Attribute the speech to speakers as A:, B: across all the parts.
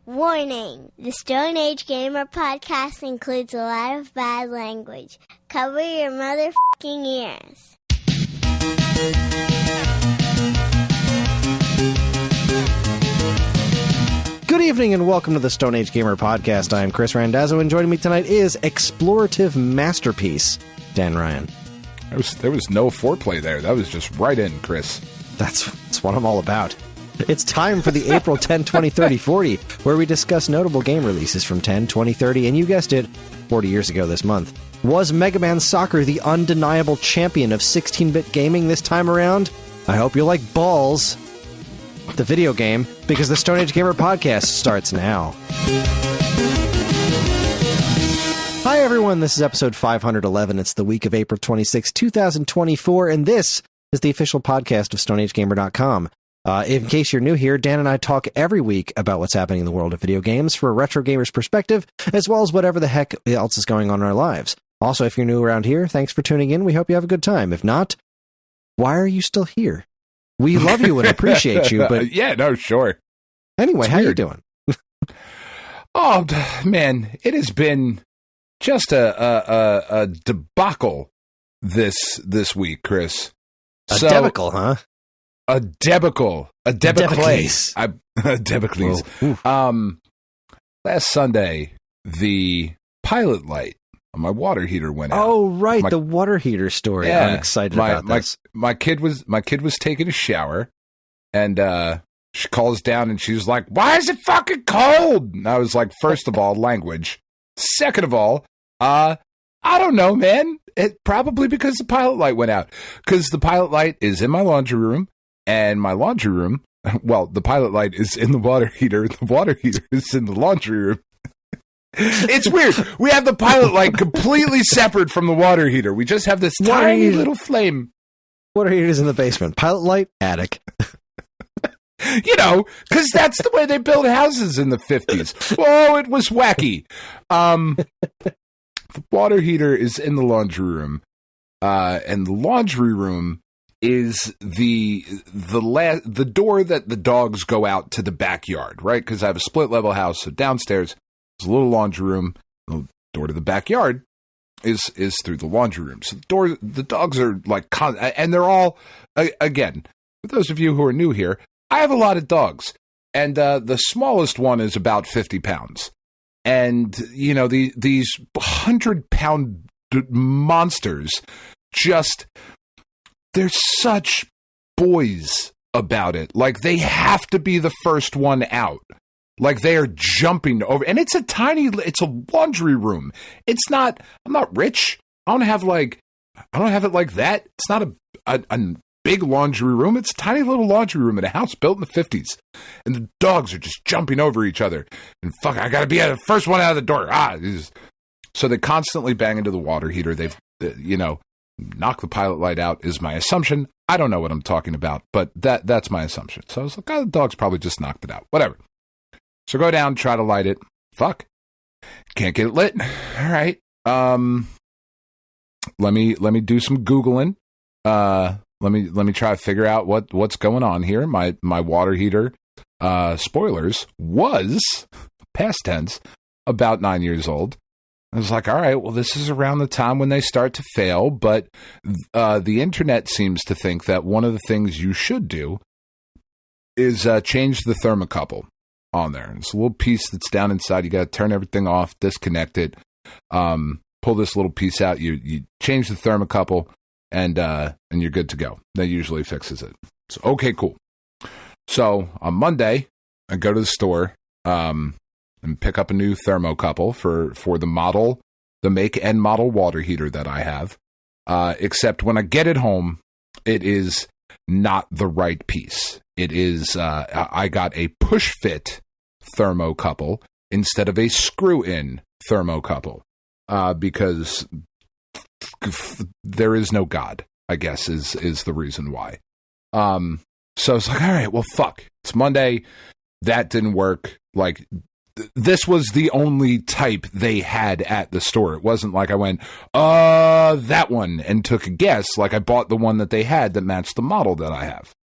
A: Warning! The Stone Age Gamer podcast includes a lot of bad language. Cover your motherfucking ears.
B: Good evening and welcome to the Stone Age Gamer podcast. I am Kris Randazzo, and joining me tonight is explorative masterpiece, Dan Ryan.
C: There was no foreplay there. That was just right in, Kris.
B: That's what I'm all about. It's time for the April 10, 20, 30, 40, where we discuss notable game releases from 10, 20, 30, and you guessed it, 40 years ago this month. Was Mega Man Soccer the undeniable champion of 16-bit gaming this time around? I hope you like Balls, the video game, because the Stone Age Gamer podcast starts now. Hi everyone, this is episode 511. It's the week of April 26, 2024, and this is the official podcast of StoneAgeGamer.com. In case you're new here, Dan and I talk every week about what's happening in the world of video games for a retro gamer's perspective, as well as whatever the heck else is going on in our lives. Also, if you're new around here, thanks for tuning in. We hope you have a good time. If not, why are you still here? We love you and appreciate you, but...
C: Yeah, no, sure.
B: Anyway, how you doing?
C: Oh, man, it has been just a debacle this week, Kris.
B: A debacle, huh?
C: A debacle. A debacles. Last Sunday, the pilot light on my water heater went out.
B: Oh, right, the water heater story. Yeah, I'm excited about this.
C: My kid was taking a shower, and she calls down and she's like, "Why is it fucking cold?" And I was like, first of all, language. Second of all, I don't know, man. It probably because the pilot light went out. Because the pilot light is in my laundry room. And my laundry room, well, the pilot light is in the water heater. The water heater is in the laundry room. It's weird. We have the pilot light completely separate from the water heater. We just have this tiny little flame.
B: Water heater is in the basement. Pilot light, attic.
C: You know, because that's the way they built houses in the 50s. Oh, it was wacky. The water heater is in the laundry room. And the laundry room is the door that the dogs go out to the backyard, right? Because I have a split level house, so downstairs is a little laundry room. The door to the backyard is through the laundry room. So the dogs are like, and they're all, again, for those of you who are new here, I have a lot of dogs, and the smallest one is about 50 pounds, and you know these 100-pound monsters just. They're such boys about it. Like, they have to be the first one out. Like, they are jumping over. And it's a laundry room. I'm not rich. I don't have it like that. It's not a big laundry room. It's a tiny little laundry room in a house built in the 50s. And the dogs are just jumping over each other. And fuck, I gotta be the first one out of the door. So they constantly bang into the water heater. They've, knock the pilot light out is my assumption. I don't know what I'm talking about, but that's my assumption. So I was like, oh, the dog's probably just knocked it out. Whatever. So go down, try to light it. Fuck. Can't get it lit. All right. Let me do some Googling. Let me try to figure out what's going on here. My water heater, spoilers, was, past tense, about 9 years old. I was like, all right, well, this is around the time when they start to fail, but the internet seems to think that one of the things you should do is change the thermocouple on there. It's a little piece that's down inside. You got to turn everything off, disconnect it, pull this little piece out. You change the thermocouple, and you're good to go. That usually fixes it. So, okay, cool. So on Monday, I go to the store, and pick up a new thermocouple for the make and model water heater that I have. Except when I get it home, it is not the right piece. It is, I got a push-fit thermocouple instead of a screw-in thermocouple. Because there is no God, I guess, is the reason why. So I was like, all right, well, fuck. It's Monday. That didn't work. Like, this was the only type they had at the store. It wasn't like I went, that one, and took a guess. Like, I bought the one that they had that matched the model that I have.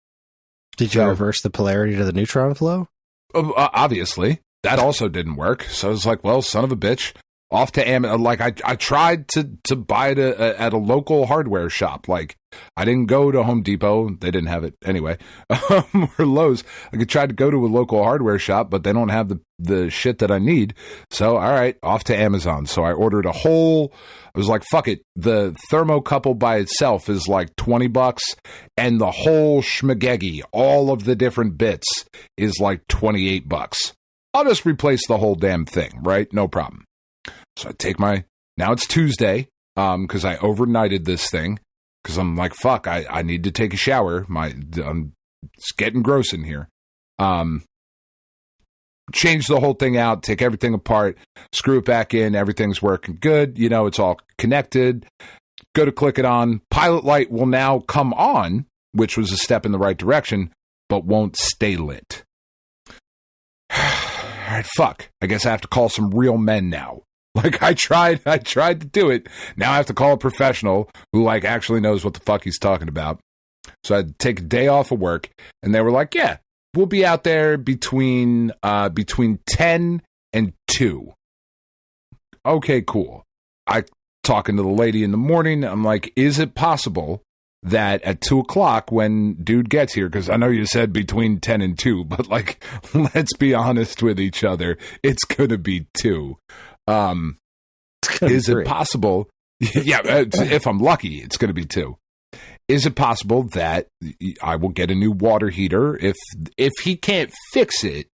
B: Did you reverse the polarity to the neutron flow?
C: Obviously. that also didn't work. So I was like, well, son of a bitch. Off to Amazon. Like, I tried to buy it at a local hardware shop. Like, I didn't go to Home Depot. They didn't have it anyway. Or Lowe's. I tried to go to a local hardware shop, but they don't have the shit that I need. So, all right, off to Amazon. So I ordered I was like, fuck it. The thermocouple by itself is like $20, and the whole schmagegi, all of the different bits, is like $28. I'll just replace the whole damn thing, right? No problem. So I take now it's Tuesday, because I overnighted this thing, because I'm like, fuck, I need to take a shower. It's getting gross in here. Change the whole thing out, take everything apart, screw it back in, everything's working good, it's all connected. Go to click it on. Pilot light will now come on, which was a step in the right direction, but won't stay lit. All right, fuck. I guess I have to call some real men now. Like, I tried to do it. Now I have to call a professional who, like, actually knows what the fuck he's talking about. So I had to take a day off of work, and they were like, yeah, we'll be out there between 10 and 2. Okay, cool. I talking to the lady in the morning. I'm like, is it possible that at 2 o'clock when dude gets here, because I know you said between 10 and 2, but, like, let's be honest with each other. It's going to be 2. Is it possible? Yeah, if I'm lucky, it's going to be 2. Is it possible that I will get a new water heater? If he can't fix it,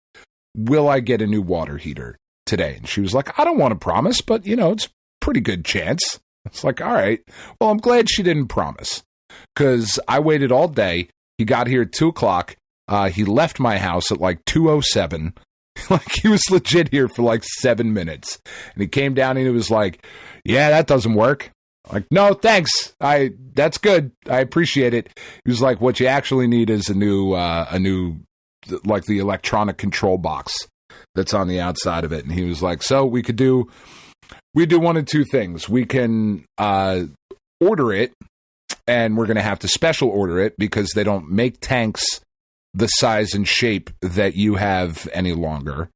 C: will I get a new water heater today? And she was like, I don't want to promise, but, it's a pretty good chance. It's like, all right. Well, I'm glad she didn't promise, because I waited all day. He got here at 2 o'clock. He left my house at like 2:07. Like, he was legit here for like 7 minutes, and he came down and he was like, yeah, that doesn't work. Like, no, thanks. That's good. I appreciate it. He was like, what you actually need is a new, like, the electronic control box that's on the outside of it. And he was like, so we do one of two things. We can, order it, and we're going to have to special order it because they don't make tanks the size and shape that you have any longer.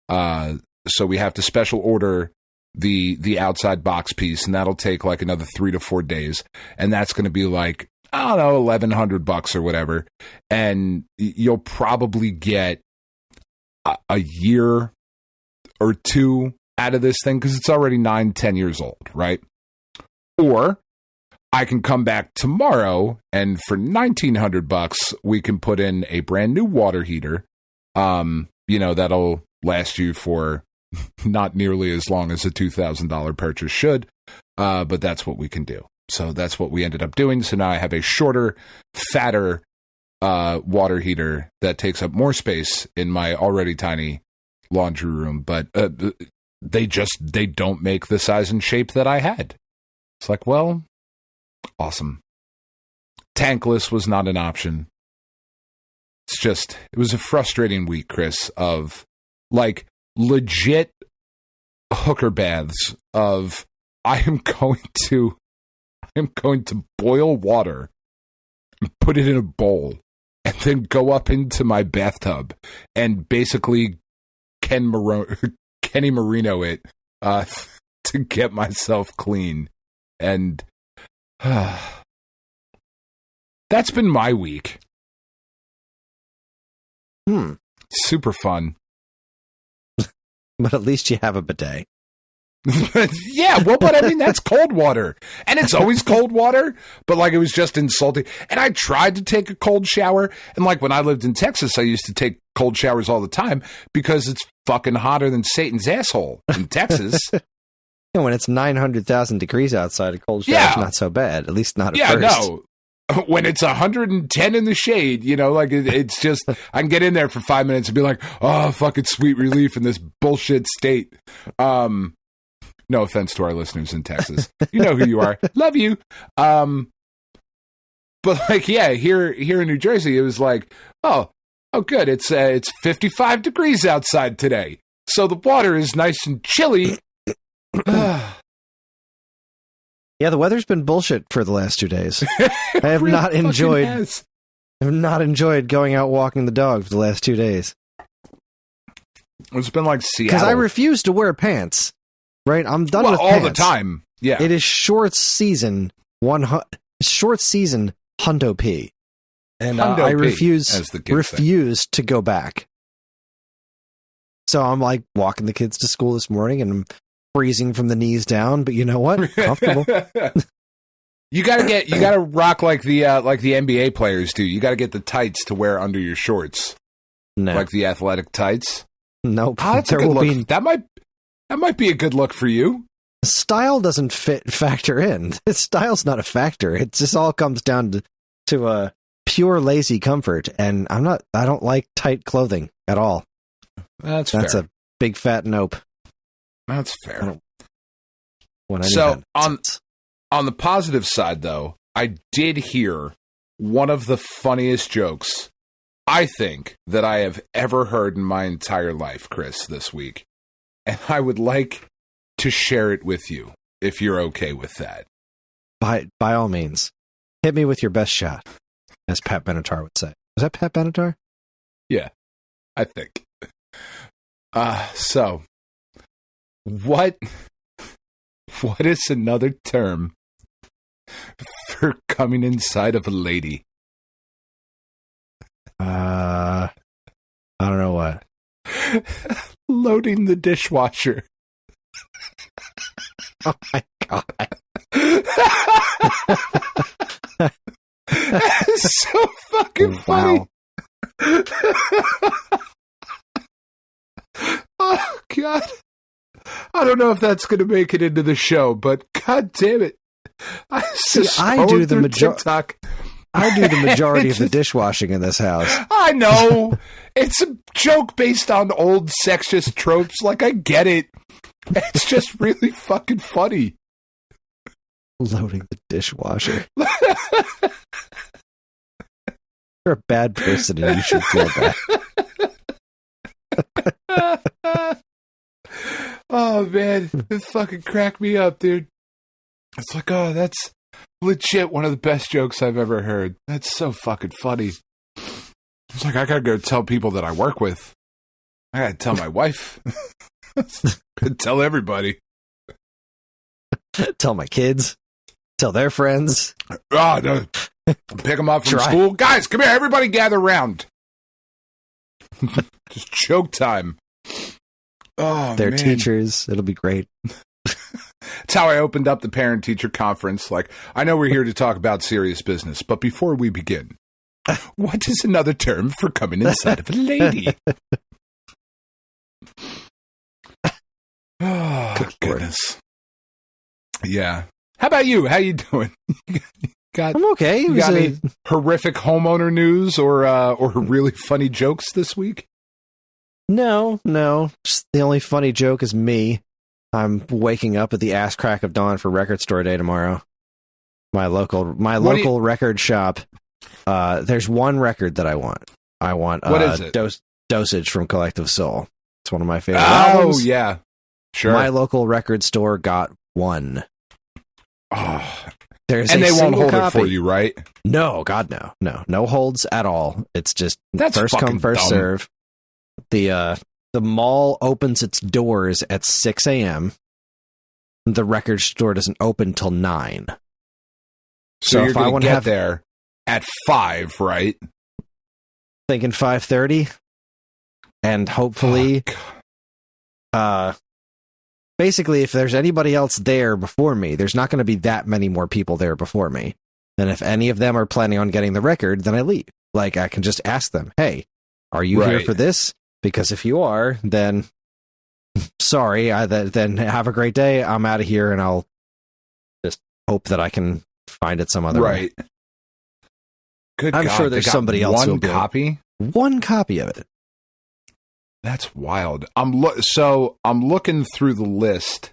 C: So we have to special order the outside box piece, and that'll take like another 3 to 4 days. And that's going to be like, I don't know, $1,100 or whatever. And you'll probably get a year or 2 out of this thing, because it's already 9-10 years old, right? Or I can come back tomorrow, and for $1,900, we can put in a brand new water heater. That'll last you for not nearly as long as a $2,000 purchase should, but that's what we can do. So that's what we ended up doing. So now I have a shorter, fatter water heater that takes up more space in my already tiny laundry room, but they don't make the size and shape that I had. It's like, well, awesome. Tankless was not an option. It was a frustrating week, Chris, of like legit hooker baths of I am going to boil water and put it in a bowl and then go up into my bathtub and basically Kenny Marino it to get myself clean. And that's been my week. Super fun.
B: But at least you have a bidet.
C: Yeah, well, but I mean, that's cold water. And it's always cold water, but like it was just insulting. And I tried to take a cold shower. And like when I lived in Texas, I used to take cold showers all the time because it's fucking hotter than Satan's asshole in Texas.
B: And when it's 900,000 degrees outside, a cold shower's not so bad. At least not at first.
C: Yeah, no. When it's 110 in the shade, like it's just, I can get in there for 5 minutes and be like, oh, fucking sweet relief in this bullshit state. No offense to our listeners in Texas. You know who you are. Love you. But like, yeah, here in New Jersey, it was like, oh, good. It's 55 degrees outside today. So the water is nice and chilly.
B: Yeah, the weather's been bullshit for the last 2 days. I have not enjoyed going out walking the dog for the last 2 days.
C: It's been like Seattle.
B: Because I refuse to wear pants. Right? I'm done with
C: all
B: pants.
C: the time. Yeah.
B: It is short season hundo P. And I refuse to go back. So I'm like walking the kids to school this morning and I'm freezing from the knees down, but you know what? Comfortable.
C: You gotta rock like the NBA players do. You gotta get the tights to wear under your shorts.
B: No.
C: Like the athletic tights.
B: Nope.
C: That's a good look. That might be a good look for you.
B: Style doesn't factor in. Style's not a factor. It just all comes down to pure lazy comfort, and I don't like tight clothing at all.
C: That's
B: a big fat nope.
C: That's fair.
B: So
C: on the positive side, though, I did hear one of the funniest jokes I think that I have ever heard in my entire life, Kris, this week, and I would like to share it with you if you're okay with that.
B: By all means, hit me with your best shot, as Pat Benatar would say. Was that Pat Benatar?
C: Yeah, I think. So, what is another term for coming inside of a lady?
B: I don't know what.
C: Loading the dishwasher.
B: Oh my god.
C: That's so fucking funny.
B: Wow.
C: Oh god. I don't know if that's going to make it into the show, but god damn it. I do the
B: majority of the dishwashing in this house.
C: I know. It's a joke based on old sexist tropes. Like, I get it. It's just really fucking funny.
B: Loading the dishwasher. You're a bad person and you should feel bad.
C: Oh, man. It fucking cracked me up, dude. It's like, oh, that's legit one of the best jokes I've ever heard. That's so fucking funny. It's like, I gotta go tell people that I work with. I gotta tell my wife. Tell everybody.
B: Tell my kids. Tell their friends.
C: Oh, no. Pick them up from school. Guys, come here. Everybody gather around. Just joke time. Oh,
B: their
C: man.
B: Teachers. It'll be great.
C: That's how I opened up the parent-teacher conference. Like, I know we're here to talk about serious business, but before we begin, what is another term for coming inside of a lady? Oh, goodness. Yeah. How about you? How you doing?
B: I'm okay.
C: You got any horrific homeowner news or really funny jokes this week?
B: No. Just the only funny joke is me. I'm waking up at the ass crack of dawn for record store day tomorrow. My local record shop. There's one record that I want. I want
C: what is it?
B: Dosage from Collective Soul. It's one of my favorite albums.
C: Oh, yeah. Sure.
B: My local record store got one.
C: Oh.
B: And
C: they won't hold it for you, right?
B: No, God, no. No holds at all. It's just
C: that's
B: first come, first
C: dumb.
B: serve. The mall opens its doors at 6 a.m. The record store doesn't open till 9.
C: So if I want to get there at 5, right?
B: Thinking 5:30, and hopefully, basically, if there's anybody else there before me, there's not going to be that many more people there before me. And if any of them are planning on getting the record, then I leave. Like, I can just ask them, "Hey, are you here for this? Because if you are, then sorry, then have a great day. I'm out of here, and I'll just hope that I can find it some other way."
C: Good
B: I'm
C: God,
B: sure there's somebody else who'll
C: one copy.
B: One copy of it.
C: That's wild. I'm looking through the list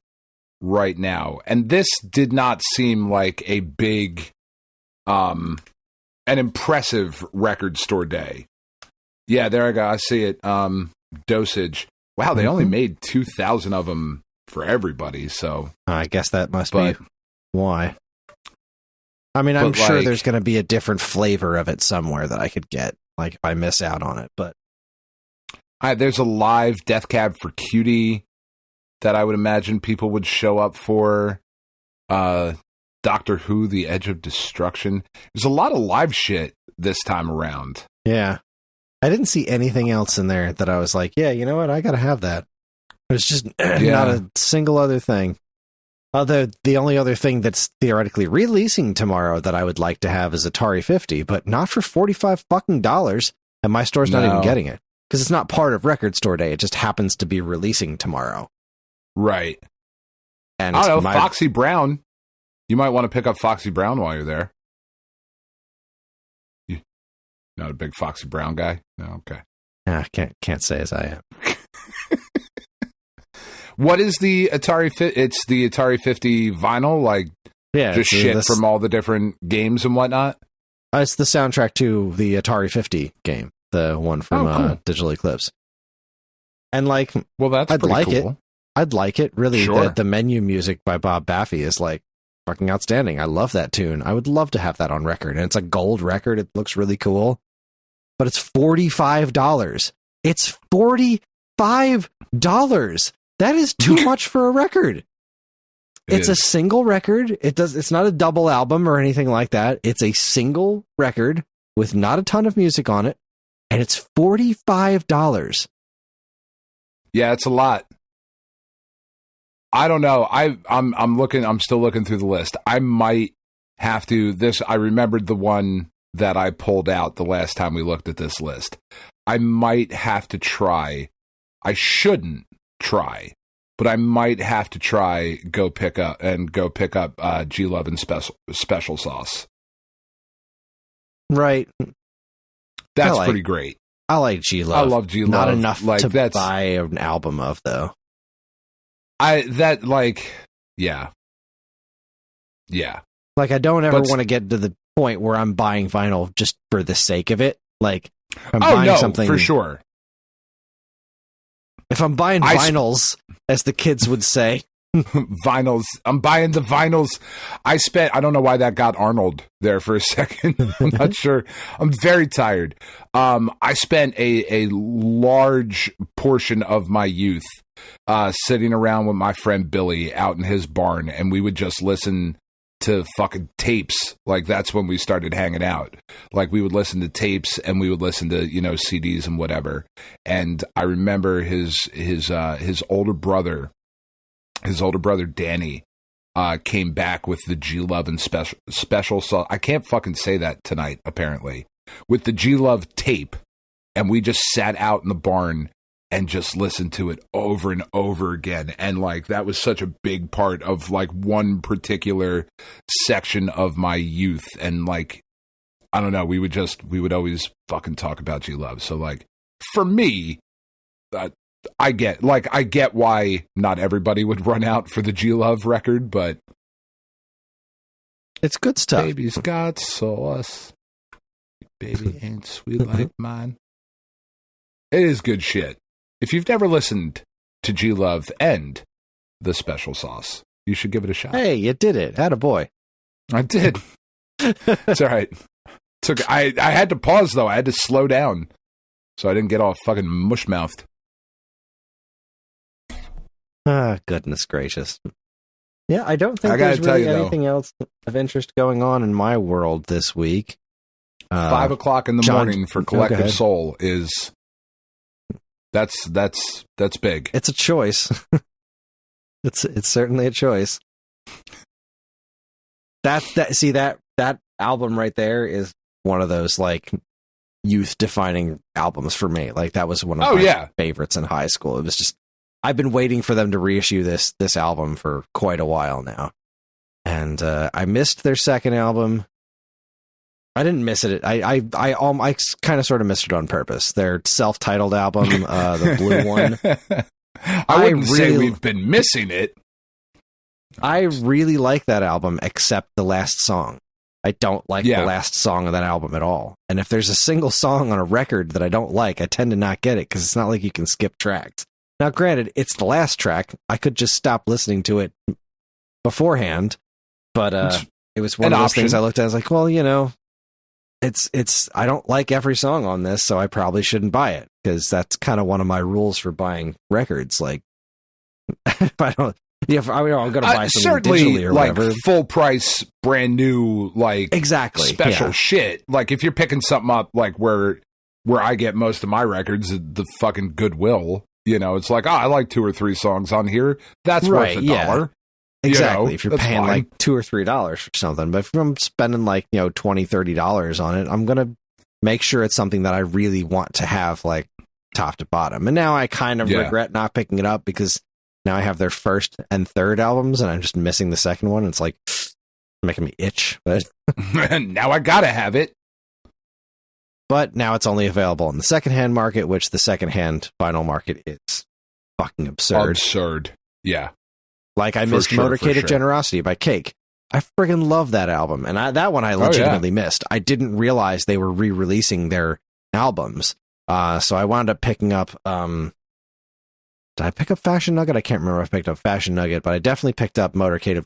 C: right now, and this did not seem like a big, an impressive record store day. Yeah, there I go. I see it. Dosage. Wow, they only made 2,000 of them for everybody. So
B: I guess that must be why. I mean, I'm sure there's going to be a different flavor of it somewhere that I could get. Like if I miss out on it, but
C: There's a live Death Cab for Cutie that I would imagine people would show up for. Doctor Who, The Edge of Destruction. There's a lot of live shit this time around.
B: Yeah. I didn't see anything else in there that I was like, yeah, you know what? I got to have that. There's just not a single other thing. Although the only other thing that's theoretically releasing tomorrow that I would like to have is Atari 50, but not for $45 fucking dollars, and my store's not even getting it. Because it's not part of Record Store Day. It just happens to be releasing tomorrow.
C: Right.
B: And
C: I don't know, Foxy Brown. You might want to pick up Foxy Brown while you're there. You not a big Foxy Brown guy? No, okay.
B: I can't say as I am.
C: What is the Atari? It's the Atari 50 vinyl, like just shit from all the different games and whatnot.
B: It's the soundtrack to the Atari 50 game, the one from Digital Eclipse. And like,
C: well, that's
B: I'd like
C: cool.
B: it. I'd like it. Really,
C: sure.
B: The menu music by Bob Baffy is like fucking outstanding. I love that tune. I would love to have that on record. And it's a gold record. It looks really cool. But it's $45. It's $45. That is too much for a record. It's a single record. It's not a double album or anything like that. It's a single record with not a ton of music on it. And it's $45.
C: Yeah, it's a lot. I don't know. I'm still looking through the list. I might have to I remembered the one that I pulled out the last time we looked at this list. I might have to try. I shouldn't try, but I might have to try go pick up G Love and special sauce.
B: Right.
C: That's pretty great.
B: I like G Love.
C: I love G Love.
B: Not enough to buy an album of though.
C: Yeah.
B: Like, I don't ever want to get to the point where I'm buying vinyl just for the sake of it. Like, I'm buying something
C: for sure.
B: If I'm buying vinyls, as the kids would say.
C: Vinyls. I'm buying the vinyls. I don't know why that got Arnold there for a second. I'm not sure. I'm very tired. I spent a large portion of my youth sitting around with my friend Billy out in his barn, and we would just listen to fucking tapes. Like, that's when we started hanging out. Like, we would listen to tapes and we would listen to, CDs and whatever. And I remember his older brother Danny came back with the G Love and special sauce. I can't fucking say that tonight, apparently. With the G Love tape, and we just sat out in the barn and just listened to it over and over again. And like, that was such a big part of like one particular section of my youth. And like, I don't know, we would always fucking talk about G Love. So like, for me, I get why not everybody would run out for the G Love record, but
B: it's good stuff.
C: Baby's got sauce. Baby ain't sweet like mine. It is good shit. If you've never listened to G Love and the special sauce, you should give it a shot.
B: Hey, you did it. Attaboy.
C: I did. It's all right. I had to pause, though. I had to slow down so I didn't get all fucking mush-mouthed.
B: Ah, goodness gracious. Yeah, I don't think there's really anything else of interest going on in my world this week.
C: 5 o'clock in the morning for Collective Soul is... That's big.
B: It's a choice. It's certainly a choice. That album right there is one of those like youth defining albums for me. Like, that was one of my favorites in high school. It was just, I've been waiting for them to reissue this album for quite a while now. And I missed their second album. I didn't miss it. I kind of sort of missed it on purpose. Their self-titled album, the blue one.
C: I wouldn't say we've been missing it.
B: I really like that album, except the last song. I don't like the last song of that album at all. And if there's a single song on a record that I don't like, I tend to not get it because it's not like you can skip tracks. Now, granted, it's the last track. I could just stop listening to it beforehand, but it was one of those things I looked at. I was like, well, I don't like every song on this, so I probably shouldn't buy it, because that's kind of one of my rules for buying records. Like, if I don't, I'm going to buy something digitally or
C: like
B: whatever.
C: Full price, brand new, like
B: exactly
C: special shit. Like if you're picking something up, like where I get most of my records, the fucking Goodwill. It's like, I like 2 or 3 songs on here. That's worth $1.
B: Exactly. If you're paying
C: fine.
B: like $2 or $3 for something, but if I'm spending like, $20, $30 on it, I'm going to make sure it's something that I really want to have, like top to bottom. And now I kind of regret not picking it up, because now I have their first and third albums and I'm just missing the second one. It's like making me itch, but
C: now I gotta have it.
B: But now it's only available in the secondhand market, which the secondhand vinyl market is fucking absurd. Yeah. Like I missed Motorcade of Generosity by Cake. I friggin' love that album. And that one I legitimately missed. I didn't realize they were re-releasing their albums. So I wound up picking up... did I pick up Fashion Nugget? I can't remember if I picked up Fashion Nugget, but I definitely picked up Motorcade of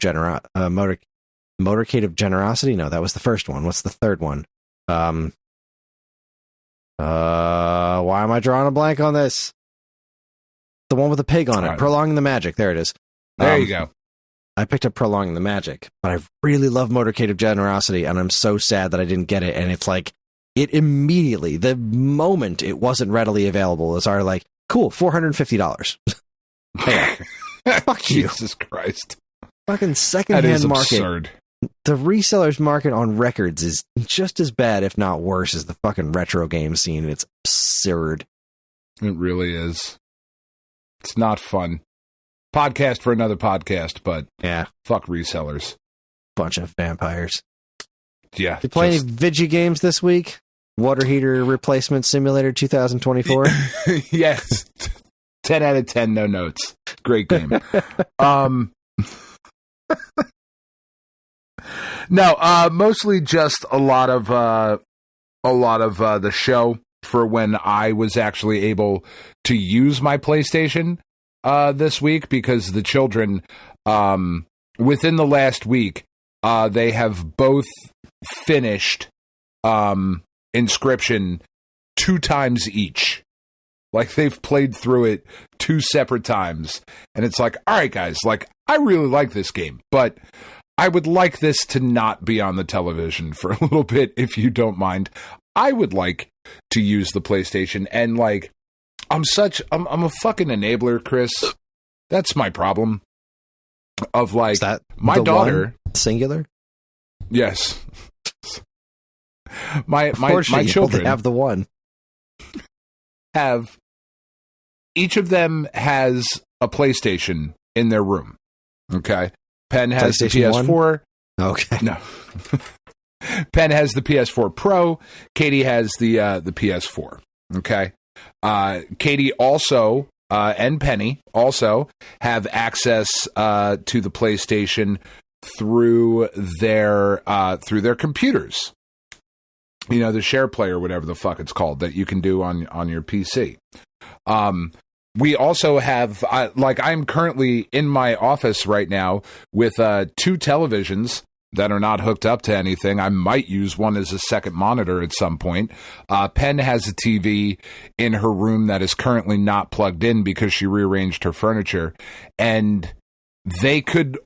B: Generosity. No, that was the first one. What's the third one? Why am I drawing a blank on this? The one with the pig on it. Prolonging the Magic. There it is.
C: There you go.
B: I picked up Prolonging the Magic, but I really love Motorcade of Generosity, and I'm so sad that I didn't get it. And it's like, it immediately, the moment it wasn't readily available, is our like, cool, $450. Hey, fuck you.
C: Jesus Christ.
B: Fucking secondhand market.
C: Absurd.
B: The resellers market on records is just as bad, if not worse, as the fucking retro game scene. It's absurd.
C: It really is. It's not fun. Podcast for another podcast, but
B: yeah,
C: fuck resellers.
B: Bunch of vampires.
C: Yeah.
B: You play any Vigi games this week? Water Heater Replacement Simulator 2024?
C: Yes. 10 out of 10, no notes. Great game. No, mostly just a lot of the show for when I was actually able to use my PlayStation this week, because the children, within the last week, they have both finished Inscription 2 times each. Like, they've played through it 2 separate times. And it's like, all right, guys, like, I really like this game, but I would like this to not be on the television for a little bit, if you don't mind. I would like to use the PlayStation, and, like, I'm a fucking enabler, Chris. That's my problem. Of, like,
B: Is that
C: my daughter...
B: Singular?
C: Yes. My children
B: have the one.
C: Have... Each of them has a PlayStation in their room. Okay? Penn has the PS4.
B: 1? Okay.
C: No. Penn has the PS4 Pro. Katie has the PS4. Okay? Katie also, and Penny also have access to the PlayStation through their computers. You know, the share play or whatever the fuck it's called that you can do on your PC. We also have, I'm currently in my office right now with 2 televisions that are not hooked up to anything. I might use one as a second monitor at some point. Penn has a TV in her room that is currently not plugged in because she rearranged her furniture, and they could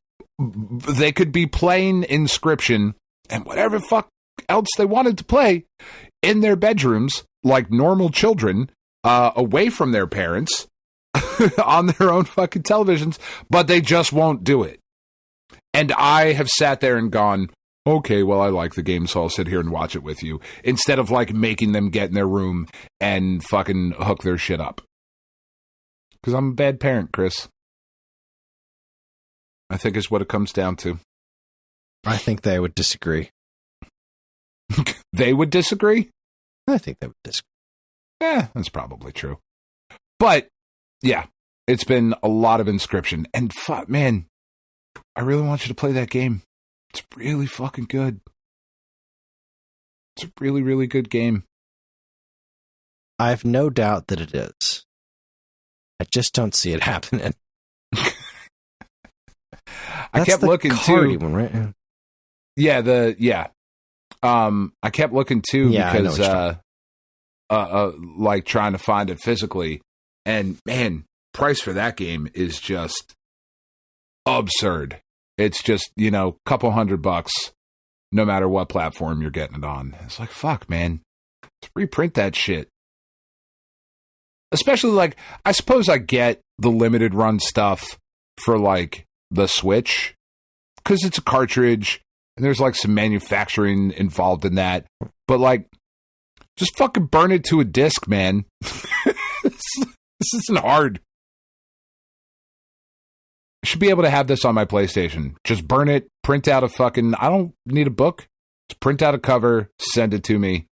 C: be playing Inscription and whatever fuck else they wanted to play in their bedrooms like normal children, away from their parents on their own fucking televisions, but they just won't do it. And I have sat there and gone, okay, well, I like the game, so I'll sit here and watch it with you, instead of, like, making them get in their room and fucking hook their shit up. Because I'm a bad parent, Chris. I think is what it comes down to.
B: I think they would disagree.
C: They would disagree?
B: I think they would disagree.
C: Yeah, that's probably true. But, yeah, it's been a lot of Inscription. And, fuck, man, I really want you to play that game. It's really fucking good. It's a really, really good game.
B: I have no doubt that it is. I just don't see it happening.
C: I kept looking too.
B: One, right?
C: Yeah, I kept looking too because like trying to find it physically, and man, price for that game is just absurd. It's just, couple $100 no matter what platform you're getting it on. It's like, fuck, man, let's reprint that shit. Especially like, I suppose I get the limited run stuff for like the Switch because it's a cartridge and there's like some manufacturing involved in that. But like, just fucking burn it to a disc, man. This isn't hard. I should be able to have this on my PlayStation. Just burn it, print out a fucking... I don't need a book. Just print out a cover, send it to me. It'd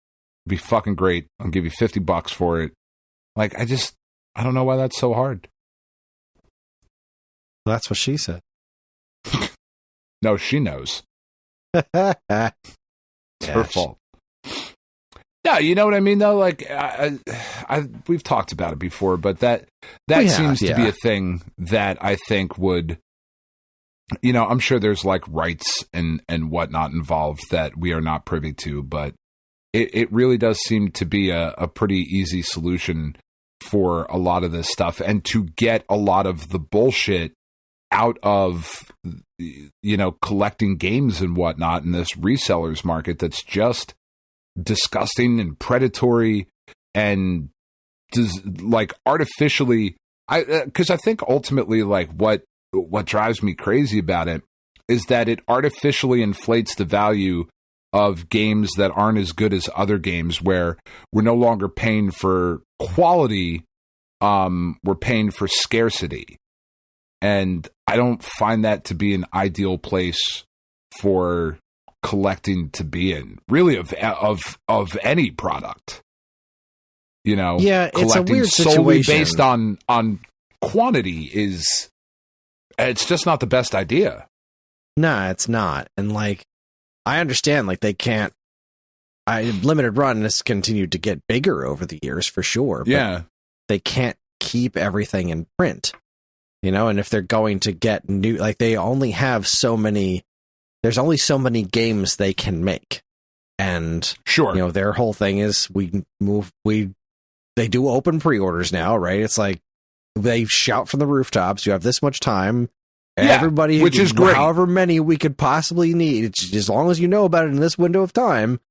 C: be fucking great. I'll give you $50 for it. Like, I don't know why that's so hard.
B: Well, that's what she said.
C: No, she knows. It's her fault. No, you know what I mean, though? Like, we've talked about it before, but that seems to be a thing that I think would, I'm sure there's like rights and whatnot involved that we are not privy to, but it really does seem to be a pretty easy solution for a lot of this stuff, and to get a lot of the bullshit out of, collecting games and whatnot in this resellers market that's just disgusting and predatory and like artificially, because I think ultimately like what drives me crazy about it is that it artificially inflates the value of games that aren't as good as other games, where we're no longer paying for quality, we're paying for scarcity. And I don't find that to be an ideal place for collecting to be in, really, of any product.
B: Yeah,
C: collecting
B: it's a weird
C: solely
B: situation.
C: Based on quantity it's just not the best idea.
B: Nah, it's not. And like, I understand, like, they can't. Limited Run has continued to get bigger over the years for sure. But they can't keep everything in print, and if they're going to get new, like, they only have so many. There's only so many games they can make. And
C: sure,
B: their whole thing is they do open pre-orders now, right? It's like they shout from the rooftops, you have this much time. Everybody,
C: which is great.
B: However many we could possibly need, it's, as long as you know about it in this window of time,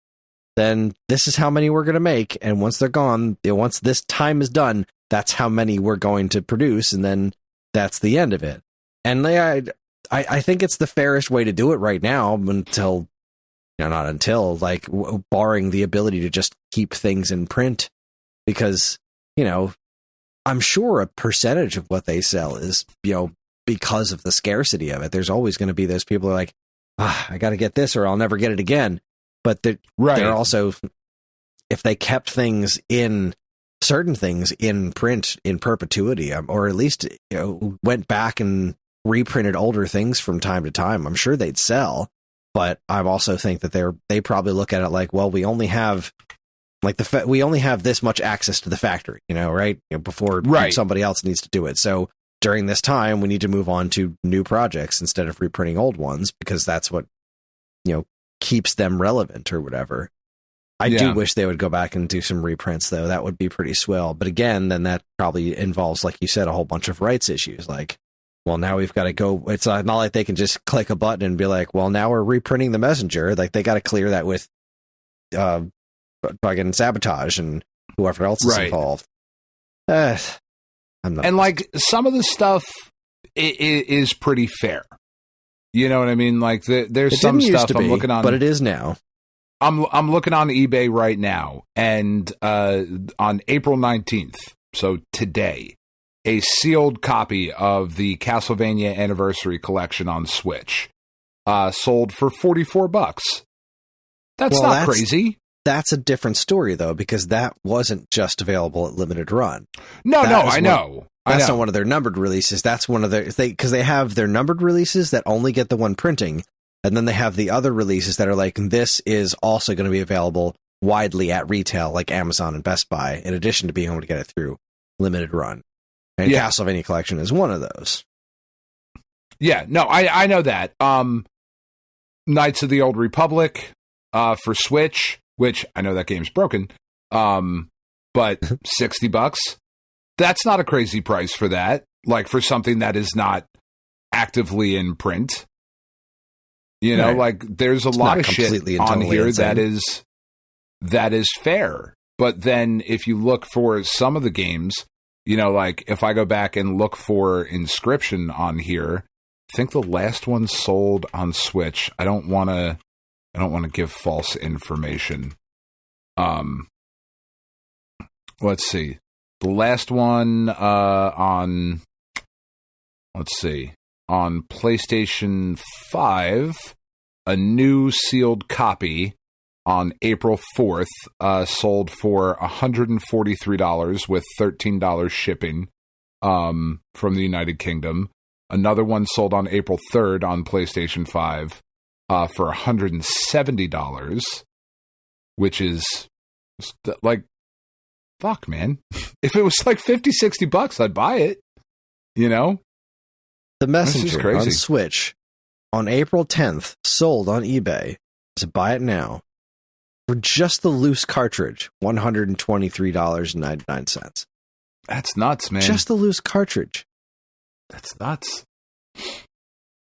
B: then this is how many we're going to make. And once they're gone, once this time is done, that's how many we're going to produce. And then that's the end of it. And I think it's the fairest way to do it right now until, not until, like, barring the ability to just keep things in print. Because, I'm sure a percentage of what they sell is, because of the scarcity of it. There's always going to be those people who are like, I got to get this or I'll never get it again. But they're also, if they kept certain things in print in perpetuity, or at least, went back and reprinted older things from time to time, I'm sure they'd sell. But I also think that they probably look at it like, well, we only have we only have this much access to the factory, right? Before somebody else needs to do it. So during this time, we need to move on to new projects instead of reprinting old ones, because that's what, keeps them relevant or whatever. I do wish they would go back and do some reprints, though. That would be pretty swell. But again, then that probably involves, like you said, a whole bunch of rights issues. Like, well, now we've got to go. It's not like they can just click a button and be like, well, now we're reprinting The Messenger. Like, they got to clear that with fucking Sabotage and whoever else is involved.
C: Like, some of the stuff is pretty fair. You know what I mean? Like, there's some stuff I'm looking on,
B: but it is now.
C: I'm looking on eBay right now, and on April 19th, so today, a sealed copy of the Castlevania Anniversary Collection on Switch sold for $44. That's not crazy.
B: That's a different story, though, because that wasn't just available at Limited Run.
C: I know.
B: That's not one of their numbered releases. That's one of their... Because they have their numbered releases that only get the one printing, and then they have the other releases that are like, this is also going to be available widely at retail, like Amazon and Best Buy, in addition to being able to get it through Limited Run. And Castlevania Collection is one of those.
C: Yeah, no, I know that. Knights of the Old Republic, for Switch, which I know that game's broken, but $60. That's not a crazy price for that. Like for something that is not actively in print. You know, like there's a lot of shit on here insane. that is fair. But then if you look for some of the games, you know, like if I go back and look for Inscription on here, I think the last one sold on Switch. I don't want to give false information. Let's see. The last one on PlayStation 5, a new sealed copy on April 4th sold for $143 with $13 shipping from the United Kingdom. Another one sold on April 3rd on PlayStation 5 for $170, which is like, fuck, man. If it was like $50-$60, I'd buy it, you know?
B: The Messenger on Switch on April 10th sold on eBay. So buy it now for just the loose cartridge, $123.99.
C: That's nuts, man.
B: Just the loose cartridge.
C: That's nuts.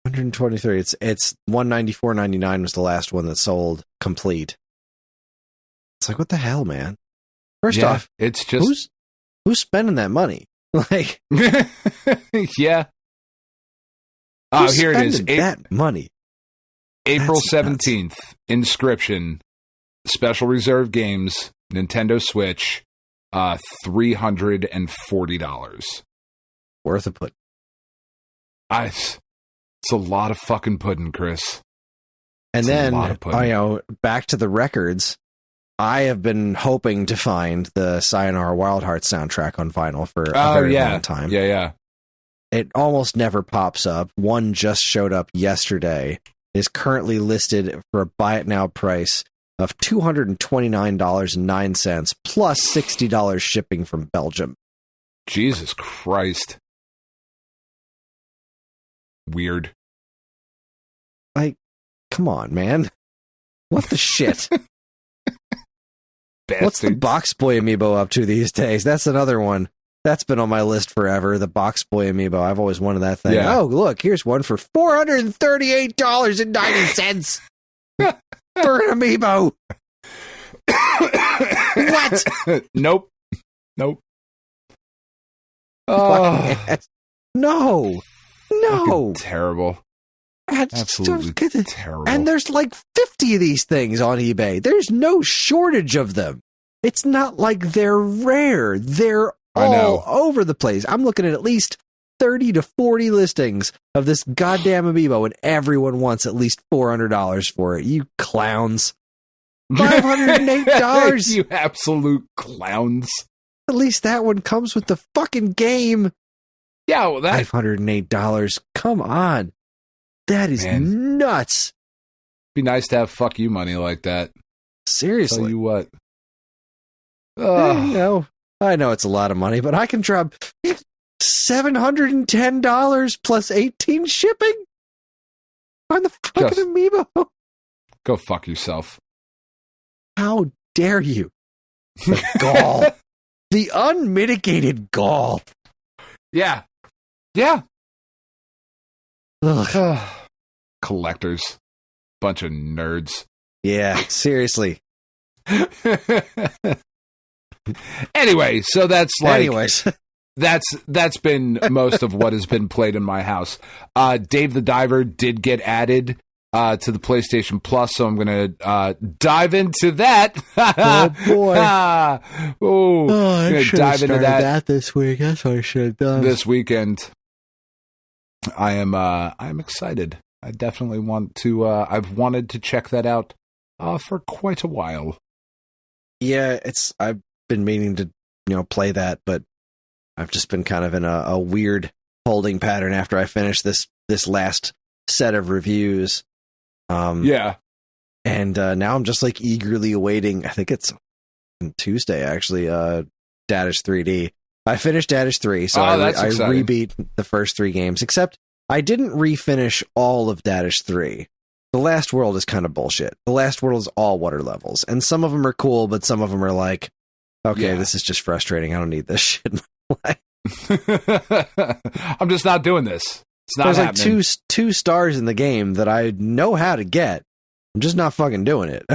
B: 123. It's $194.99 was the last one that sold complete. It's like, what the hell, man? First off,
C: it's just
B: who's spending that money? Like,
C: yeah. Oh, here it is.
B: That money.
C: April 17th. Inscription. Special Reserve Games. Nintendo Switch. $340.
B: Worth a pudding.
C: It's a lot of fucking pudding, Chris.
B: And then, back to the records. I have been hoping to find the Sayonara Wild Hearts soundtrack on vinyl for a very long time.
C: Yeah.
B: It almost never pops up. One just showed up yesterday. It is currently listed for a buy it now price of $229.09 plus $60 shipping from Belgium.
C: Jesus Christ. Weird.
B: Like, come on, man. What the shit? What's the Box Boy amiibo up to these days? That's another one. That's been on my list forever. The Box Boy amiibo. I've always wanted that thing. Yeah. Oh, look, here's one for $438.90 for an amiibo. What?
C: Nope.
B: Oh. No.
C: Fucking terrible.
B: Absolutely
C: terrible.
B: And there's like 50 of these things on eBay. There's no shortage of them. It's not like they're rare. They're all over the place. I'm looking at least 30 to 40 listings of this goddamn amiibo, and everyone wants at least $400 for it. You clowns. $508.
C: You absolute clowns.
B: At least that one comes with the fucking game.
C: Yeah, well, that
B: $508. Come on. That is nuts.
C: Be nice to have fuck you money like that.
B: Seriously.
C: Tell you what.
B: I know it's a lot of money, but I can drop $710 plus 18 shipping on the fucking amiibo.
C: Go fuck yourself.
B: How dare you? The gall. The unmitigated gall.
C: Yeah. Collectors. Bunch of nerds.
B: Yeah, seriously.
C: Anyway, so that's like...
B: Anyways.
C: That's been most of what has been played in my house. Dave the Diver did get added to the PlayStation Plus, so I'm going to dive into that.
B: Oh, boy.
C: I should have started
B: that this week. That's what I should have done.
C: This weekend. I'm excited. I definitely want to, I've wanted to check that out for quite a while.
B: Yeah, I've been meaning to, play that, but I've just been kind of in a weird holding pattern after I finished this last set of reviews.
C: Yeah.
B: And now I'm just like eagerly awaiting, I think it's Tuesday actually, Dadish 3D. I finished Dadish 3, so I rebeat the first three games, except I didn't refinish all of Dadish 3. the last world is kind of bullshit. The last world is all water levels, and some of them are cool, but some of them are like, okay, this is just frustrating. I don't need this shit in my life.
C: I'm just not doing this. It's not happening.
B: Like two stars in the game that I know how to get. I'm just not fucking doing it.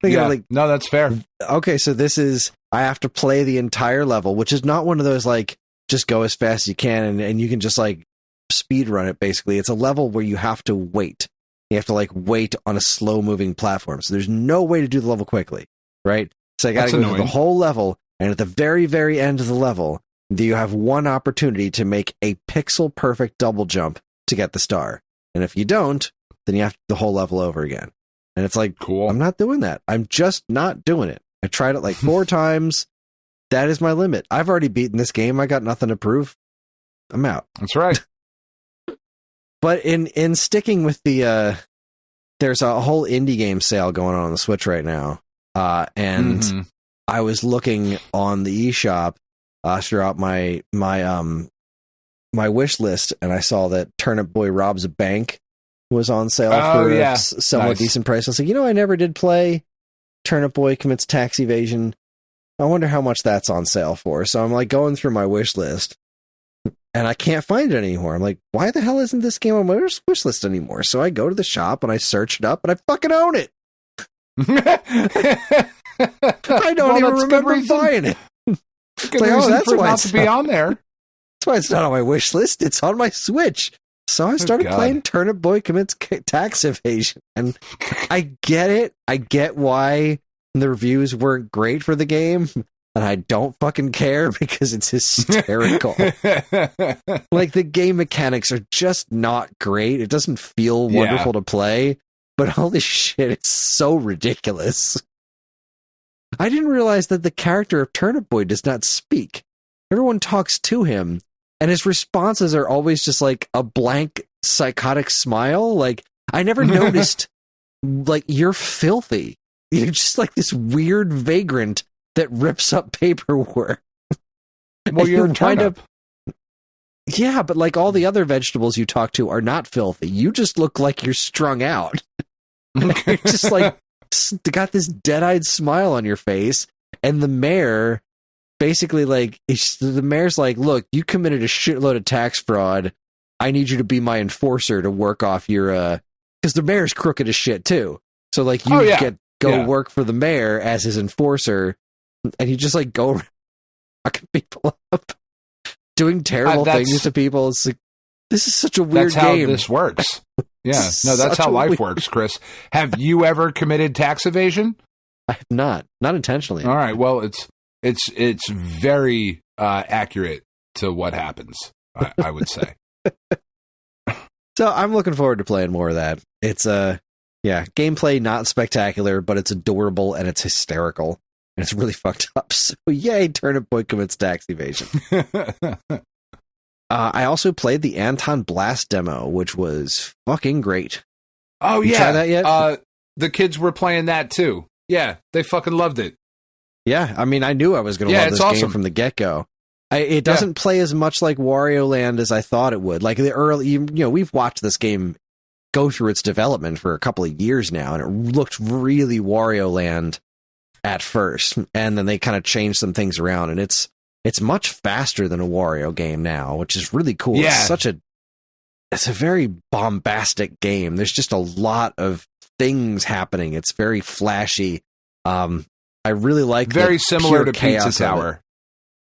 C: No, that's fair.
B: Okay, so this is, I have to play the entire level, which is not one of those like, just go as fast as you can and you can just like speed run it basically. It's a level where you have to wait. You have to like wait on a slow moving platform. So there's no way to do the level quickly, right? So I got to go through the whole level, and at the very, very end of the level, you have one opportunity to make a pixel perfect double jump to get the star. And if you don't, then you have to do the whole level over again. And it's like, cool. I'm not doing that. I'm just not doing it. I tried it like 4 times. That is my limit. I've already beaten this game. I got nothing to prove. I'm out.
C: That's right.
B: But in sticking with the, there's a whole indie game sale going on the Switch right now. And I was looking on the eShop throughout my wish list, and I saw that Turnip Boy Robs a Bank was on sale for a somewhat decent price. I was like, I never did play Turnip Boy Commits Tax Evasion. I wonder how much that's on sale for. So I'm like going through my wish list, and I can't find it anymore. I'm like, why the hell isn't this game on my wish list anymore? So I go to the shop and I search it up, and I fucking own it. I don't even remember buying it.
C: Good reason that's for why it's not to be on there.
B: That's why it's not on my wish list. It's on my Switch. So I started playing Turnip Boy Commits Tax Evasion, and I get it. I get why the reviews weren't great for the game, and I don't fucking care because it's hysterical. Like, the game mechanics are just not great. It doesn't feel wonderful to play, but holy shit, it's so ridiculous. I didn't realize that the character of Turnip Boy does not speak. Everyone talks to him, and his responses are always just like a blank, psychotic smile. Like, I never noticed, like, you're filthy. You're just like this weird vagrant that rips up paperwork.
C: Well, you're a turnip.
B: Yeah, but like all the other vegetables you talk to are not filthy. You just look like you're strung out. You're just like, got this dead-eyed smile on your face, and the mayor basically, like, the mayor's like, look, you committed a shitload of tax fraud. I need you to be my enforcer to work off your, because the mayor's crooked as shit too. So like, you go work for the mayor as his enforcer, and you just like go fucking people up, doing terrible things to people. It's like, this is such a weird game.
C: That's how this works. Yeah, no, that's how life works, Chris. Have you ever committed tax evasion?
B: I have not intentionally.
C: All right, well, it's very accurate to what happens, I would say.
B: So I'm looking forward to playing more of that. It's gameplay not spectacular, but it's adorable and it's hysterical and it's really fucked up. So yay, Turnip Boy Commits Tax Evasion. I also played the Anton Blast demo, which was fucking great.
C: Oh,
B: you try that yet?
C: The kids were playing that too. Yeah, they fucking loved it.
B: Yeah, I mean, I knew I was going to love this game from the get-go. It doesn't play as much like Wario Land as I thought it would. Like the early, we've watched this game go through its development for a couple of years now, and it looked really Wario Land at first, and then they kind of changed some things around, and it's much faster than a Wario game now, which is really cool.
C: Yeah.
B: It's a very bombastic game. There's just a lot of things happening. It's very flashy. I really like
C: very similar to Pizza Tower.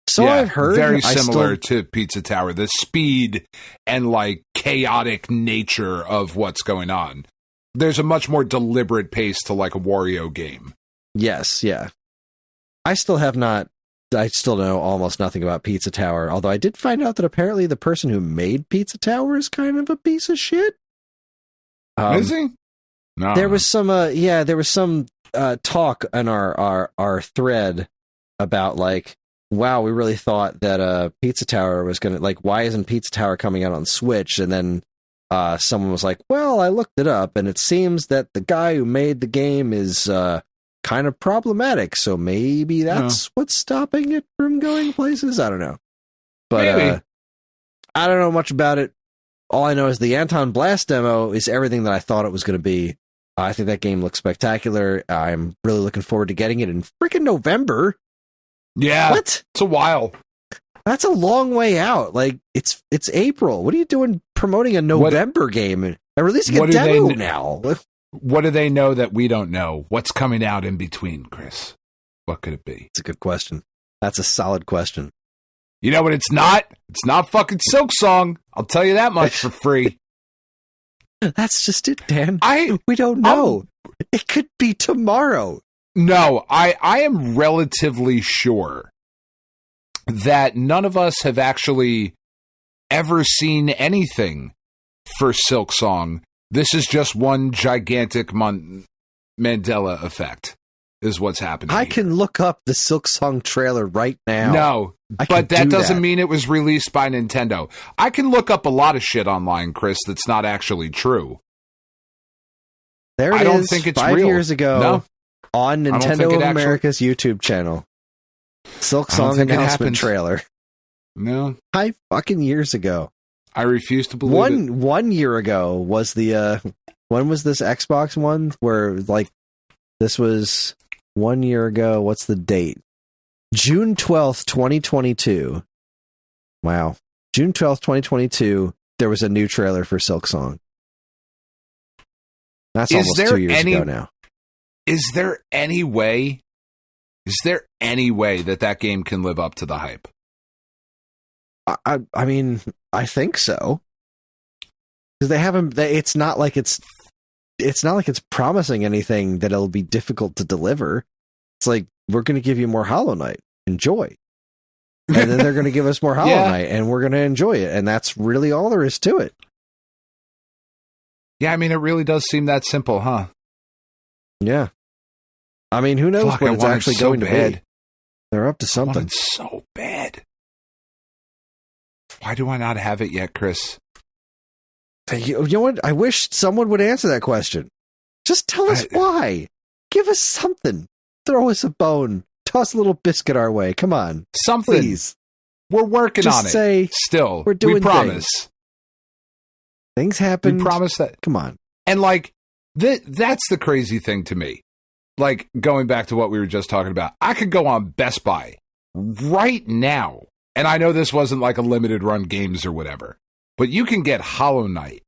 B: So I've heard.
C: Very similar to Pizza Tower. The speed and like chaotic nature of what's going on. There's a much more deliberate pace to like a Wario game.
B: Yes, yeah. I still know almost nothing about Pizza Tower, although I did find out that apparently the person who made Pizza Tower is kind of a piece of shit.
C: Is he? No.
B: There was some talk in our thread about like, wow, we really thought that Pizza Tower was going to, like, why isn't Pizza Tower coming out on Switch? And then someone was like, well, I looked it up, and it seems that the guy who made the game is kind of problematic, so maybe that's what's stopping it from going places. I don't know. But I don't know much about it. All I know is the Anton Blast demo is everything that I thought it was going to be. I think that game looks spectacular. I'm really looking forward to getting it in freaking November.
C: Yeah.
B: What?
C: It's a while.
B: That's a long way out. Like, it's April. What are you doing promoting a November game and releasing a demo now?
C: What do they know that we don't know? What's coming out in between, Chris? What could it be?
B: It's a good question. That's a solid question.
C: You know what it's not? It's not fucking Silk Song. I'll tell you that much for free.
B: That's just it, Dan. We don't know. It could be tomorrow.
C: No, I am relatively sure that none of us have actually ever seen anything for Silk Song. This is just one gigantic Mandela effect, is what's happening.
B: I can look up the Silk Song trailer right now.
C: No, but that doesn't mean it was released by Nintendo. I can look up a lot of shit online, Chris, that's not actually true.
B: There it is.
C: I don't think it's
B: 5
C: real.
B: years ago on Nintendo of America's YouTube channel. Silk Song announcement trailer.
C: No.
B: 5 fucking years ago.
C: I refuse to believe it.
B: 1 year ago was the when was this Xbox one where like this was 1 year ago. What's the date? June 12th, 2022. Wow. June 12th, 2022, there was a new trailer for Silk Song. That's almost 2 years ago now.
C: Is there any way that game can live up to the hype?
B: I mean, I think so. Because they haven't. It's not like it's promising anything that it'll be difficult to deliver. It's like, we're going to give you more Hollow Knight. Enjoy. And then they're going to give us more Hollow Knight, and we're going to enjoy it. And that's really all there is to it.
C: Yeah, I mean, it really does seem that simple, huh?
B: Yeah. I mean, who knows what it's actually going to be. They're up to something.
C: I want it so bad. Why do I not have it yet, Chris?
B: You know what? I wish someone would answer that question. Just tell us why. Give us something. Throw us a bone. Toss a little biscuit our way. Come on.
C: Something.
B: Please.
C: We're working on it.
B: Say,
C: still.
B: We're doing
C: we promise.
B: Things happen.
C: We promise that.
B: Come on.
C: And like, that's the crazy thing to me. Like, going back to what we were just talking about, I could go on Best Buy right now. And I know this wasn't like a limited run games or whatever, but you can get Hollow Knight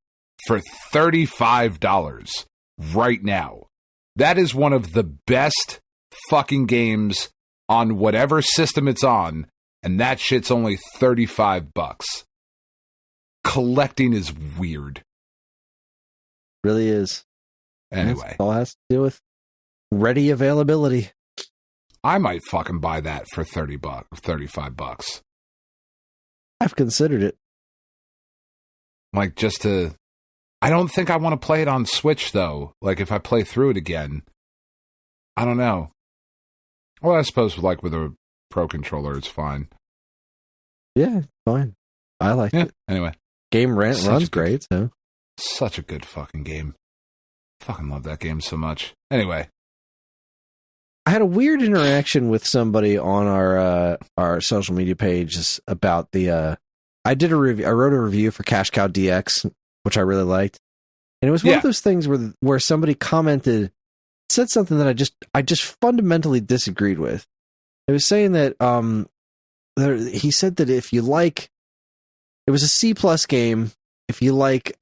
C: for $35 right now. That is one of the best fucking games on whatever system it's on, and that shit's only $35. Collecting is weird.
B: Really is.
C: Anyway.
B: That's all it has to do with ready availability.
C: I might fucking buy that for $35.
B: I've considered it.
C: Like, just to... I don't think I want to play it on Switch, though. Like, if I play through it again. I don't know. Well, I suppose, like, with a Pro Controller, it's fine.
B: Yeah, fine. I like it.
C: Anyway.
B: Game runs great, so.
C: Such a good fucking game. Fucking love that game so much. Anyway.
B: I had a weird interaction with somebody on our social media pages about the I wrote a review for Cash Cow DX, which I really liked. And it was one of those things where somebody said something that I just fundamentally disagreed with. It was saying that he said that if you like, it was a C+ game. If you like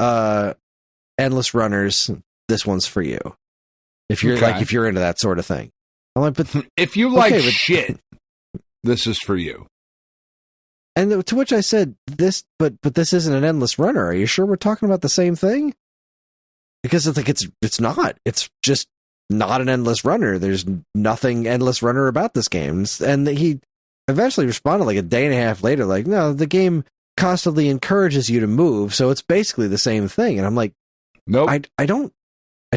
B: endless runners, this one's for you. If you're if you're into that sort of thing. I'm like, but
C: if you like shit, this is for you.
B: And to which I said, but this isn't an endless runner. Are you sure we're talking about the same thing? Because it's like it's not. It's just not an endless runner. There's nothing endless runner about this game. And he eventually responded like a day and a half later, like, no, the game constantly encourages you to move, so it's basically the same thing. And I'm like,
C: nope.
B: I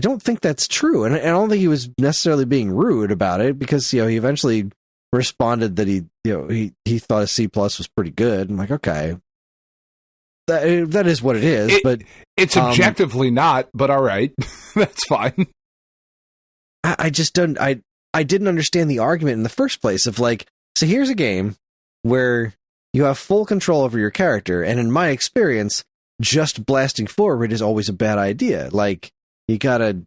B: don't think that's true. And I don't think he was necessarily being rude about it, because, he eventually responded that he thought a C+ was pretty good. I'm like, okay, that is what it is. But
C: it's objectively not, but all right. That's fine.
B: I just don't, I didn't understand the argument in the first place of like, so here's a game where you have full control over your character. And in my experience, just blasting forward is always a bad idea. Like, you gotta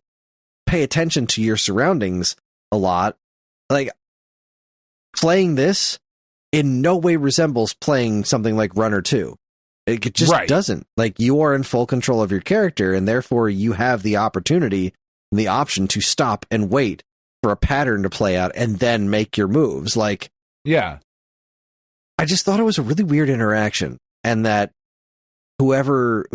B: pay attention to your surroundings a lot. Like, playing this in no way resembles playing something like Runner 2. It just doesn't. Like, you are in full control of your character, and therefore you have the opportunity and the option to stop and wait for a pattern to play out and then make your moves. Like,
C: yeah.
B: I just thought it was a really weird interaction, and that whoever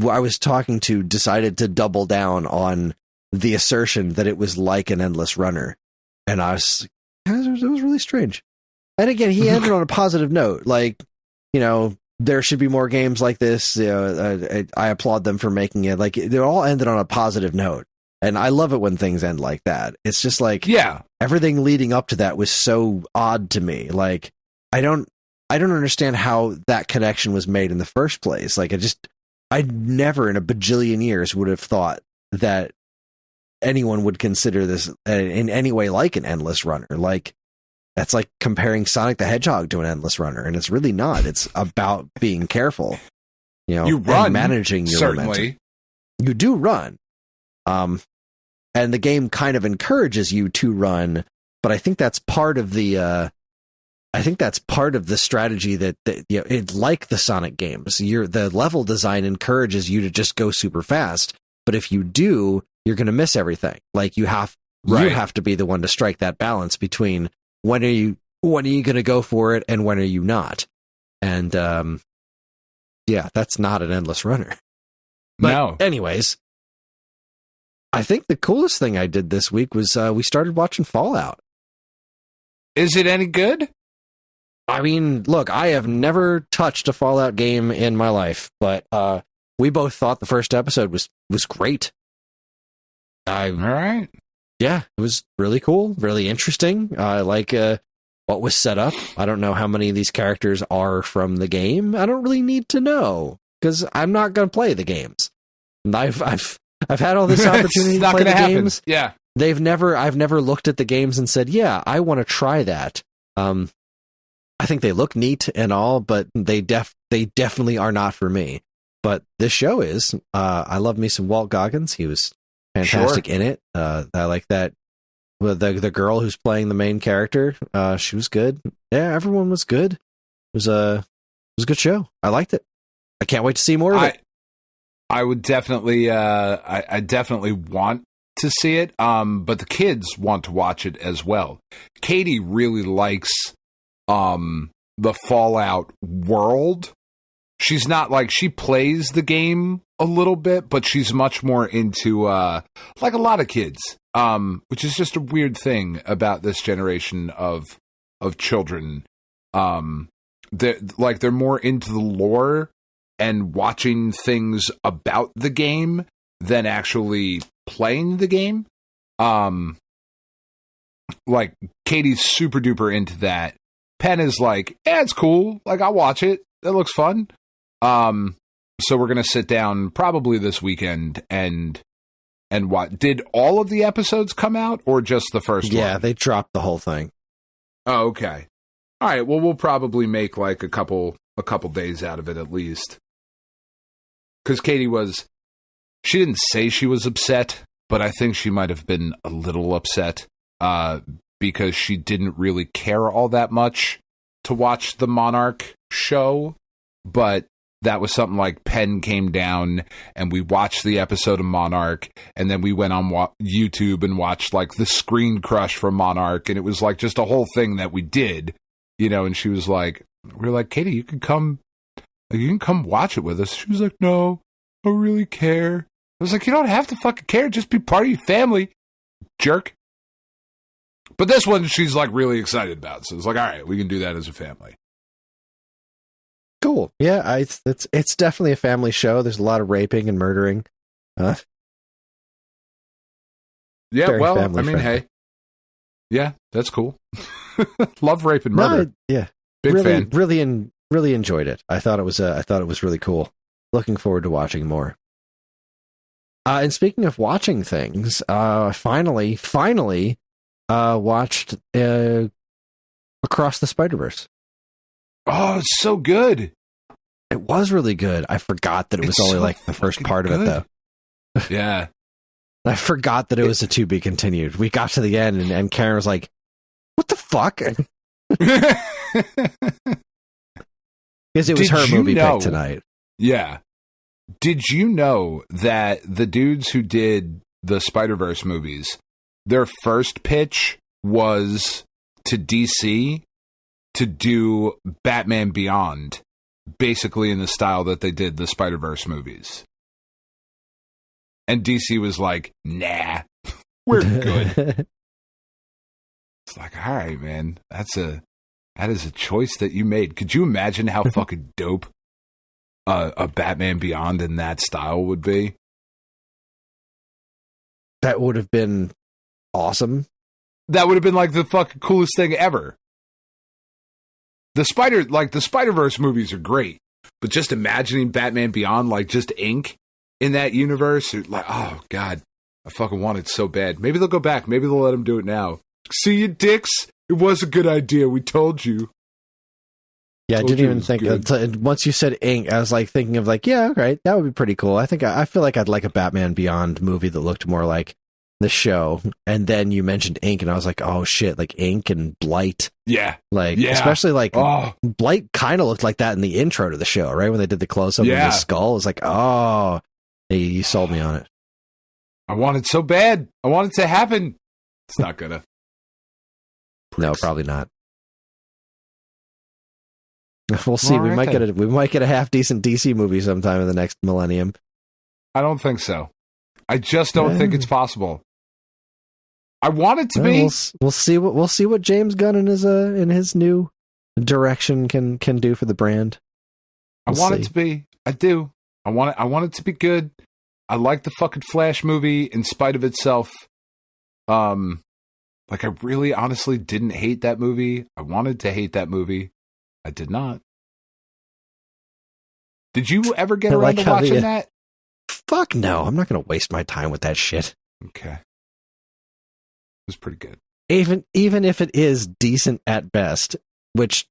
B: I was talking to decided to double down on the assertion that it was like an endless runner. And it was really strange. And again, he ended on a positive note. Like, you know, there should be more games like this. You know, I applaud them for making it. Like, they all ended on a positive note. And I love it when things end like that. It's just like, yeah, everything leading up to that was so odd to me. Like, I don't understand how that connection was made in the first place. Like, I never in a bajillion years would have thought that anyone would consider this in any way like an endless runner. Like, that's like comparing Sonic the Hedgehog to an endless runner, and it's really not. It's about being careful, you know,
C: you run,
B: and managing your momentum. You do run. And the game kind of encourages you to run, but I think that's part of the strategy that you know, it's like the Sonic games. The level design encourages you to just go super fast, but if you do, you're going to miss everything. Like, you have to be the one to strike that balance between when are you going to go for it and when are you not. And yeah, that's not an endless runner. But
C: no.
B: Anyways, I think the coolest thing I did this week was we started watching Fallout.
C: Is it any good?
B: I mean, look, I have never touched a Fallout game in my life, but we both thought the first episode was great.
C: All right.
B: Yeah, it was really cool, really interesting. I like what was set up. I don't know how many of these characters are from the game. I don't really need to know, because I'm not going to play the games. And I've had all this opportunity to play the games.
C: Yeah.
B: I've never looked at the games and said, yeah, I want to try that. I think they look neat and all, but they definitely are not for me. But this show is. I love me some Walt Goggins. He was fantastic in it. I like that. With the girl who's playing the main character, she was good. Yeah, everyone was good. It was a good show. I liked it. I can't wait to see more of it.
C: I would definitely, I definitely want to see it. But the kids want to watch it as well. Katie really likes the Fallout world. She's not like, she plays the game a little bit, but she's much more into like a lot of kids, which is just a weird thing about this generation of children. They're more into the lore and watching things about the game than actually playing the game. Like, Katie's super duper into that. Penn is like, yeah, it's cool. Like, I'll watch it. That looks fun. So we're going to sit down probably this weekend and what? Did all of the episodes come out or just the first one?
B: Yeah, they dropped the whole thing.
C: Oh, okay. All right. Well, we'll probably make like a couple days out of it at least. Because Katie she didn't say she was upset, but I think she might have been a little upset because she didn't really care all that much to watch the Monarch show. But that was something like Penn came down and we watched the episode of Monarch, and then we went on YouTube and watched like the Screen Crush from Monarch, and it was like just a whole thing that we did, you know. And she was like, we were like, Katie, you can come watch it with us. She was like, no, I don't really care. I was like, you don't have to fucking care. Just be part of your family, jerk. But this one, she's like really excited about. So it's like, all right, we can do that as a family.
B: Cool. Yeah, it's definitely a family show. There's a lot of raping and murdering.
C: Yeah, well, I mean, friendly. Hey. Yeah, that's cool. Love rape and murder.
B: Yeah.
C: Big fan.
B: Really enjoyed it. I thought it was really cool. Looking forward to watching more. And speaking of watching things, finally watched Across the Spider-Verse.
C: Oh, it's so good.
B: It was really good. I forgot that it was only like the first part of it, though.
C: Yeah.
B: I forgot that it was a to be continued. We got to the end, and Karen was like, "What the fuck?" Because it was her movie pick tonight.
C: Yeah. Did you know that the dudes who did the Spider-Verse movies, their first pitch was to DC to do Batman Beyond, basically in the style that they did the Spider-Verse movies? And DC was like, nah, we're good. It's like, all right, man, that is a choice that you made. Could you imagine how fucking dope a Batman Beyond in that style would be?
B: That would have been awesome.
C: That would have been like the fucking coolest thing ever. The Spider-Verse movies are great, but just imagining Batman Beyond, like just ink in that universe, like, oh god, I fucking want it so bad. Maybe they'll go back. Maybe they'll let him do it now. See you, dicks. It was a good idea. We told you.
B: Yeah, I didn't even think. Once you said ink, I was like thinking of like, yeah, right, that would be pretty cool. I feel like I'd like a Batman Beyond movie that looked more like the show. And then you mentioned ink, and I was like, oh shit, like ink and Blight.
C: Yeah,
B: especially like Blight kind of looked like that in the intro to the show, right? When they did the close up of the skull, it was like, oh, you sold me on it.
C: I want it so bad. I want it to happen. It's not gonna.
B: No, probably not. We'll see. We might get a half decent DC movie sometime in the next millennium.
C: I don't think so. I just don't think it's possible. I want it to be.
B: We'll see what James Gunn in his new direction can do for the brand.
C: I want it to be. I do. I want it to be good. I like the fucking Flash movie in spite of itself. Like, I really honestly didn't hate that movie. I wanted to hate that movie. I did not. Did you ever get around to watching that?
B: Fuck no. I'm not going to waste my time with that shit.
C: Okay. It was pretty good.
B: Even if it is decent at best, which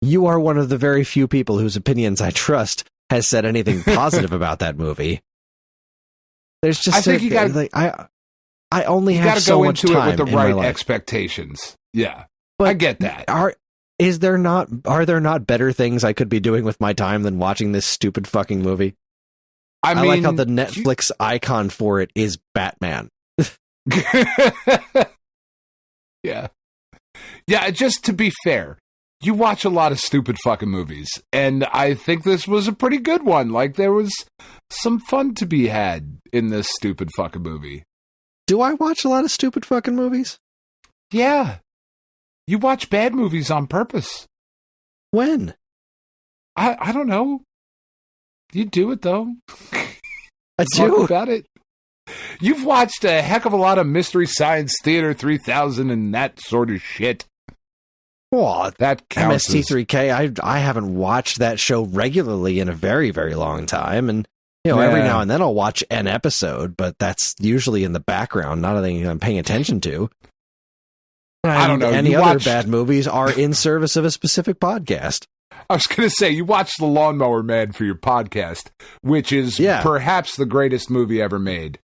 B: you are one of the very few people whose opinions I trust has said anything positive about that movie. There's just
C: I think you got
B: like I only have so much time. You got to go into it with the right
C: expectations. Yeah.
B: But
C: I get that.
B: Are there not better things I could be doing with my time than watching this stupid fucking movie? I mean, like how the Netflix icon for it is Batman.
C: Yeah. Yeah, just to be fair, you watch a lot of stupid fucking movies, and I think this was a pretty good one. Like, there was some fun to be had in this stupid fucking movie.
B: Do I watch a lot of stupid fucking movies?
C: Yeah. You watch bad movies on purpose.
B: When?
C: I don't know. You do it, though.
B: I do.
C: Talk about it. You've watched a heck of a lot of Mystery Science Theater 3000 and that sort of shit.
B: Well,
C: that counts.
B: MST3K, I haven't watched that show regularly in a very, very long time, and every now and then I'll watch an episode, but that's usually in the background, not anything I'm paying attention to.
C: I don't know.
B: Any other bad movies are in service of a specific podcast.
C: I was going to say, you watched The Lawnmower Man for your podcast, which is perhaps the greatest movie ever made.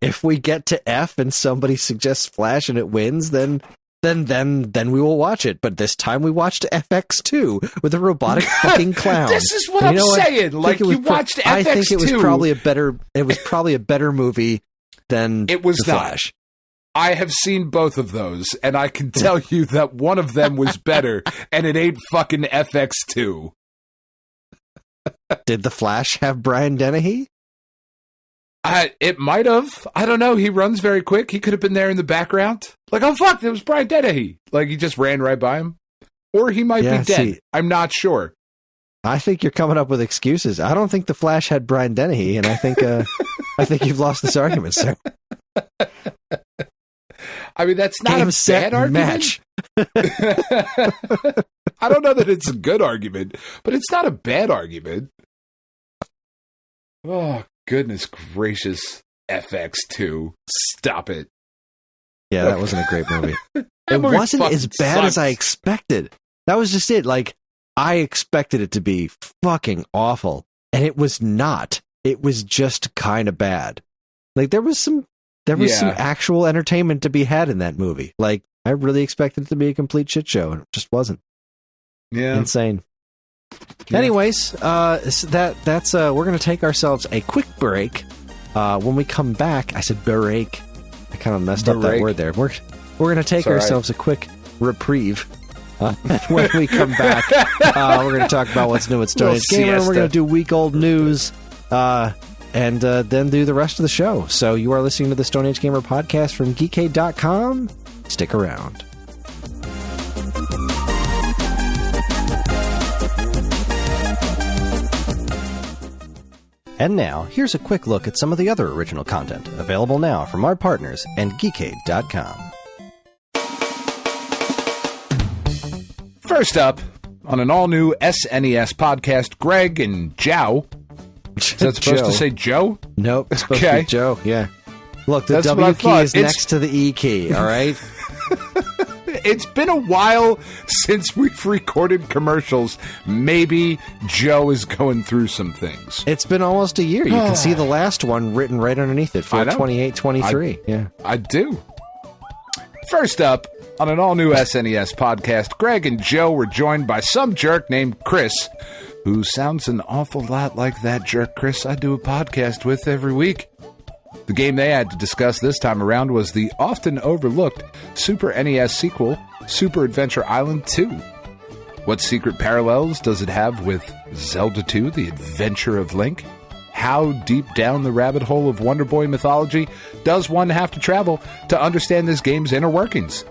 B: If we get to F and somebody suggests Flash and it wins, then we will watch it. But this time we watched FX2 with a robotic fucking clown.
C: This is what I'm saying. Like, you watched FX2.
B: I think it was probably a better movie than
C: it was
B: The Flash.
C: I have seen both of those, and I can tell you that one of them was better, and it ain't fucking FX2.
B: Did The Flash have Brian Dennehy?
C: It might have. I don't know. He runs very quick. He could have been there in the background. Like, oh, fuck, it was Brian Dennehy. Like, he just ran right by him. Or he might be dead. See, I'm not sure.
B: I think you're coming up with excuses. I don't think The Flash had Brian Dennehy, and I think you've lost this argument, sir.
C: I mean, that's not a bad argument.
B: Match.
C: I don't know that it's a good argument, but it's not a bad argument. Oh, goodness gracious. FX2. Stop it.
B: Yeah, that wasn't a great movie. It wasn't as bad as I expected. That was just it. Like, I expected it to be fucking awful, and it was not. It was just kind of bad. Like there was some actual entertainment to be had in that movie. Like I really expected it to be a complete shit show, and it just wasn't.
C: Yeah,
B: insane. Yeah. Anyways, so that's we're gonna take ourselves a quick break. When we come back, I said break. I kind of messed up that word there. We're gonna take ourselves a quick reprieve. When we come back, we're going to talk about what's new at Stone Age Gamer. We're going to do week-old news, and then do the rest of the show. So you are listening to the Stone Age Gamer podcast from Geekade.com. Stick around.
D: And now, here's a quick look at some of the other original content available now from our partners and Geekade.com.
C: First up, on an all-new SNES podcast, Greg and Joe. Is that supposed to say Joe?
B: Nope, it's supposed to be Joe, yeah. Look, the W key is next to the E key, all right?
C: It's been a while since we've recorded commercials. Maybe Joe is going through some things.
B: It's been almost a year. You can see the last one written right underneath it, 4/28/23. Yeah,
C: I do. First up, on an all-new SNES podcast, Greg and Joe were joined by some jerk named Kris, who sounds an awful lot like that jerk Kris I do a podcast with every week. The game they had to discuss this time around was the often overlooked Super NES sequel, Super Adventure Island 2. What secret parallels does it have with Zelda 2, The Adventure of Link? How deep down the rabbit hole of Wonder Boy mythology does one have to travel to understand this game's inner workings?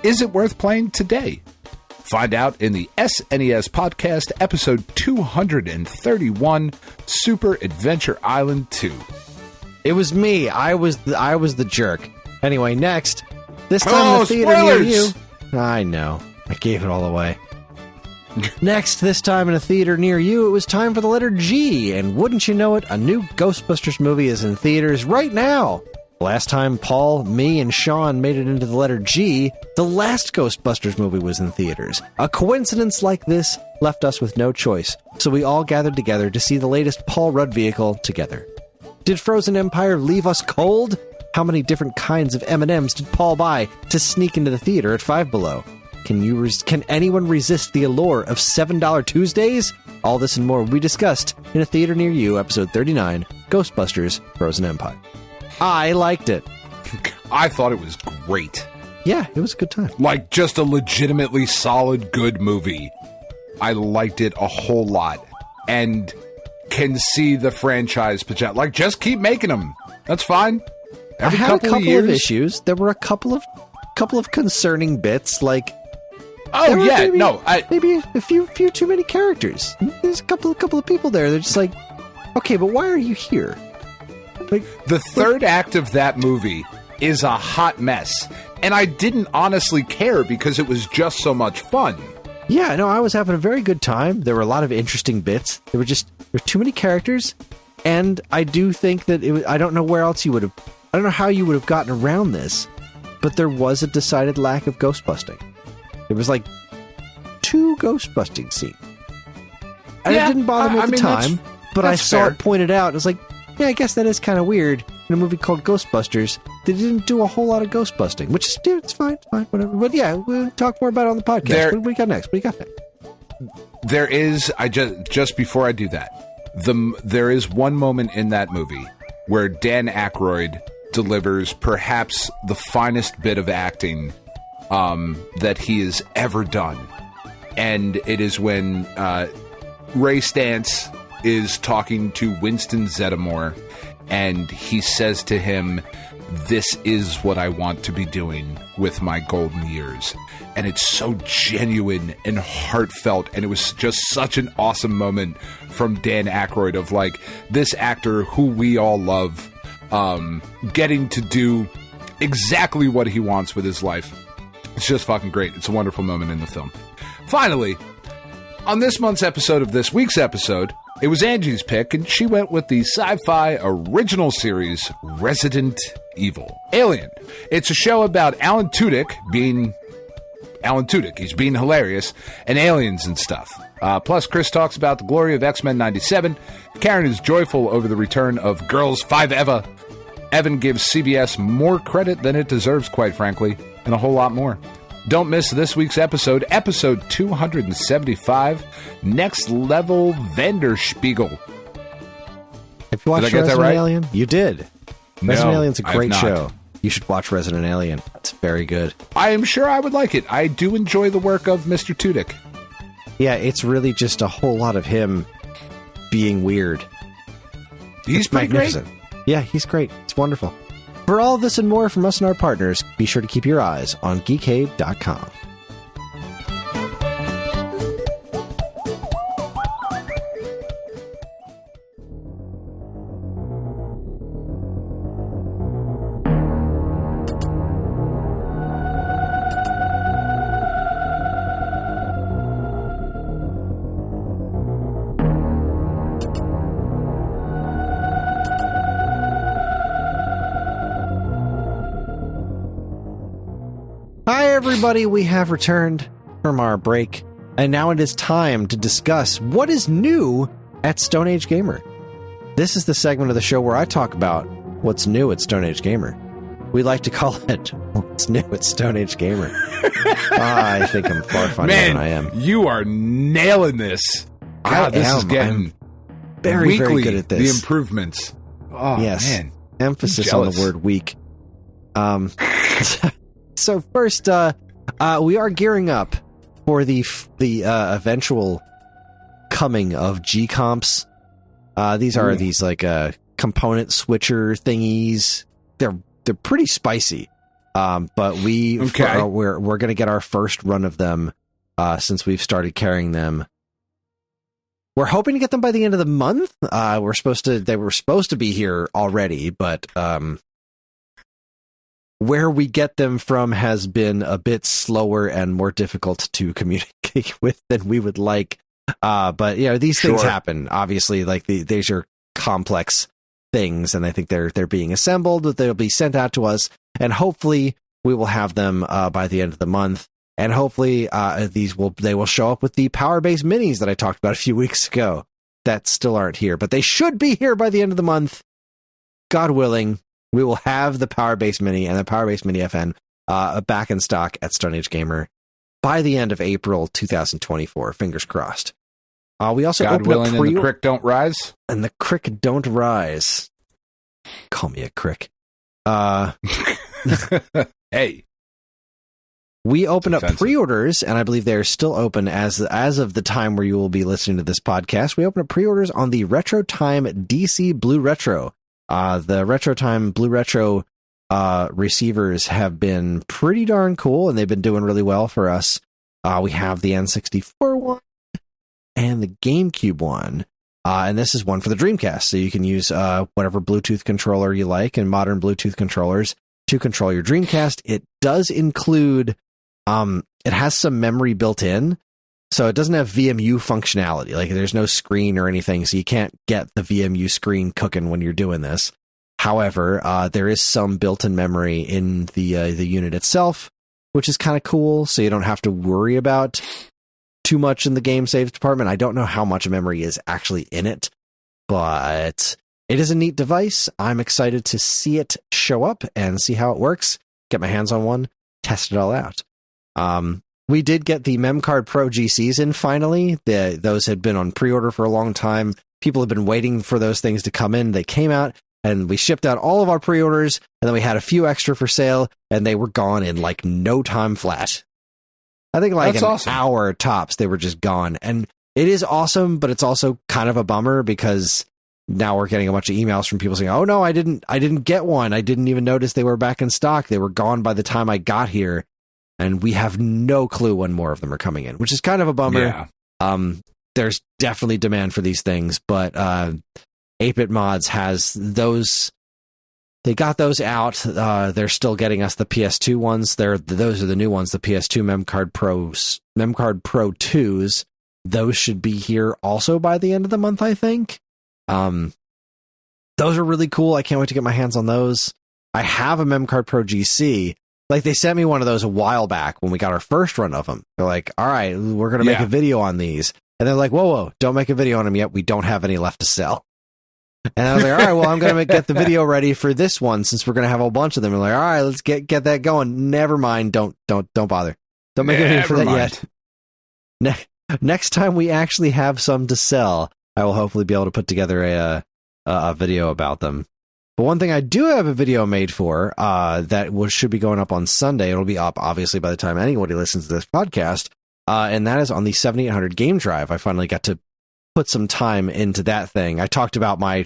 C: Is it worth playing today? Find out in the SNES podcast, episode 231, Super Adventure Island 2.
B: It was me. I was the jerk. Anyway, next. This time in the theater
C: spoilers!
B: near you. I know. I gave it all away. Next, this time in a theater near you, it was time for the letter G. And wouldn't you know it, a new Ghostbusters movie is in theaters right now. Last time Paul, me, and Sean made it into the letter G, the last Ghostbusters movie was in theaters. A coincidence like this left us with no choice, so we all gathered together to see the latest Paul Rudd vehicle together. Did Frozen Empire leave us cold? How many different kinds of M&Ms did Paul buy to sneak into the theater at Five Below? Can anyone resist the allure of $7 Tuesdays? All this and more will be discussed in a theater near you, episode 39, Ghostbusters Frozen Empire. I liked it.
C: I thought it was great.
B: Yeah, it was a good time.
C: Like, just a legitimately solid, good movie. I liked it a whole lot. And can see the franchise potential. Like, just keep making them. That's fine.
B: Every I had couple a couple of issues. There were a couple of concerning bits, like...
C: Oh, yeah,
B: maybe a few too many characters. There's a couple of people there. They're just like, okay, but why are you here? Like,
C: the third act of that movie is a hot mess. And I didn't honestly care because it was just so much fun.
B: Yeah, no, I was having a very good time. There were a lot of interesting bits. There were too many characters. And I do think that I don't know where else I don't know how you would have gotten around this. But there was a decided lack of ghost busting. There was like 2 ghost busting scenes. And it didn't bother me at the time. But I saw it pointed out. I was like, yeah, I guess that is kind of weird. In a movie called Ghostbusters, they didn't do a whole lot of ghost busting, which is, dude, it's fine, whatever. But yeah, we'll talk more about it on the podcast. What do we got next?
C: There is, just before I do that, there is one moment in that movie where Dan Aykroyd delivers perhaps the finest bit of acting that he has ever done. And it is when Ray Stantz is talking to Winston Zeddemore, and he says to him, "This is what I want to be doing with my golden years." And it's so genuine and heartfelt, and it was just such an awesome moment from Dan Aykroyd of, like, this actor who we all love getting to do exactly what he wants with his life. It's just fucking great. It's a wonderful moment in the film. Finally, on this month's episode of this week's episode, it was Angie's pick, and she went with the sci-fi original series Resident Evil. Alien. It's a show about Alan Tudyk being Alan Tudyk. He's being hilarious, and aliens and stuff. Plus, Kris talks about the glory of X-Men 97. Karen is joyful over the return of Girls 5 Eva. Evan gives CBS more credit than it deserves, quite frankly, and a whole lot more. Don't miss this week's episode 275, Next Level Vendor Spiegel.
B: Have you watched
C: Did I get that
B: Resident
C: right?
B: Alien? You did.
C: No,
B: Resident Alien's a
C: I have
B: great
C: not.
B: show. You should watch Resident Alien. It's very good.
C: I am sure I would like it. I do enjoy the work of Mr. Tudyk.
B: Yeah, it's really just a whole lot of him being weird.
C: He's pretty great.
B: Magnificent. Yeah, he's great. It's wonderful. For all of this and more from us and our partners, be sure to keep your eyes on geekade.com. Hi, everybody. We have returned from our break, and now it is time to discuss what is new at Stone Age Gamer. This is the segment of the show where I talk about what's new at Stone Age Gamer. We like to call it What's New at Stone Age Gamer. I think I'm far funnier than I am.
C: You are nailing this. God, this is getting
B: very,
C: weekly,
B: very good at this.
C: the improvements. Oh,
B: yes.
C: man.
B: Emphasis on the word weak. So first, we are gearing up for the eventual coming of G-Comps. These are these like component switcher thingies. They're pretty spicy. But we're going to get our first run of them since we've started carrying them. We're hoping to get them by the end of the month. They were supposed to be here already, but where we get them from has been a bit slower and more difficult to communicate with than we would like. But you know, these things happen. Obviously, like these are complex things, and I think they're being assembled. That they'll be sent out to us, and hopefully we will have them by the end of the month. And hopefully they will show up with the power-based minis that I talked about a few weeks ago that still aren't here, but they should be here by the end of the month. God willing, we will have the power-based mini and the power-based mini FN back in stock at Stone Age Gamer by the end of April 2024. Fingers crossed. We also
C: God willing, and the crick don't rise.
B: And the crick don't rise. Call me a crick.
C: Hey.
B: We opened up pre-orders, and I believe they're still open as of the time where you will be listening to this podcast. We opened up pre-orders on the Retro Time DC Blue Retro. The Retro Time Blue Retro receivers have been pretty darn cool, and they've been doing really well for us. We have the N64 one and the GameCube one, and this is one for the Dreamcast, so you can use whatever Bluetooth controller you like and modern Bluetooth controllers to control your Dreamcast. It does include... it has some memory built in, so it doesn't have VMU functionality. Like, there's no screen or anything, so you can't get the VMU screen cooking when you're doing this. However, there is some built-in memory in the unit itself, which is kind of cool, so you don't have to worry about too much in the game saves department. I don't know how much memory is actually in it, but it is a neat device. I'm excited to see it show up and see how it works, get my hands on one, test it all out. We did get the MemCard Pro GCs in finally. Those had been on pre-order for a long time. People have been waiting for those things to come in. They came out, and we shipped out all of our pre-orders, and then we had a few extra for sale, and they were gone in like no time flat. I think like an hour tops, they were just gone. And it is awesome, but it's also kind of a bummer because now we're getting a bunch of emails from people saying, "Oh no, I didn't get one. I didn't even notice they were back in stock. They were gone by the time I got here." And we have no clue when more of them are coming in, which is kind of a bummer. Yeah. There's definitely demand for these things, but 8-Bit Mods has those. They got those out. They're still getting us the PS2 ones. Those are the new ones, the PS2 MemCard Pro 2s. Those should be here also by the end of the month, I think. Those are really cool. I can't wait to get my hands on those. I have a MemCard Pro GC. Like, they sent me one of those a while back when we got our first run of them. They're like, all right, we're going to make a video on these. And they're like, whoa, don't make a video on them yet. We don't have any left to sell. And I was like, all right, well, I'm going to get the video ready for this one since we're going to have a whole bunch of them. I'm like, all right, let's get that going. Never mind. Don't bother. Don't make anything for that yet. Next time we actually have some to sell, I will hopefully be able to put together a video about them. But one thing I do have a video made for that should be going up on Sunday. It'll be up, obviously, by the time anybody listens to this podcast. And that is on the 7800 game drive. I finally got to put some time into that thing. I talked about my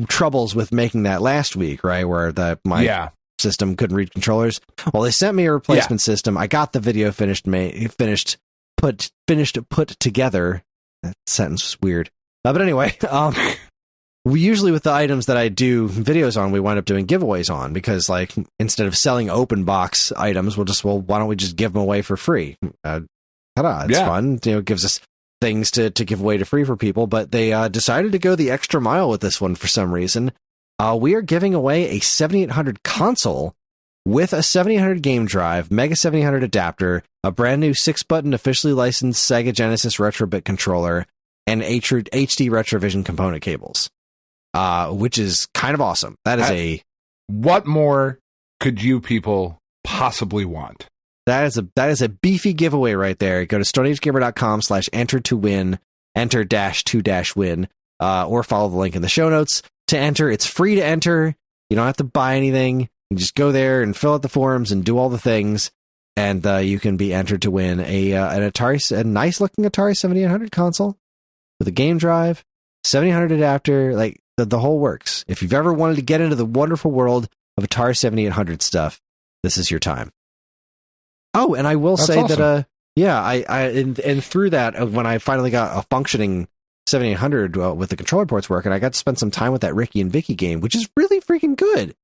B: troubles with making that last week, right? Where my system couldn't read controllers. Well, they sent me a replacement system. I got the video finished, put together. That sentence was weird. But anyway, we usually with the items that I do videos on, we wind up doing giveaways on because like instead of selling open box items, why don't we just give them away for free? It's fun. It gives us things to give away to free for people, but they decided to go the extra mile with this one for some reason. We are giving away a 7800 console with a 7800 game drive, Mega 7800 adapter, a brand new 6-button officially licensed Sega Genesis Retrobit controller, and HD Retrovision component cables, which is kind of awesome. That is
C: what more could you people possibly want?
B: That is a beefy giveaway right there. Go to stoneagegamer.com/enter to win, enter -2-win, or follow the link in the show notes to enter. It's free to enter. You don't have to buy anything. You just go there and fill out the forms and do all the things, and you can be entered to win a nice looking Atari 7800 console with a game drive, 7800 adapter, like the whole works. If you've ever wanted to get into the wonderful world of Atari 7800 stuff, this is your time. Oh, and I will say awesome. That, and through that, when I finally got a functioning 7800 with the controller ports working, I got to spend some time with that Ricky and Vicky game, which is really freaking good.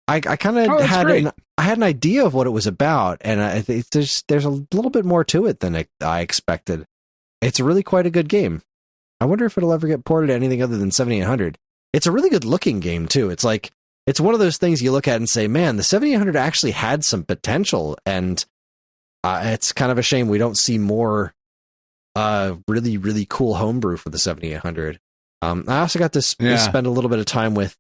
B: I kind of had an idea of what it was about, and there's a little bit more to it than I expected. It's really quite a good game. I wonder if it'll ever get ported to anything other than 7800. It's a really good looking game too. It's like, it's one of those things you look at and say, man, the 7800 actually had some potential, and it's kind of a shame we don't see more really, really cool homebrew for the 7800. I also got to spend a little bit of time with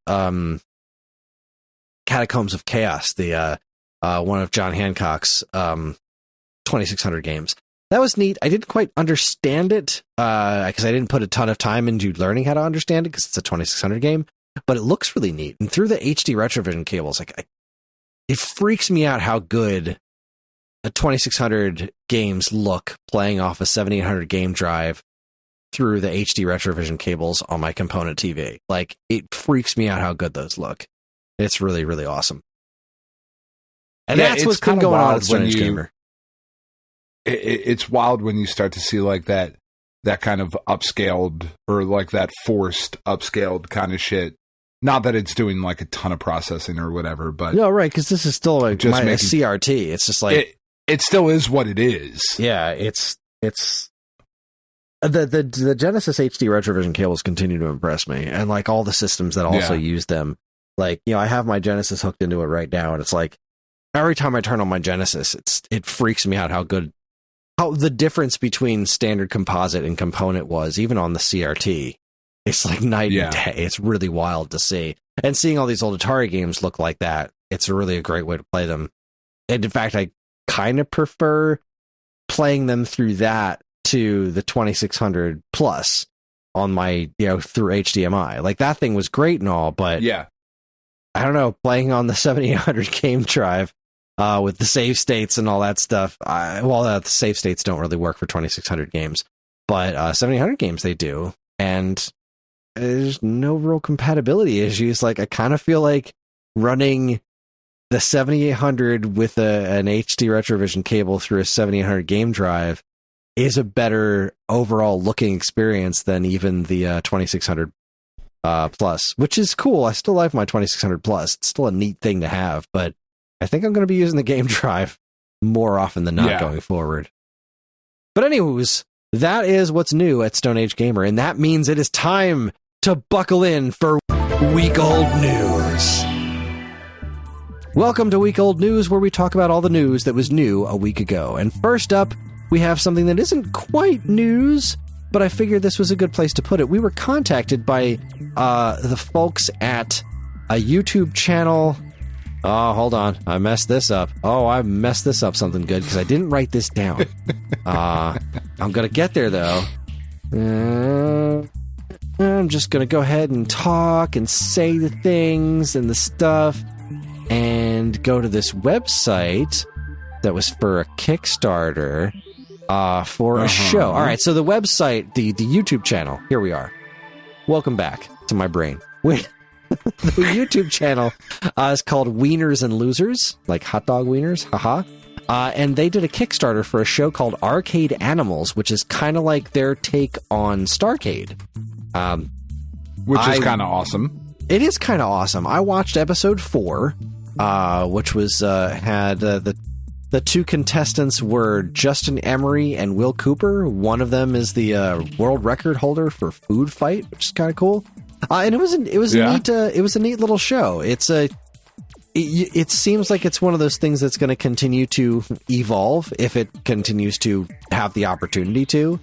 B: Catacombs of Chaos, the one of John Hancock's 2600 games. That was neat. I didn't quite understand it because I didn't put a ton of time into learning how to understand it because it's a 2600 game. But it looks really neat. And through the HD Retrovision cables, it freaks me out how good a 2600 games look playing off a 7800 game drive through the HD Retrovision cables on my component TV. Like, it freaks me out how good those look. It's really, really awesome. And that's what's been going on at Stone Age Gamer.
C: It's wild when you start to see like that kind of upscaled or like that forced upscaled kind of shit. Not that it's doing like a ton of processing or whatever, but
B: no, right? Because this is still like a CRT. It's just like
C: it still is what it is.
B: Yeah, it's the Genesis HD Retrovision cables continue to impress me, and like all the systems that also use them. Like, I have my Genesis hooked into it right now, and it's like every time I turn on my Genesis, it freaks me out how the difference between standard composite and component was, even on the CRT. It's like night and day. It's really wild to see. And seeing all these old Atari games look like that, it's really a great way to play them. And in fact, I kind of prefer playing them through that to the 2600 plus on my, through HDMI. Like, that thing was great and all, but I don't know, playing on the 7800 game drive with the save states and all that stuff. The save states don't really work for 2600 games, but 7800 games they do. And there's no real compatibility issues. Like, I kind of feel like running the 7800 with an HD Retrovision cable through a 7800 game drive is a better overall looking experience than even the 2600 plus, which is cool. I still like my 2600 plus. It's still a neat thing to have, but I think I'm going to be using the game drive more often than not going forward. But anyways, that is what's new at Stone Age Gamer, and that means it is time to buckle in for Week Old News. Welcome to Week Old News, where we talk about all the news that was new a week ago. And first up, we have something that isn't quite news, but I figured this was a good place to put it. We were contacted by the folks at a YouTube channel. Oh, hold on. I messed this up. Oh, I messed this up something good because I didn't write this down. I'm going to get there, though. I'm just going to go ahead and talk and say the things and the stuff and go to this website that was for a Kickstarter for a show. All right, so the website, the YouTube channel, here we are. Welcome back to my brain. The YouTube channel is called Wieners and Losers, like hot dog wieners, haha. And they did a Kickstarter for a show called Arcade Animals, which is kind of like their take on Starcade.
C: Which is kind of awesome.
B: It is kind of awesome. I watched episode 4, which was had the two contestants were Justin Emery and Will Cooper. One of them is the world record holder for food fight, which is kind of cool. And it was a neat little show. It seems like it's one of those things that's going to continue to evolve if it continues to have the opportunity to.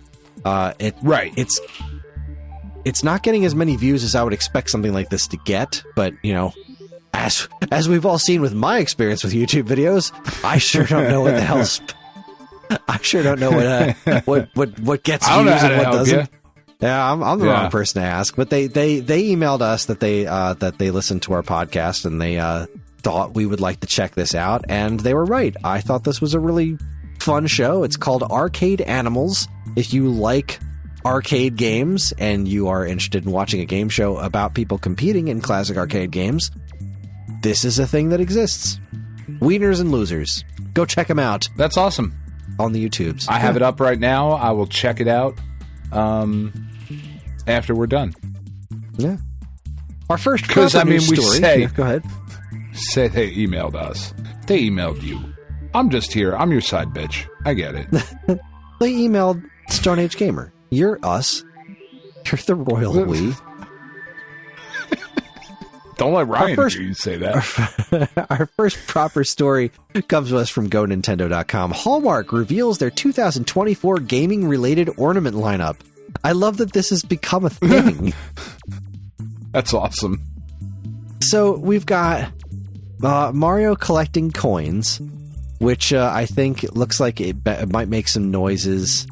B: It's not getting as many views as I would expect something like this to get, but as we've all seen with my experience with YouTube videos, I sure don't know what the hell's. I sure don't know what gets views and what doesn't. You. Yeah, I'm the wrong person to ask, but they emailed us that they listened to our podcast and they thought we would like to check this out, and they were right. I thought this was a really fun show. It's called Arcade Animals. If you like arcade games and you are interested in watching a game show about people competing in classic arcade games, this is a thing that exists. Wieners and Losers. Go check them out.
C: That's awesome.
B: On the YouTubes.
C: I have it up right now. I will check it out after we're done.
B: Yeah. Our first story.
C: Say,
B: go ahead.
C: Say they emailed us. They emailed you. I'm just here. I'm your side bitch. I get it.
B: They emailed Stone Age Gamer. You're us. You're the royal we.
C: Don't let Ryan hear you say that.
B: Our first proper story comes to us from GoNintendo.com. Hallmark reveals their 2024 gaming-related ornament lineup. I love that this has become a thing.
C: That's awesome.
B: So we've got Mario collecting coins, which I think looks like it might make some noises.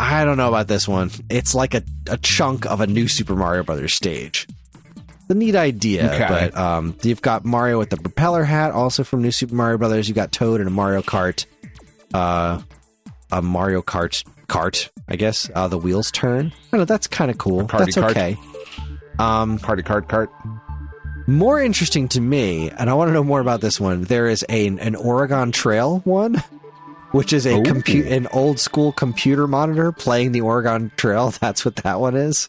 B: I don't know about this one. It's like a chunk of a new Super Mario Brothers stage. The neat idea, okay. But you've got Mario with the propeller hat, also from New Super Mario Brothers. You've got Toad in a Mario Kart, cart, I guess. The wheels turn. I don't know, that's kind of cool. That's okay.
C: Party cart.
B: More interesting to me, and I want to know more about this one. There is an Oregon Trail one, which is an old school computer monitor playing the Oregon Trail. That's what that one is.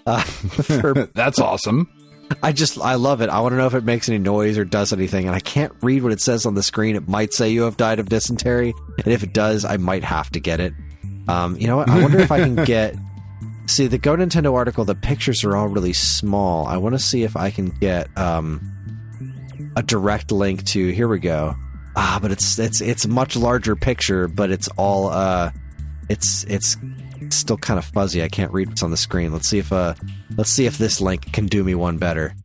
C: That's awesome.
B: I love it. I want to know if it makes any noise or does anything, and I can't read what it says on the screen. It might say you have died of dysentery, and if it does, I might have to get it. You know what? I wonder if I can get... See, the Go Nintendo article, the pictures are all really small. I want to see if I can get a direct link to... Here we go. But it's a much larger picture, but it's all... It's still kind of fuzzy. I can't read what's on the screen. Let's see if this link can do me one better.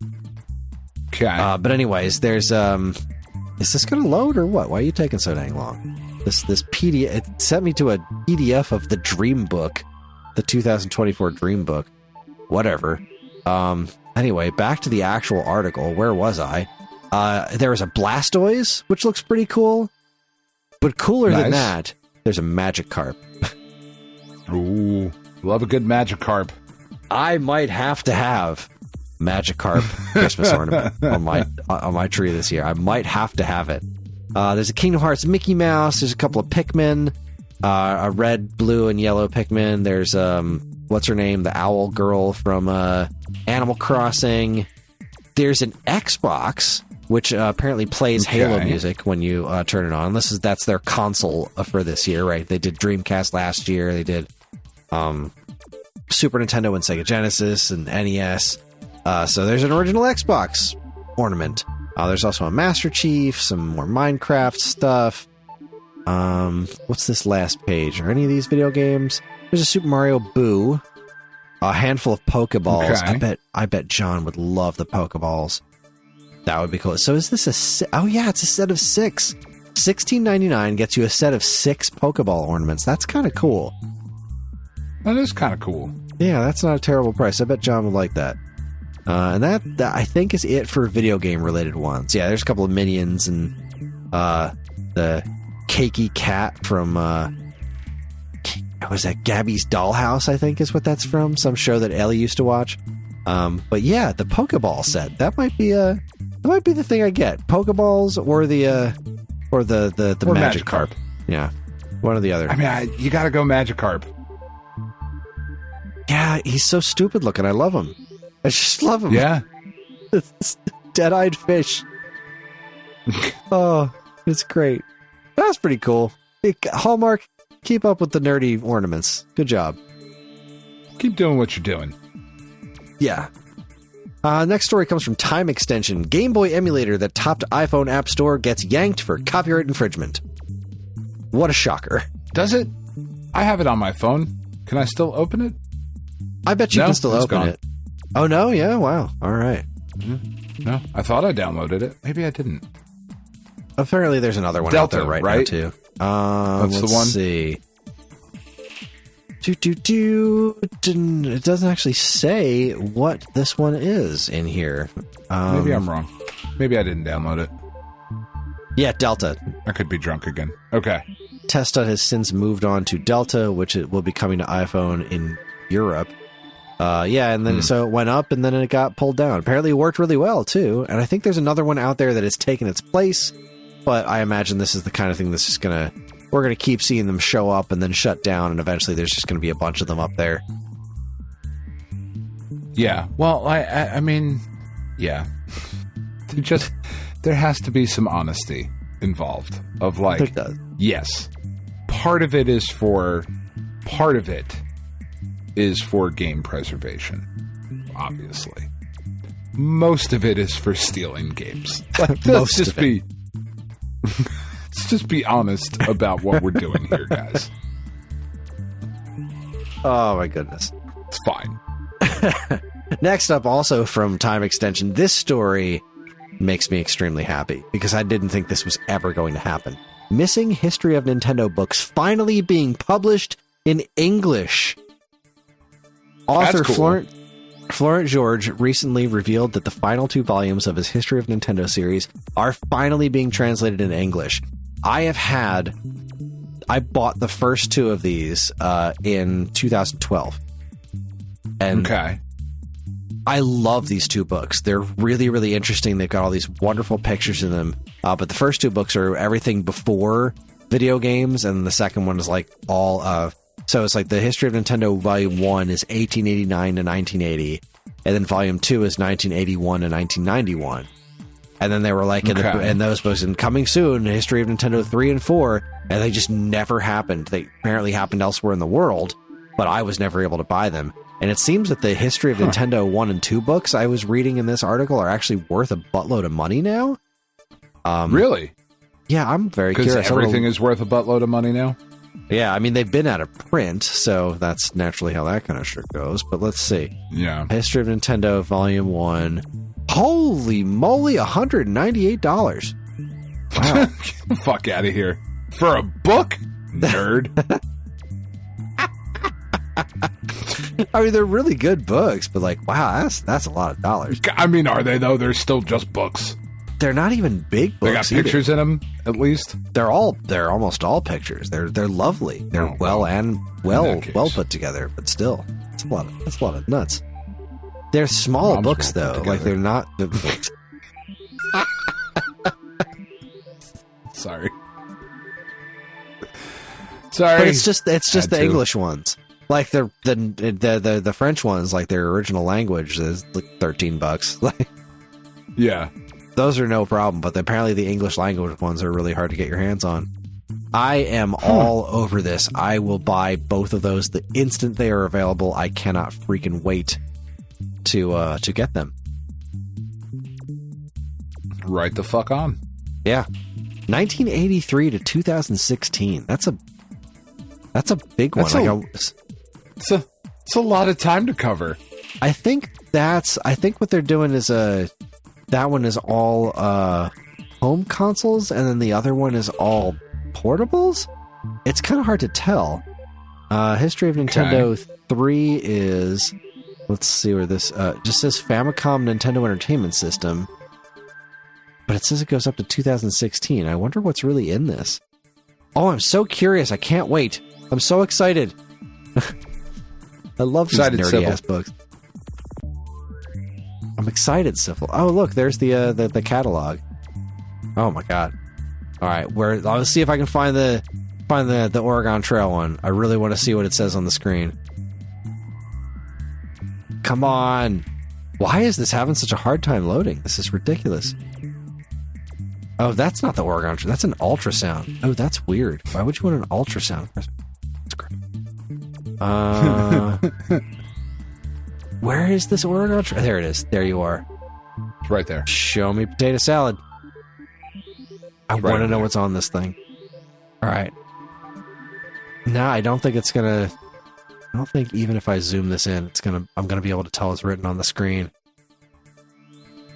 C: Okay.
B: But anyways, there's is this going to load or what? Why are you taking so dang long? This PDF, it sent me to a PDF of the Dream Book, the 2024 Dream Book. Whatever. Anyway, back to the actual article. Where was I? There was a Blastoise, which looks pretty cool. But cooler than that, there's a Magikarp.
C: Ooh, love a good Magikarp.
B: I might have to have Magikarp Christmas ornament on my tree this year. I might have to have it. There's a Kingdom Hearts Mickey Mouse. There's a couple of Pikmin, a red, blue, and yellow Pikmin. There's what's her name, the owl girl from Animal Crossing. There's an Xbox, which apparently plays Halo music when you turn it on. That's their console for this year, right? They did Dreamcast last year. They did Super Nintendo and Sega Genesis and NES. So there's an original Xbox ornament. There's also a Master Chief, some more Minecraft stuff. What's this last page? Are any of these video games? There's a Super Mario Boo. A handful of Pokeballs.
C: Okay.
B: I bet John would love the Pokeballs. That would be cool. So is this oh yeah, it's a set of 6. $16.99 gets you a set of 6 Pokeball ornaments. That's kind of cool.
C: That is kind of cool.
B: Yeah, that's not a terrible price. I bet John would like that. And that I think is it for video game related ones. Yeah, there's a couple of Minions and the Cakey Cat from was that Gabby's Dollhouse, I think is what that's from. Some show that Ellie used to watch. But yeah, the Pokeball set. That might be the thing I get. Pokeballs or the Magikarp. Yeah. One or the other.
C: I mean, you got to go Magikarp.
B: Yeah, he's so stupid looking. I love him. I just love him.
C: Yeah.
B: Dead-eyed fish. Oh, it's great. That's pretty cool. Hallmark, keep up with the nerdy ornaments. Good job.
C: Keep doing what you're doing.
B: Yeah. Next story comes from Time Extension. Game Boy emulator that topped iPhone App Store gets yanked for copyright infringement. What a shocker.
C: Does it? I have it on my phone. Can I still open it?
B: I bet you can still open
C: gone.
B: it. Oh, no? Yeah, wow. All right.
C: No, I thought I downloaded it. Maybe I didn't.
B: Apparently there's another one
C: Delta,
B: out there right now, too.
C: That's the one?
B: Let's see. It doesn't actually say what this one is in here.
C: Maybe I'm wrong. Maybe I didn't download it.
B: Yeah, Delta.
C: I could be drunk again. Okay.
B: Testa has since moved on to Delta, which it will be coming to iPhone in Europe. Yeah, and then so it went up, and then it got pulled down. Apparently it worked really well, too. And I think there's another one out there that has taken its place, but I imagine this is the kind of thing that's just we're going to keep seeing them show up and then shut down, and eventually there's just going to be a bunch of them up there.
C: Yeah. Well, I mean, yeah. There has to be some honesty involved of like, yes, part of it is for game preservation, obviously. Most of it is for stealing games. Let's just be honest about what we're doing here, guys.
B: Oh my goodness.
C: It's fine.
B: Next up, also from Time Extension, this story makes me extremely happy because I didn't think this was ever going to happen. Missing History of Nintendo books finally being published in English. Author
C: cool.
B: Florent George recently revealed that the final 2 volumes of his History of Nintendo series are finally being translated into English. I bought the first 2 of these in 2012. And
C: okay.
B: I love these 2 books. They're really, really interesting. They've got all these wonderful pictures in them. But the first 2 books are everything before video games, and the second one is like all... so it's like the History of Nintendo Volume 1 is 1889 to 1980, and then Volume 2 is 1981 to 1991. And then they were like, in those books, and coming soon, History of Nintendo 3 and 4, and they just never happened. They apparently happened elsewhere in the world, but I was never able to buy them. And it seems that the History of Nintendo 1 and 2 books I was reading in this article are actually worth a buttload of money now.
C: Really?
B: Yeah, I'm very curious.
C: Because everything is worth a buttload of money now?
B: Yeah, I mean, they've been out of print, so that's naturally how that kind of shit goes. But let's see.
C: Yeah.
B: History of Nintendo Volume 1. Holy moly, $198. Wow.
C: Get the fuck out of here. For a book? Nerd.
B: I mean, they're really good books, but like, wow, that's a lot of dollars.
C: I mean, are they, though? They're still just books.
B: They're not even big books.
C: They got pictures in them, at least.
B: They're almost all pictures. They're lovely. They're well put together, but still, it's a lot of nuts. They're small books though. Like they're not the books.
C: Sorry.
B: But it's just the English ones. Like the French ones, like their original language is like $13. Like,
C: yeah.
B: Those are no problem, but apparently the English language ones are really hard to get your hands on. I am all over this. I will buy both of those the instant they are available. I cannot freaking wait to get them.
C: Right the fuck on.
B: Yeah. 1983 to 2016. That's a big one.
C: It's a lot of time to cover.
B: I think what they're doing is that one is all home consoles, and then the other one is all portables. It's kind of hard to tell. History of Nintendo 3 is, let's see where this just says Famicom Nintendo Entertainment System, but it says it goes up to 2016. I wonder what's really in this. Oh, I'm so curious. I can't wait. I'm so excited. I love these nerdy-ass books. I'm excited, Syphil. Oh, look, there's the catalog. Oh my god! All right, let's see if I can find the Oregon Trail one. I really want to see what it says on the screen. Come on! Why is this having such a hard time loading? This is ridiculous. Oh, that's not the Oregon Trail. That's an ultrasound. Oh, that's weird. Why would you want an ultrasound? That's great. Where is this Oregon Trail? There it is. There you are.
C: It's right there.
B: Show me potato salad. I want to know what's on this thing. All right. No, I don't think it's gonna. I don't think even if I zoom this in, I'm gonna be able to tell it's written on the screen.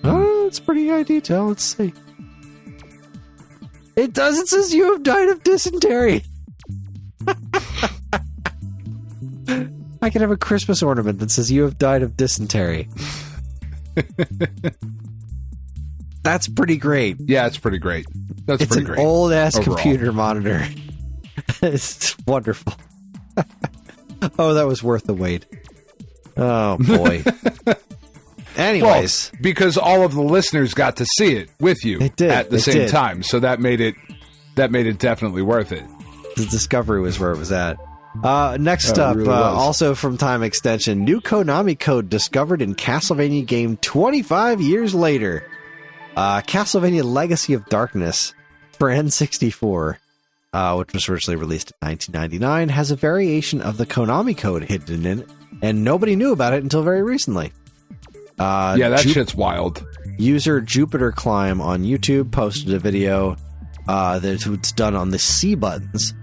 B: Oh, it's pretty high detail. Let's see. It does. It says you have died of dysentery. I can have a Christmas ornament that says you have died of dysentery. That's pretty great.
C: Yeah, it's pretty great. It's
B: an old-ass computer monitor. It's wonderful. Oh, that was worth the wait. Oh, boy. Anyways.
C: Well, because all of the listeners got to see it with you at the same time, so that made it definitely worth it.
B: The discovery was where it was at. Next up, really also from Time Extension, new Konami Code discovered in Castlevania game 25 years later. Castlevania Legacy of Darkness for N64, which was originally released in 1999, has a variation of the Konami Code hidden in it, and nobody knew about it until very recently.
C: That shit's wild.
B: User Jupiter Climb on YouTube posted a video that's done on the C buttons.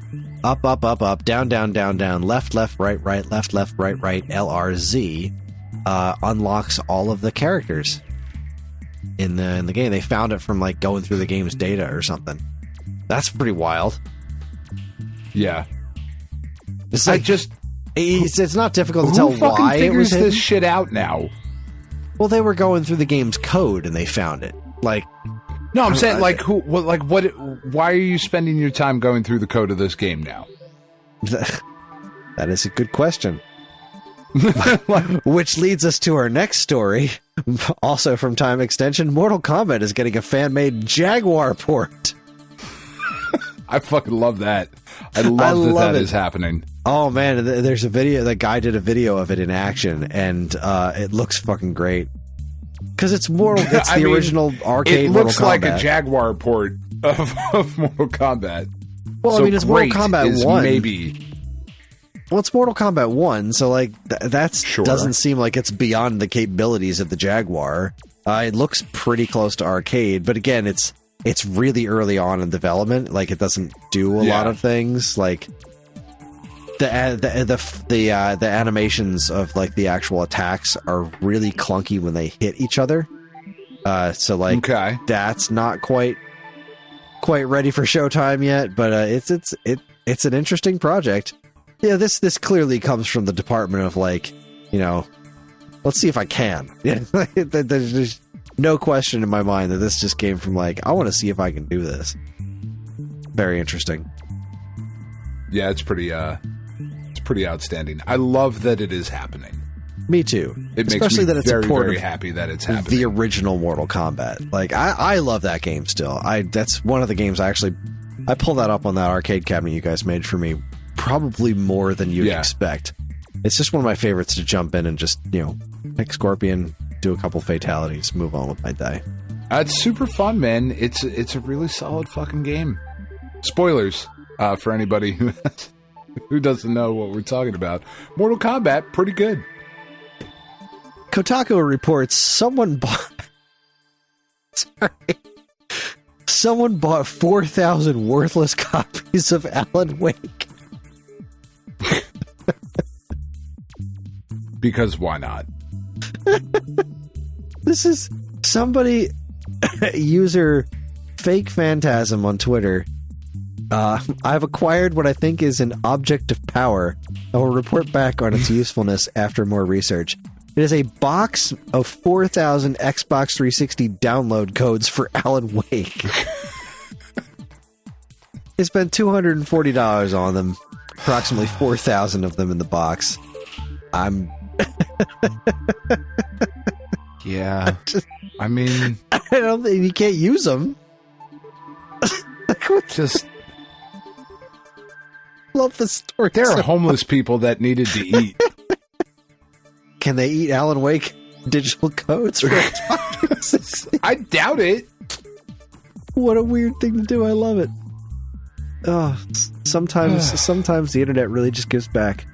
B: Up, up, up, up, down, down, down, down, left, left, right, right, left, left, right, right, LRZ unlocks all of the characters in the game. They found it from like going through the game's data or something. That's pretty wild.
C: Yeah.
B: It's like it's not difficult to tell why it was hidden.
C: This shit out now.
B: Well, they were going through the game's code and they found it. Like,
C: no, I'm saying like who? What? Why are you spending your time going through the code of this game now?
B: That is a good question. Which leads us to our next story. Also from Time Extension, Mortal Kombat is getting a fan-made Jaguar port.
C: I fucking love that. I love that is happening.
B: Oh man, there's a video. That guy did a video of it in action, and it looks fucking great. Because it's Mortal. It's the original arcade. It looks Mortal
C: like
B: Kombat.
C: A Jaguar port of Mortal Kombat.
B: Well,
C: so
B: I mean, it's Mortal Kombat 1.
C: Maybe.
B: Well, it's Mortal Kombat 1, so like that's
C: sure.
B: Doesn't seem like it's beyond the capabilities of the Jaguar. It looks pretty close to arcade, but again, it's really early on in development. Like it doesn't do a lot of things. Like the animations of like the actual attacks are really clunky when they hit each other. So like that's not quite ready for showtime yet. But it's an interesting project. Yeah, this clearly comes from the department of like, let's see if I can. Yeah, there's no question in my mind that this just came from like, I want to see if I can do this. Very interesting.
C: Yeah, it's pretty outstanding. I love that it is happening.
B: Me too.
C: It
B: Especially
C: makes me
B: that it's
C: very,
B: a port
C: very
B: of
C: happy that it's happening.
B: The original Mortal Kombat. Like I love that game still. That's one of the games I pulled that up on that arcade cabinet you guys made for me. Probably more than you'd expect. It's just one of my favorites to jump in and just, pick Scorpion, do a couple fatalities, move on with my day.
C: It's super fun, man. It's a really solid fucking game. Spoilers for anybody who doesn't know what we're talking about. Mortal Kombat, pretty good.
B: Kotaku reports someone bought 4,000 worthless copies of Alan Wake.
C: because why not?
B: This is somebody, user Fake Phantasm on Twitter. I've acquired what I think is an object of power. I will report back on its usefulness after more research. It is a box of 4,000 Xbox 360 download codes for Alan Wake. I spent $240 on them. Approximately 4,000 of them in the box.
C: Yeah. I mean...
B: I don't think you can't use them.
C: Just...
B: Love the story.
C: There are homeless people that needed to eat.
B: Can they eat Alan Wake digital codes?
C: I doubt it.
B: What a weird thing to do. I love it. Oh, sometimes the internet really just gives back.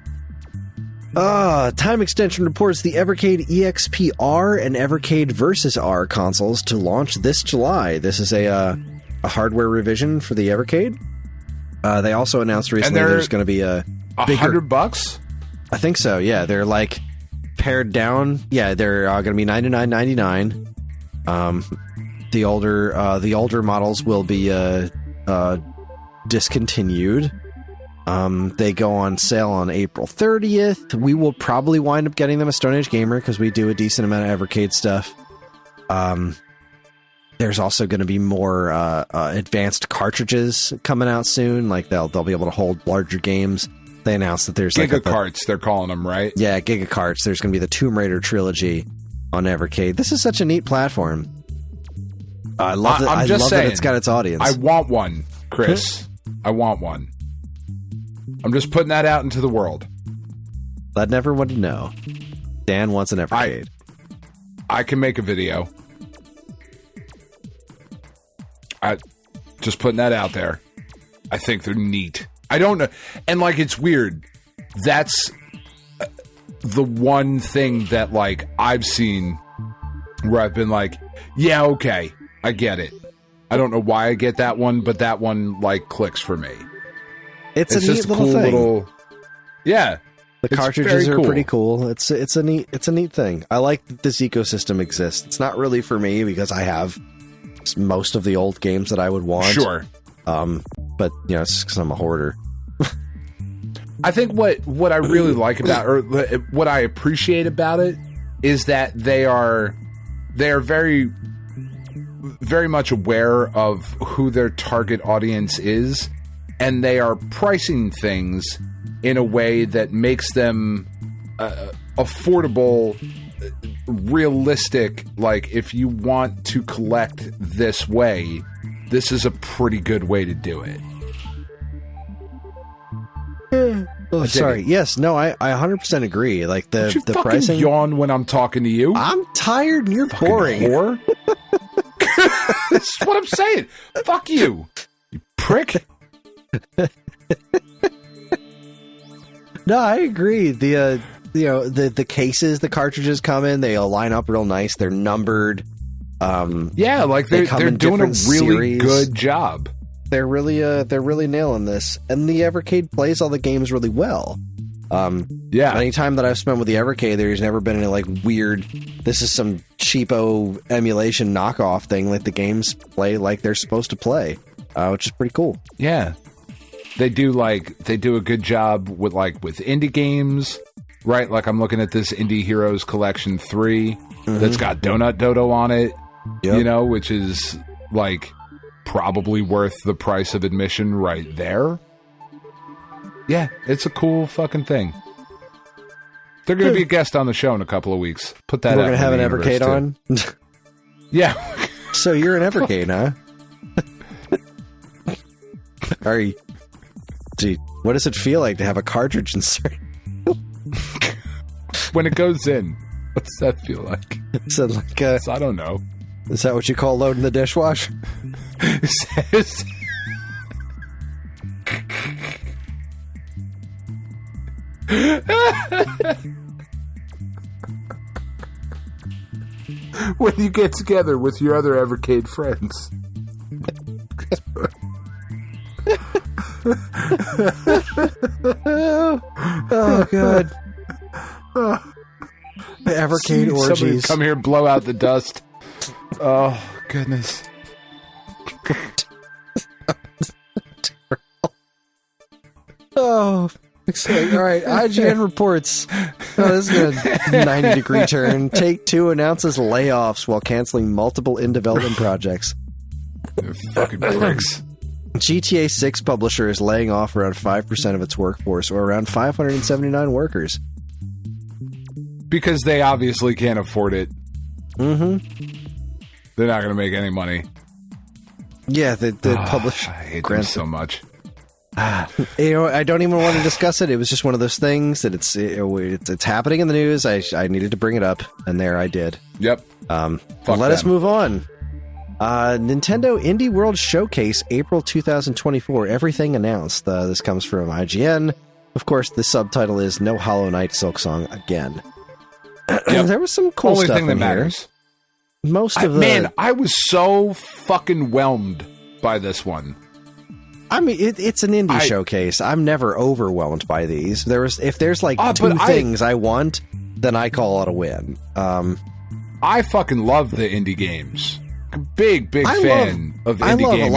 B: Time Extension reports the Evercade EXP-R and Evercade Versus R consoles to launch this July. This is a hardware revision for the Evercade. They also announced recently there's going to be a bigger...
C: $100?
B: I think so, yeah. They're like pared down. Yeah, they're going to be $99.99. The older models will be discontinued. They go on sale on April 30th. We will probably wind up getting them a Stone Age Gamer because we do a decent amount of Evercade stuff. There's also going to be more advanced cartridges coming out soon. Like they'll be able to hold larger games. They announced that there's
C: Giga Carts, they're calling them, right?
B: Yeah, Giga Carts. There's going to be the Tomb Raider trilogy on Evercade. This is such a neat platform. I love it. I love that it's got its audience.
C: I want one, Chris. I want one. I'm just putting that out into the world.
B: Let everyone know. Dan wants an Evercade.
C: I can make a video. I just putting that out there. I think they're neat. I don't know. And like, it's weird. That's the one thing that like I've seen where I've been like, yeah, okay, I get it. I don't know why I get that one, but that one like clicks for me.
B: It's a neat little thing.
C: Yeah.
B: The cartridges are pretty cool. It's a neat thing. I like that this ecosystem exists. It's not really for me because I have most of the old games that I would want.
C: Sure.
B: But you know, it's because I'm a hoarder.
C: I think what I really like about, or what I appreciate about it, is that they are very, very much aware of who their target audience is, and they are pricing things in a way that makes them affordable, realistic. Like, if you want to collect this way, this is a pretty good way to do it.
B: Oh, sorry. Yes, no, I 100% agree. Like the pricing.
C: Yawn when I'm talking to you.
B: I'm tired and you're boring.
C: Whore. That's what I'm saying. Fuck you, you prick.
B: No, I agree. The cases the cartridges come in, they all line up real nice. They're numbered.
C: Yeah, like they're doing a really
B: series.
C: Good job.
B: They're really nailing this, and the Evercade plays all the games really well.
C: Yeah.
B: Anytime that I've spent with the Evercade, there's never been any like weird. This is some cheapo emulation knockoff thing. Like the games play like they're supposed to play, which is pretty cool.
C: Yeah, they do a good job with indie games, right? Like I'm looking at this Indie Heroes Collection 3 that's got Donut Dodo on it. Yep. You know, which is like probably worth the price of admission right there. Yeah, it's a cool fucking thing. They're going to be a guest on the show in a couple of weeks. Put that.
B: We're going to have an Evercade on.
C: Yeah.
B: So you're an Evercade, huh? Are you? Gee, what does it feel like to have a cartridge insert?
C: When it goes in, what's that feel like?
B: Is it like
C: I don't know.
B: Is that what you call loading the dishwasher?
C: When you get together with your other Evercade friends.
B: Oh, God. Evercade
C: Somebody
B: orgies.
C: come here and blow out the dust. Oh, goodness.
B: Oh, exciting. All right, IGN reports. Oh, this is a 90-degree turn. Take-Two announces layoffs while canceling multiple in-development projects.
C: Fucking pricks.
B: GTA 6 publisher is laying off around 5% of its workforce, or around 579 workers.
C: Because they obviously can't afford it.
B: Mm-hmm.
C: They're not going to make any money.
B: Yeah, the publisher...
C: I hate them so much.
B: You know, I don't even want to discuss it. It was just one of those things that it's happening in the news. I needed to bring it up, and there I did.
C: Yep.
B: Let us move on. Nintendo Indie World Showcase, April 2024. Everything announced. This comes from IGN. Of course, the subtitle is No Hollow Knight Silksong again.
C: Yep.
B: There was some cool
C: Only
B: stuff
C: thing that
B: in here.
C: matters.
B: Man,
C: I was so fucking whelmed by this one.
B: I mean, it's an indie showcase. I'm never overwhelmed by these. If there's like two things I want, then I call it a win.
C: I fucking love the indie games. Big fan of indie gaming.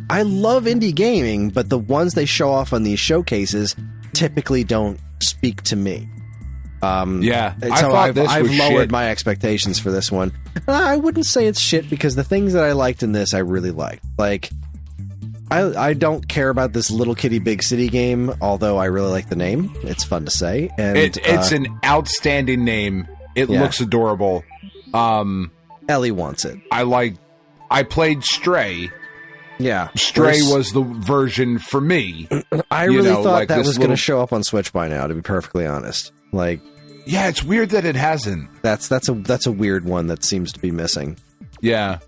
B: I love indie gaming, but the ones they show off on these showcases typically don't speak to me.
C: Yeah,
B: so I've lowered my expectations for this one. I wouldn't say it's shit because the things that I liked in this, I really liked. Like, I don't care about this Little Kitty Big City game, although I really like the name. It's fun to say. And
C: it's an outstanding name. It looks adorable.
B: Ellie wants it.
C: I played Stray.
B: Yeah.
C: Stray was the version for me.
B: I really thought that was going to show up on Switch by now, to be perfectly honest. Like,
C: yeah, it's weird that it hasn't.
B: That's a weird one that seems to be missing.
C: Yeah.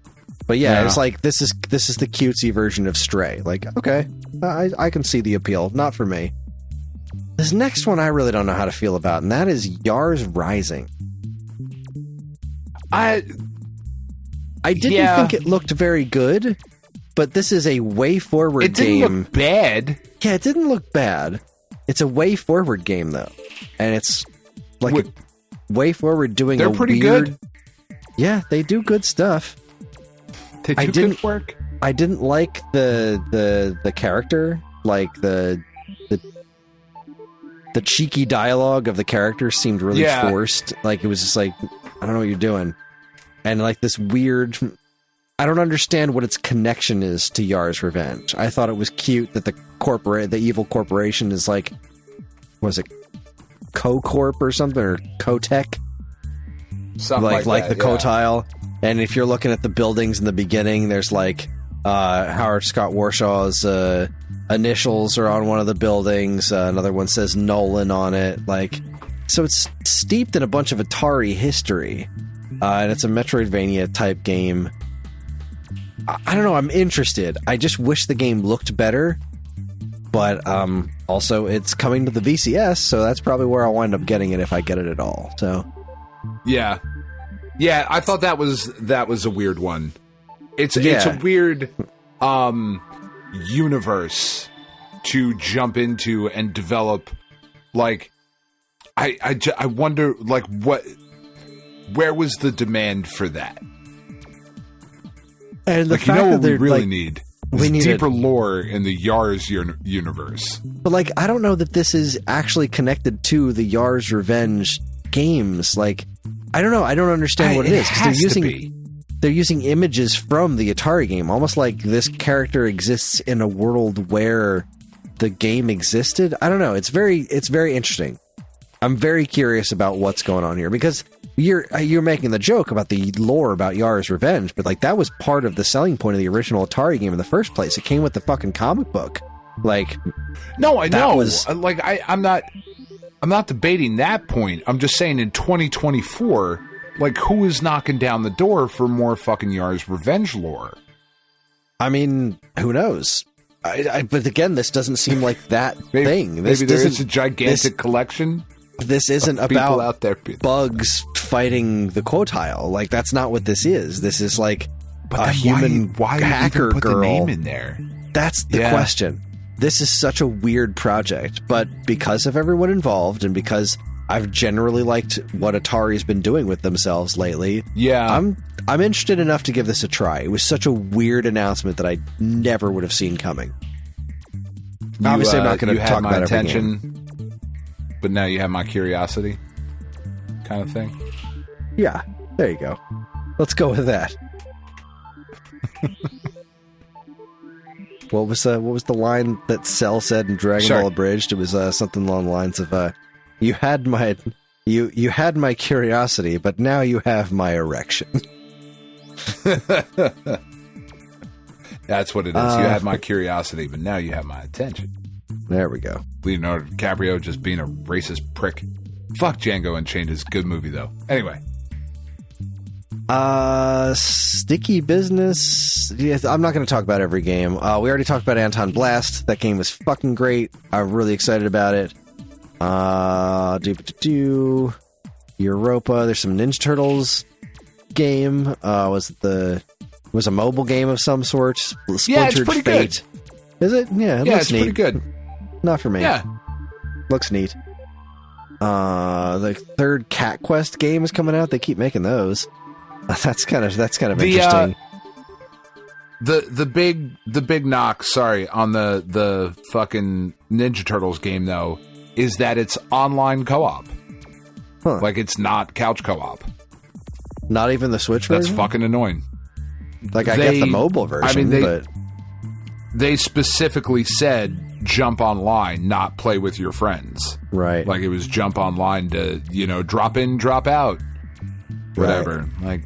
B: But yeah, it's like this is the cutesy version of Stray. Like, okay, I can see the appeal. Not for me. This next one I really don't know how to feel about, and that is Yars Rising. I didn't think it looked very good, but this is a way forward game.
C: It didn't look bad.
B: Yeah, it didn't look bad. It's a way forward game though, and it's like a way forward doing.
C: They're pretty good.
B: Yeah, they do good stuff.
C: They do good work.
B: I didn't like the character, like the cheeky dialogue of the character seemed really forced. Like, it was just like, I don't know what you're doing. And like this weird, I don't understand what its connection is to Yar's Revenge. I thought it was cute that the evil corporation is like, was it Co-Corp or something, or Co-Tech?
C: Something like
B: the Cotile. And if you're looking at the buildings in the beginning, there's like Howard Scott Warshaw's initials are on one of the buildings. Another one says Nolan on it. Like, so it's steeped in a bunch of Atari history, and it's a Metroidvania type game. I don't know. I'm interested. I just wish the game looked better. But also, it's coming to the VCS, so that's probably where I'll wind up getting it if I get it at all. So,
C: yeah. Yeah, I thought that was a weird one. It's a weird universe to jump into and develop. Like, I wonder, like, where was the demand for that?
B: And
C: like, what we really need? We need deeper lore in the Yars universe.
B: But like, I don't know that this is actually connected to the Yars Revenge games. Like, I don't know. I don't understand what it is, because they're using images from the Atari game, almost like this character exists in a world where the game existed. I don't know. It's very interesting. I'm very curious about what's going on here, because you're making the joke about the lore about Yara's Revenge, but like, that was part of the selling point of the original Atari game in the first place. It came with the fucking comic book. Like,
C: no, I know. I'm not debating that point. I'm just saying, in 2024, like, who is knocking down the door for more fucking Yars Revenge lore?
B: I mean, who knows? But again, this doesn't seem like that thing.
C: Maybe there is a gigantic collection.
B: This isn't about
C: out there.
B: Bugs fighting the Quotile. Like, that's not what this is. This is like a human hacker
C: put
B: girl.
C: The name in there?
B: That's the question. This is such a weird project, but because of everyone involved, and because I've generally liked what Atari's been doing with themselves lately.
C: Yeah.
B: I'm interested enough to give this a try. It was such a weird announcement that I never would have seen coming. Obviously, I'm not going to talk about attention, every game.
C: But now you have my curiosity, kind of thing.
B: Yeah, there you go. Let's go with that. What was the line that Cell said in Dragon Ball Abridged? It was something along the lines of, "You had my curiosity, but now you have my erection."
C: That's what it is. You had my curiosity, but now you have my attention.
B: There we go.
C: Leonardo DiCaprio just being a racist prick. Fuck Django Unchained is a good movie, though. Anyway.
B: Sticky Business. Yes, I'm not going to talk about every game. We already talked about Anton Blast. That game was fucking great. I'm really excited about it. Europa. There's some Ninja Turtles game. Was a mobile game of some sort.
C: Yeah, it's pretty
B: Fate. Good. Is it? Yeah,
C: it's neat. Pretty good.
B: Not for me.
C: Yeah.
B: Looks neat. The third Cat Quest game is coming out. They keep making those. That's kind of interesting.
C: The big knock, on the fucking Ninja Turtles game though, is that it's online co-op.
B: Huh.
C: Like it's not couch co-op.
B: Not even the Switch version?
C: That's fucking annoying.
B: Like I get the mobile version, but
C: they specifically said jump online, not play with your friends.
B: Right.
C: Like it was jump online to, drop in, drop out. Whatever.
B: Right.
C: Like,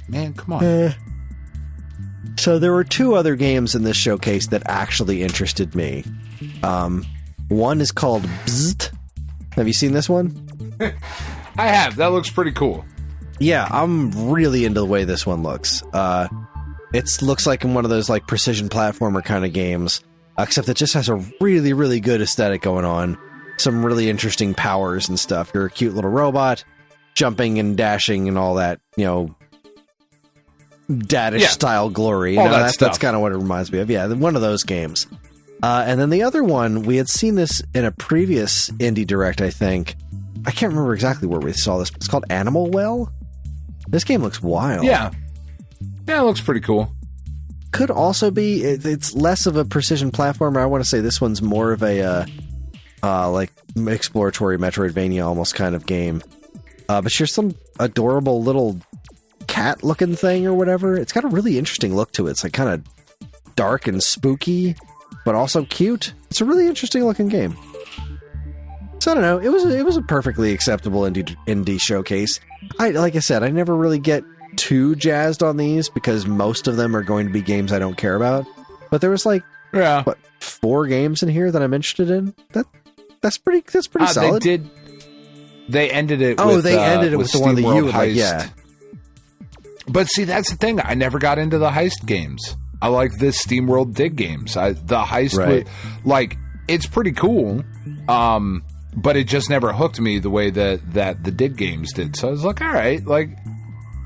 C: man, come on.
B: So there were two other games in this showcase that actually interested me. One is called Bzzzt. Have you seen this one?
C: I have. That looks pretty cool.
B: Yeah, I'm really into the way this one looks. It looks like in one of those like precision platformer kind of games, except it just has a really, really good aesthetic going on. Some really interesting powers and stuff. You're a cute little robot, jumping and dashing and all that, Dadish style glory. That's kind of what it reminds me of. Yeah, one of those games. And then the other one, we had seen this in a previous Indie Direct, I think. I can't remember exactly where we saw this. It's called Animal Well. This game looks wild.
C: Yeah. Yeah, it looks pretty cool.
B: Could also be, it's less of a precision platformer. I want to say this one's more of a, like, exploratory Metroidvania almost kind of game. But you're some adorable little cat-looking thing or whatever. It's got a really interesting look to it. It's like kind of dark and spooky, but also cute. It's a really interesting looking game. So I don't know. It was a perfectly acceptable indie showcase. Like I said, I never really get too jazzed on these because most of them are going to be games I don't care about. But there was like 4 games in here that I'm interested in. That's pretty solid.
C: They ended it.
B: They ended it with the one that you would like. Yeah.
C: But see, that's the thing. I never got into the heist games. I like the SteamWorld Dig games. The heist, it's pretty cool. But it just never hooked me the way that the Dig games did. So I was like, all right, like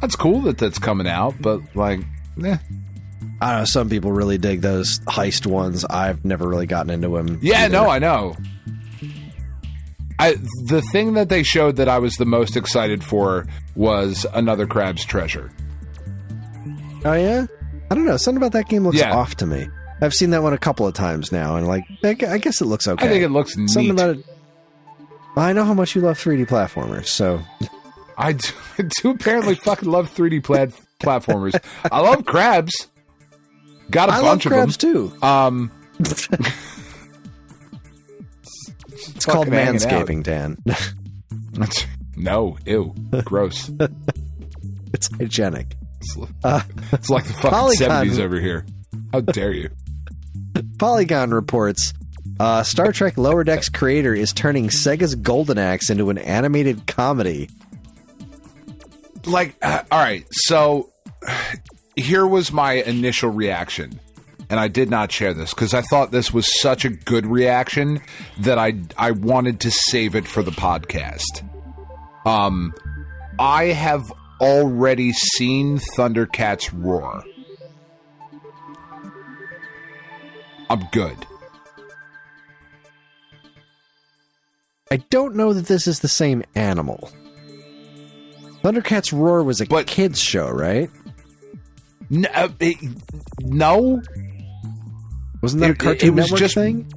C: that's cool that's coming out, but like, I don't
B: know. Some people really dig those heist ones. I've never really gotten into them.
C: Yeah, either. No, I know. The thing that they showed that I was the most excited for was Another Crab's Treasure.
B: Oh yeah? I don't know. Something about that game looks off to me. I've seen that one a couple of times now, and like, I guess it looks okay.
C: I think it looks neat.
B: Something about it. I know how much you love 3D platformers, so
C: I do apparently fucking love 3D platformers. I love crabs. Got a bunch of them. I love
B: crabs too. It's called manscaping, Dan.
C: No, ew, gross.
B: It's hygienic.
C: It's like the fucking Polygon, 70s over here. How dare you?
B: Polygon reports Star Trek Lower Decks creator is turning Sega's Golden Axe into an animated comedy.
C: Like, all right, so here was my initial reaction. And I did not share this because I thought this was such a good reaction that I wanted to save it for the podcast. I have already seen Thundercats roar. I'm good.
B: I don't know that this is the same animal. Thundercats Roar was a kids show, right?
C: No.
B: Wasn't that a Cartoon Network thing?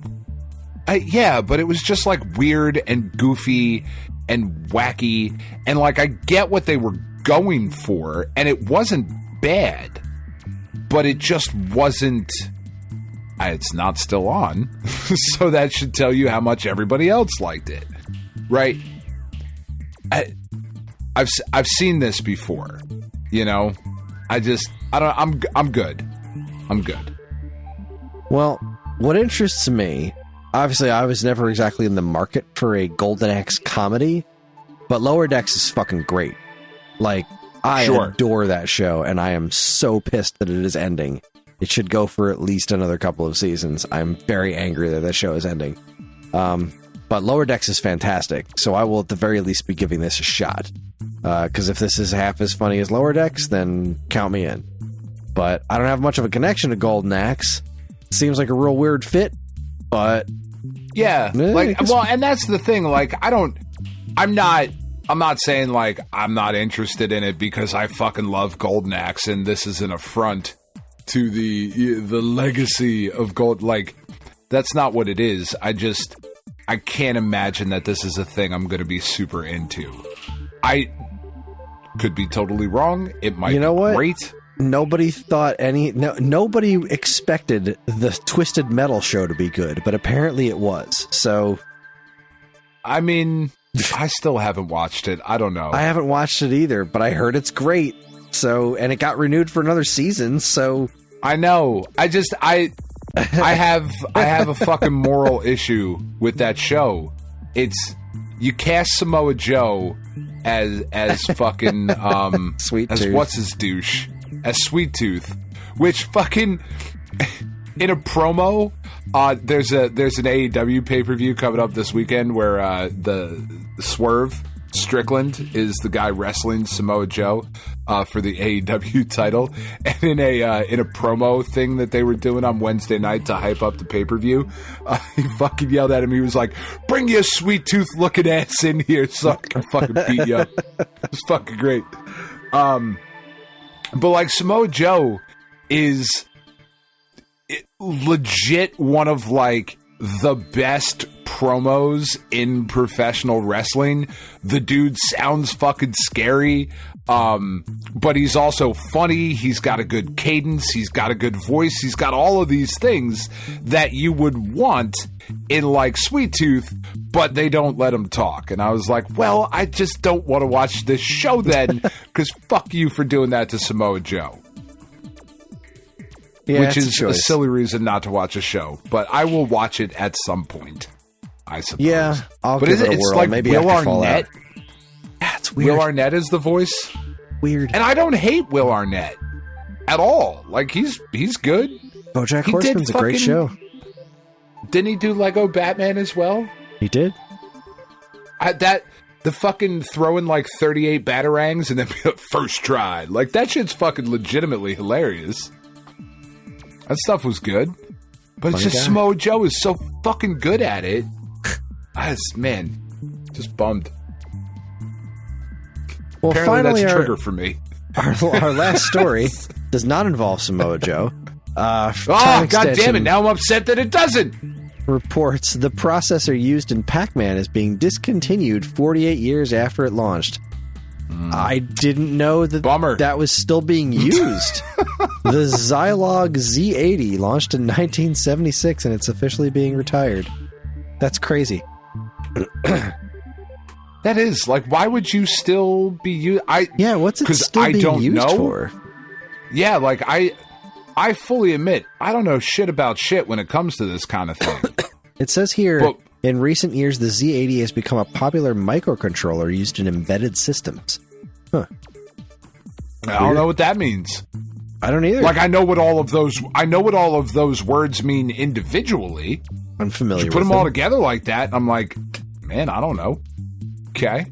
C: Yeah, but it was just like weird and goofy and wacky, and like I get what they were going for, and it wasn't bad, but it just wasn't. It's not still on, so that should tell you how much everybody else liked it, right? I've seen this before, you know. I'm good. I'm good.
B: Well, what interests me, obviously, I was never exactly in the market for a Golden Axe comedy, but Lower Decks is fucking great. Like, I adore that show, and I am so pissed that it is ending. It should go for at least another couple of seasons. I'm very angry that that show is ending. But Lower Decks is fantastic, so I will at the very least be giving this a shot. Because if this is half as funny as Lower Decks, then count me in. But I don't have much of a connection to Golden Axe. It seems like a real weird fit, but...
C: Yeah, and that's the thing, like, I'm not saying, like, I'm not interested in it because I fucking love Golden Axe, and this is an affront to the legacy of Gold. Like, that's not what it is. I can't imagine that this is a thing I'm going to be super into. I could be totally wrong. It might be great.
B: Nobody nobody expected the Twisted Metal show to be good, but apparently it was. So,
C: I mean, I still haven't watched it. I don't know.
B: I haven't watched it either, but I heard it's great. So, and it got renewed for another season. So,
C: I know. I have a fucking moral issue with that show. It's you cast Samoa Joe as fucking
B: Sweet
C: as
B: Tooth.
C: What's his douche as Sweet Tooth, which fucking in a promo. There's an AEW pay-per-view coming up this weekend where the Swerve Strickland is the guy wrestling Samoa Joe for the AEW title, and in a promo thing that they were doing on Wednesday night to hype up the pay-per-view, he fucking yelled at him. He was like, "Bring your sweet tooth looking ass in here so I can fucking beat you up." It was fucking great. But like Samoa Joe is legit one of like the best promos in professional wrestling. The dude sounds fucking scary, but he's also funny. He's got a good cadence. He's got a good voice. He's got all of these things that you would want in like Sweet Tooth, but they don't let him talk. And I was like, well, I just don't want to watch this show then, because fuck you for doing that to Samoa Joe.
B: Yeah,
C: which is a silly reason not to watch a show, but I will watch it at some point, I suppose.
B: Yeah, I'll give it a whirl.
C: Like
B: maybe
C: Will
B: after
C: Arnett.
B: Yeah, it's weird.
C: Will Arnett is the voice.
B: Weird.
C: And I don't hate Will Arnett at all. Like he's good.
B: BoJack Horseman's a great show.
C: Didn't he do Lego Batman as well?
B: He did.
C: The fucking throwing like 38 batarangs and then be like, first try. Like that shit's fucking legitimately hilarious. That stuff was good. But it's just Samoa Joe is so fucking good at it. Just bummed.
B: Well,
C: apparently
B: finally,
C: that's a trigger for me.
B: Our last story does not involve Samoa Joe.
C: God damn it! Now I'm upset that it doesn't.
B: Reports the processor used in Pac-Man is being discontinued 48 years after it launched. I didn't know that that was still being used. The Zilog Z80 launched in 1976 and it's officially being retired. That's crazy.
C: That is, like, why would you still be used?
B: What's it still being used for?
C: Yeah, like, I fully admit, I don't know shit about shit when it comes to this kind of thing.
B: It says here, in recent years, the Z80 has become a popular microcontroller used in embedded systems. Huh.
C: I don't know what that means.
B: I don't either.
C: Like, I know what all of those words mean individually.
B: I'm familiar with
C: them. Put them all together like that, I'm like, man, I don't know. Okay.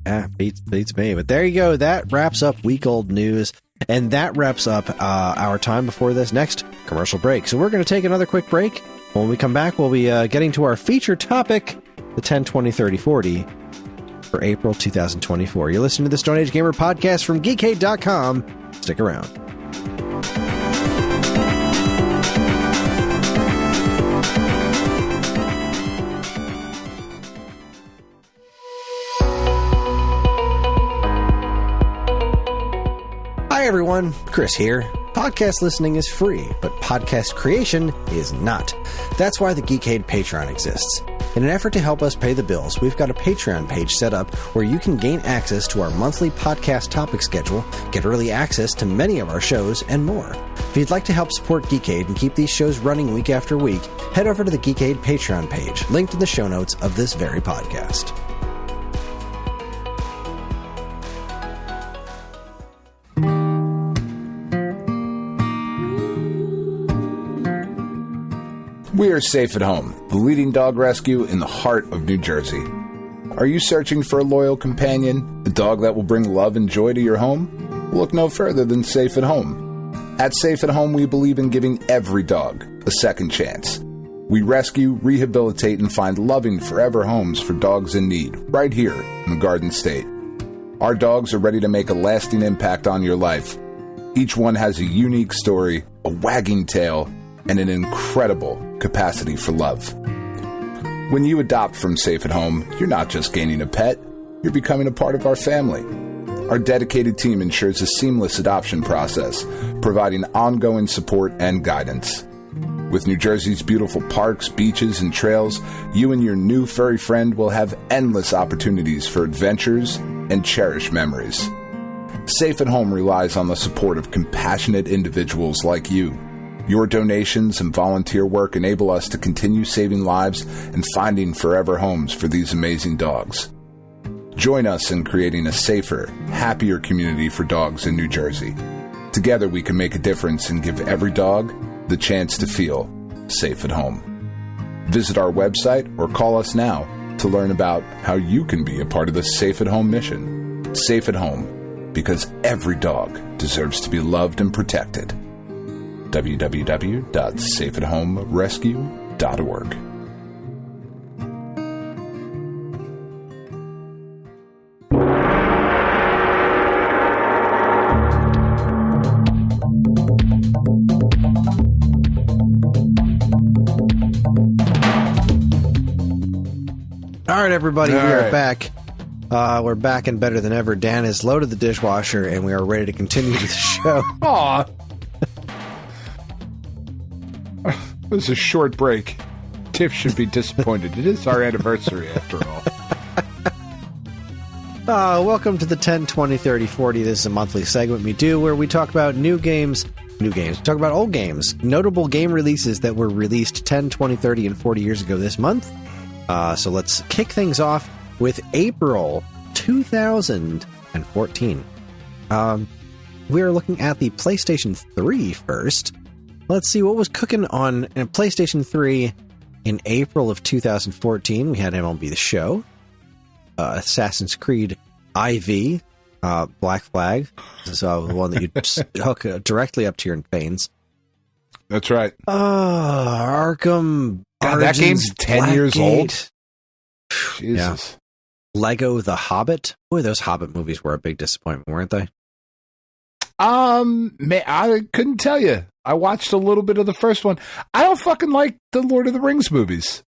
B: Yeah, beats me. But there you go. That wraps up week-old news. And that wraps up our time before this next commercial break. So we're going to take another quick break. When we come back, we'll be getting to our feature topic, the 10, 20, 30, 40 for April 2024. You're listening to the Stone Age Gamer podcast from Geekade.com. Stick around. Hi everyone, Kris here. Podcast listening is free, but podcast creation is not. That's why the Geekade Patreon exists. In an effort to help us pay the bills, we've got a Patreon page set up where you can gain access to our monthly podcast topic schedule, get early access to many of our shows, and more. If you'd like to help support Geekade and keep these shows running week after week, head over to the Geekade Patreon page, linked in the show notes of this very podcast.
C: We are Safe at Home, the leading dog rescue in the heart of New Jersey. Are you searching for a loyal companion, a dog that will bring love and joy to your home? Look no further than Safe at Home. At Safe at Home, we believe in giving every dog a second chance. We rescue, rehabilitate, and find loving forever homes for dogs in need, right here in the Garden State. Our dogs are ready to make a lasting impact on your life. Each one has a unique story, a wagging tail, and an incredible capacity for love. When you adopt from Safe at Home, you're not just gaining a pet, you're becoming a part of our family. Our dedicated team ensures a seamless adoption process, providing ongoing support and guidance. With New Jersey's beautiful parks, beaches, and trails, you and your new furry friend will have endless opportunities for adventures and cherished memories. Safe at Home relies on the support of compassionate individuals like you. Your donations and volunteer work enable us to continue saving lives and finding forever homes for these amazing dogs. Join us in creating a safer, happier community for dogs in New Jersey. Together we can make a difference and give every dog the chance to feel safe at home. Visit our website or call us now to learn about how you can be a part of the Safe at Home mission. Safe at Home, because every dog deserves to be loved and protected. www.safeathomerescue.org.
B: All right, everybody, we are back. We're back and better than ever. Dan has loaded the dishwasher, and we are ready to continue the show.
C: Aw. It was a short break. Tiff should be disappointed. It is our anniversary, after all.
B: Welcome to the 10, 20, 30, 40. This is a monthly segment we do where we talk about new games. We talk about old games. Notable game releases that were released 10, 20, 30, and 40 years ago this month. So let's kick things off with April 2014. We are looking at the PlayStation 3 first. Let's see what was cooking on PlayStation 3 in April of 2014. We had MLB The Show, Assassin's Creed IV, Black Flag. This is the one that you hook directly up to your veins.
C: That's right.
B: Arkham.
C: God, that game's 10 years old. Jesus.
B: Yeah. Lego The Hobbit. Boy, those Hobbit movies were a big disappointment, weren't they?
C: I couldn't tell you. I watched a little bit of the first one. I don't fucking like the Lord of the Rings movies.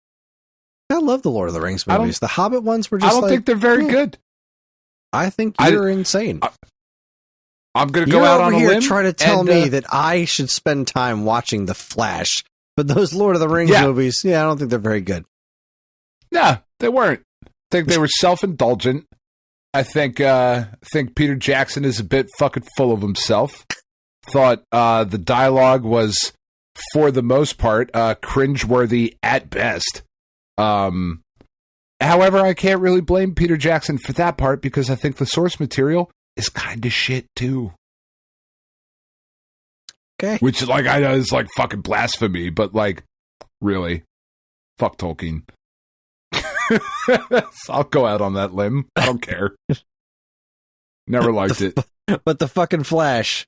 B: I love the Lord of the Rings movies. The Hobbit ones were just
C: I don't think they're very good.
B: I think you're insane.
C: I'm going to go out on a limb.
B: Trying to tell me that I should spend time watching The Flash. But those Lord of the Rings movies, I don't think they're very good. No,
C: they weren't. I think they were self-indulgent. I think Peter Jackson is a bit fucking full of himself. Thought the dialogue was, for the most part, cringeworthy at best. However, I can't really blame Peter Jackson for that part because I think the source material is kind of shit too.
B: Okay.
C: Which, like, I know is like fucking blasphemy, but like, really, fuck Tolkien. So I'll go out on that limb. I don't care. Never liked it.
B: But the fucking Flash.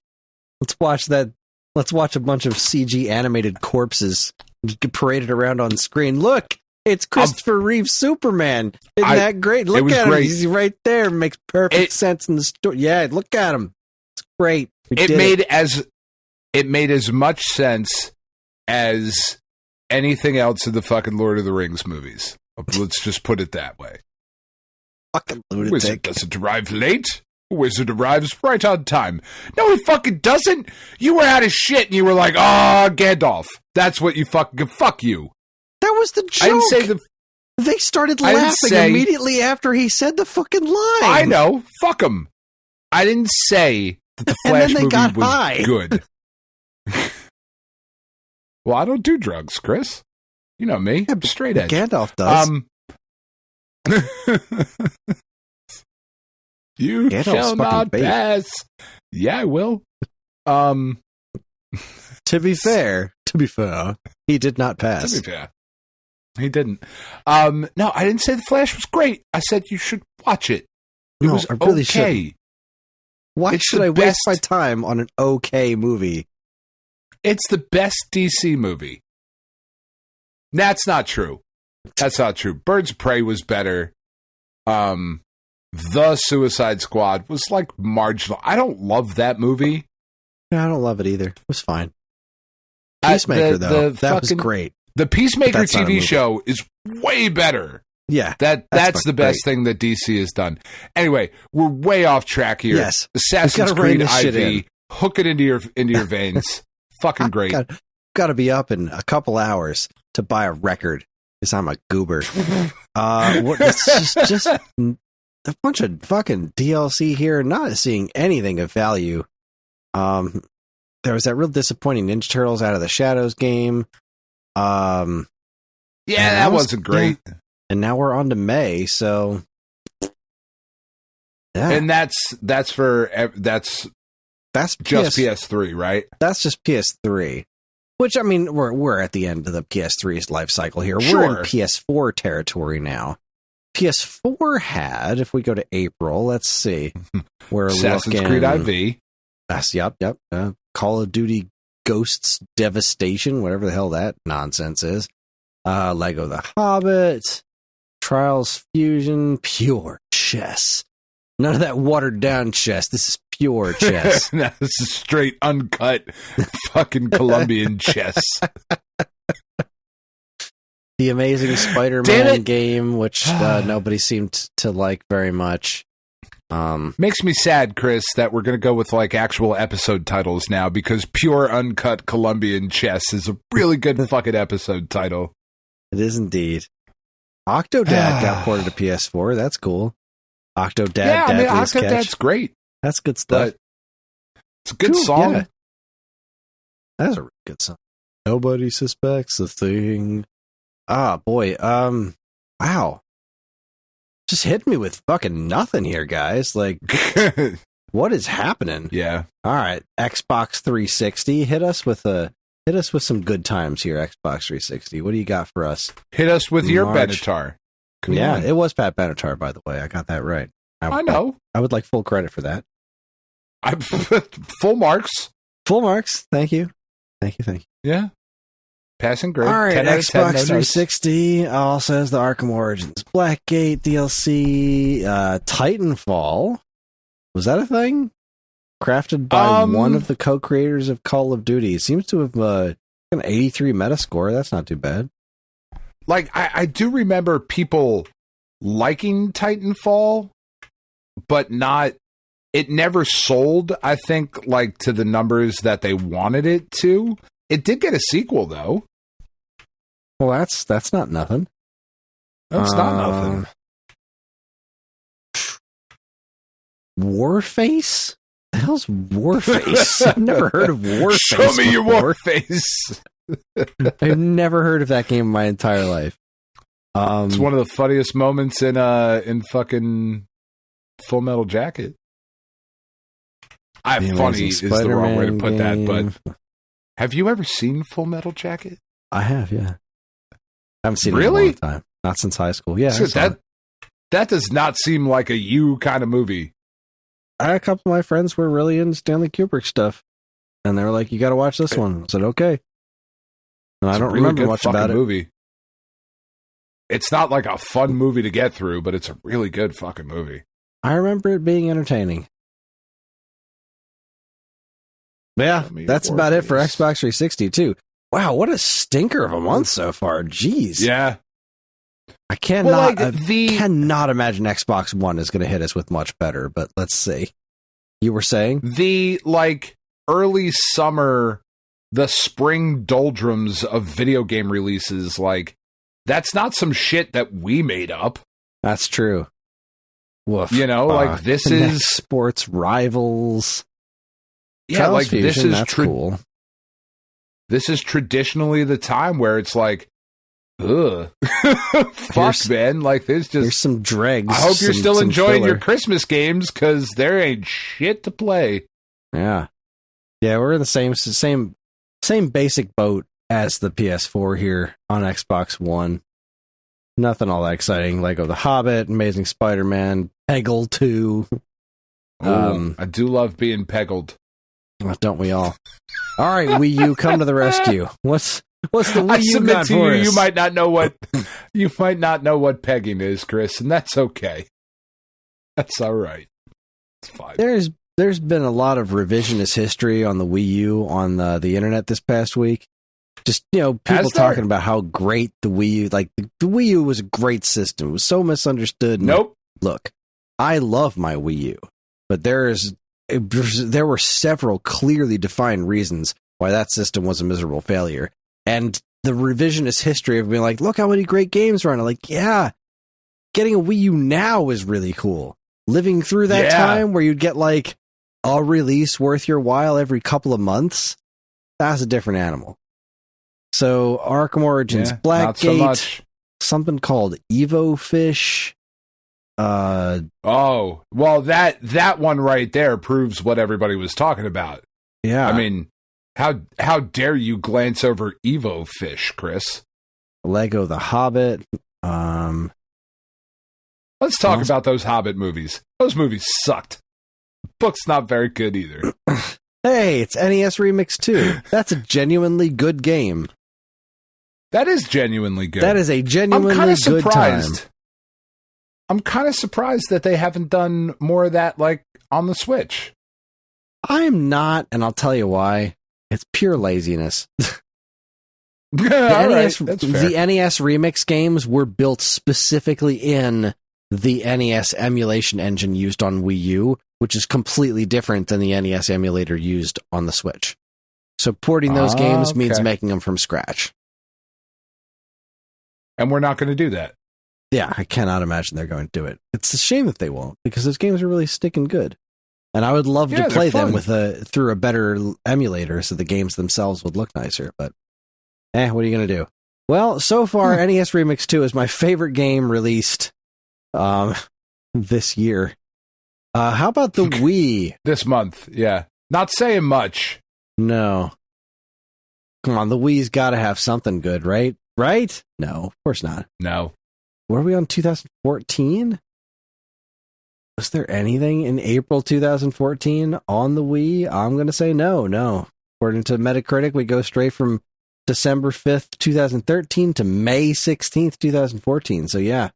B: Let's watch that. Let's watch a bunch of CG animated corpses get paraded around on screen. Look, It's Christopher Reeve's Superman. Isn't that great? Look at him. He's right there. Makes perfect sense in the story. Yeah, look at him. It's great. It made as much sense as anything else in the fucking Lord of the Rings movies. Let's just put it that way. Fucking lunatic.
C: Wizard doesn't arrive late. Wizard arrives right on time. No, he fucking doesn't. You were out of shit and you were like, Gandalf. That's what you fuck you.
B: That was the joke.
C: I didn't say
B: they started laughing immediately after he said the fucking line.
C: I know. Fuck him. I didn't say that the Flash movie was good. Well, I don't do drugs, Chris. You know me. I'm straight edge.
B: Gandalf does.
C: You shall not pass. Yeah, I will.
B: To be fair, he did not pass.
C: To be fair, he didn't. No, I didn't say the Flash was great. I said you should watch it. It was
B: I really
C: okay.
B: Shouldn't. Why should I waste my time on an okay movie?
C: It's the best DC movie. That's not true. That's not true. Birds of Prey was better. The Suicide Squad was like marginal. I don't love that movie.
B: No, I don't love it either. It was fine. Peacemaker, though, that was great.
C: The Peacemaker TV show is way better.
B: Yeah.
C: That's the best thing that DC has done. Anyway, we're way off track here.
B: Yes.
C: Assassin's Creed IV. Hook it into your veins. Fucking great.
B: Got to be up in a couple hours to buy a record because I'm a goober. It's just a bunch of fucking DLC here, not seeing anything of value. There was that real disappointing Ninja Turtles Out of the Shadows game.
C: Yeah, that wasn't great.
B: Yeah. And now we're on to May, so yeah.
C: And that's just PS3, right?
B: That's just PS3. Which, I mean, we're at the end of the PS3's life cycle here.
C: Sure.
B: We're in PS4 territory now. PS4 had, if we go to April, let's see. We're
C: Assassin's Creed IV.
B: Yep. Call of Duty Ghosts Devastation, whatever the hell that nonsense is. Lego The Hobbit. Trials Fusion. Pure chess. None of that watered down chess. This is pure chess.
C: This is straight uncut fucking Colombian chess.
B: The Amazing Spider-Man game, which nobody seemed to like very much.
C: Makes me sad, Chris, that we're going to go with like actual episode titles now because pure uncut Colombian chess is a really good fucking episode title.
B: It is indeed. Octodad got ported to PS4. That's cool. Octodad.
C: Yeah, I mean, Octodad's great.
B: That's good stuff.
C: It's a good song.
B: Yeah. That's a really good song. Nobody suspects a thing. Ah, boy. Wow. Just hit me with fucking nothing here, guys. Like, what is happening?
C: Yeah.
B: All right. Xbox 360. Hit us with some good times here, Xbox 360. What do you got for us?
C: Hit us with your Benatar.
B: Yeah, it was Pat Benatar, by the way. I got that right.
C: I know.
B: I would like full credit for that.
C: Full marks.
B: Full marks. Thank you.
C: Yeah. Passing grade.
B: All right,
C: 10
B: Xbox
C: 10, no
B: 360 also has the Arkham Origins Blackgate DLC, Titanfall. Was that a thing? Crafted by one of the co-creators of Call of Duty. It seems to have an 83 Metascore. That's not too bad.
C: Like, I do remember people liking Titanfall, but it never sold, I think, like, to the numbers that they wanted it to. It did get a sequel, though.
B: Well, that's not nothing.
C: That's not nothing.
B: Warface? The hell's Warface? I've never heard of Warface.
C: Show me your Warface.
B: I've never heard of that game in my entire life.
C: It's one of the funniest moments in fucking Full Metal Jacket. Funny is the wrong way to put that, but have you ever seen Full Metal Jacket?
B: I have, yeah. I haven't seen it in a long time. Not since high school. Yeah,
C: so that does not seem like a you kind of movie.
B: I had a couple of my friends were really into Stanley Kubrick stuff, and they were like, "You got to watch this one." I said, "Okay." And I don't remember much about it.
C: Movie. It's not like a fun movie to get through, but it's a really good fucking movie.
B: I remember it being entertaining. But yeah, that's about it for Xbox 360 too. Wow, what a stinker of a month so far. Jeez.
C: Yeah.
B: I cannot imagine Xbox One is going to hit us with much better, but let's see. You were saying?
C: The, like, early summer, the spring doldrums of video game releases, like, that's not some shit that we made up.
B: That's true. Woof.
C: You know, like, this is...
B: Sports Rivals.
C: Yeah,
B: Trials
C: like,
B: Fusion,
C: this is...
B: that's cool.
C: This is traditionally the time where it's like, ugh. Fuck, man. Like, there's
B: some dregs.
C: I hope you're still enjoying
B: filler.
C: your Christmas games, because there ain't shit to play.
B: Yeah. Yeah, we're in the same basic boat as the PS4 here on Xbox One. Nothing all that exciting. Lego The Hobbit, Amazing Spider-Man, Peggle 2.
C: I do love being peggled.
B: Don't we all? All right, Wii U, come to the rescue. What's the Wii U got
C: to
B: for
C: you?
B: us?
C: You might not know what pegging is, Chris, and that's okay. That's all right. It's fine.
B: There's been a lot of revisionist history on the Wii U on the internet this past week. Just, people talking about how great the Wii U, like the Wii U was a great system. It was so misunderstood.
C: Nope.
B: Look, I love my Wii U, but there were several clearly defined reasons why that system was a miserable failure. And the revisionist history of being like, look how many great games are on it. Like, yeah, getting a Wii U now is really cool. Living through that time where you'd get like a release worth your while every couple of months, that's a different animal. So Arkham Origins, Blackgate, something called Evo Fish.
C: Oh, well, that one right there proves what everybody was talking about.
B: Yeah.
C: I mean, how dare you glance over Evo Fish, Chris?
B: Lego The Hobbit.
C: Let's talk about those Hobbit movies. Those movies sucked. The book's not very good either.
B: Hey, it's NES Remix 2. That's a genuinely good game.
C: That is genuinely good.
B: That is a genuinely good time.
C: I'm kind of surprised that they haven't done more of that, like, on the Switch.
B: I'm not, and I'll tell you why. It's pure laziness. The NES Remix games were built specifically in the NES emulation engine used on Wii U, which is completely different than the NES emulator used on the Switch. So porting those games means making them from scratch.
C: And we're not going to do that.
B: Yeah, I cannot imagine they're going to do it. It's a shame that they won't, because those games are really sticking good. And I would love to play them through a better emulator so the games themselves would look nicer. But, what are you going to do? Well, so far, NES Remix 2 is my favorite game released this year. How about the Wii?
C: This month, yeah. Not saying much.
B: No. Come on, the Wii's got to have something good, right? Right? No, of course not.
C: No.
B: Were we on 2014? Was there anything in April 2014 on the Wii? I'm going to say no. According to Metacritic, we go straight from December 5th, 2013 to May 16th, 2014. So yeah,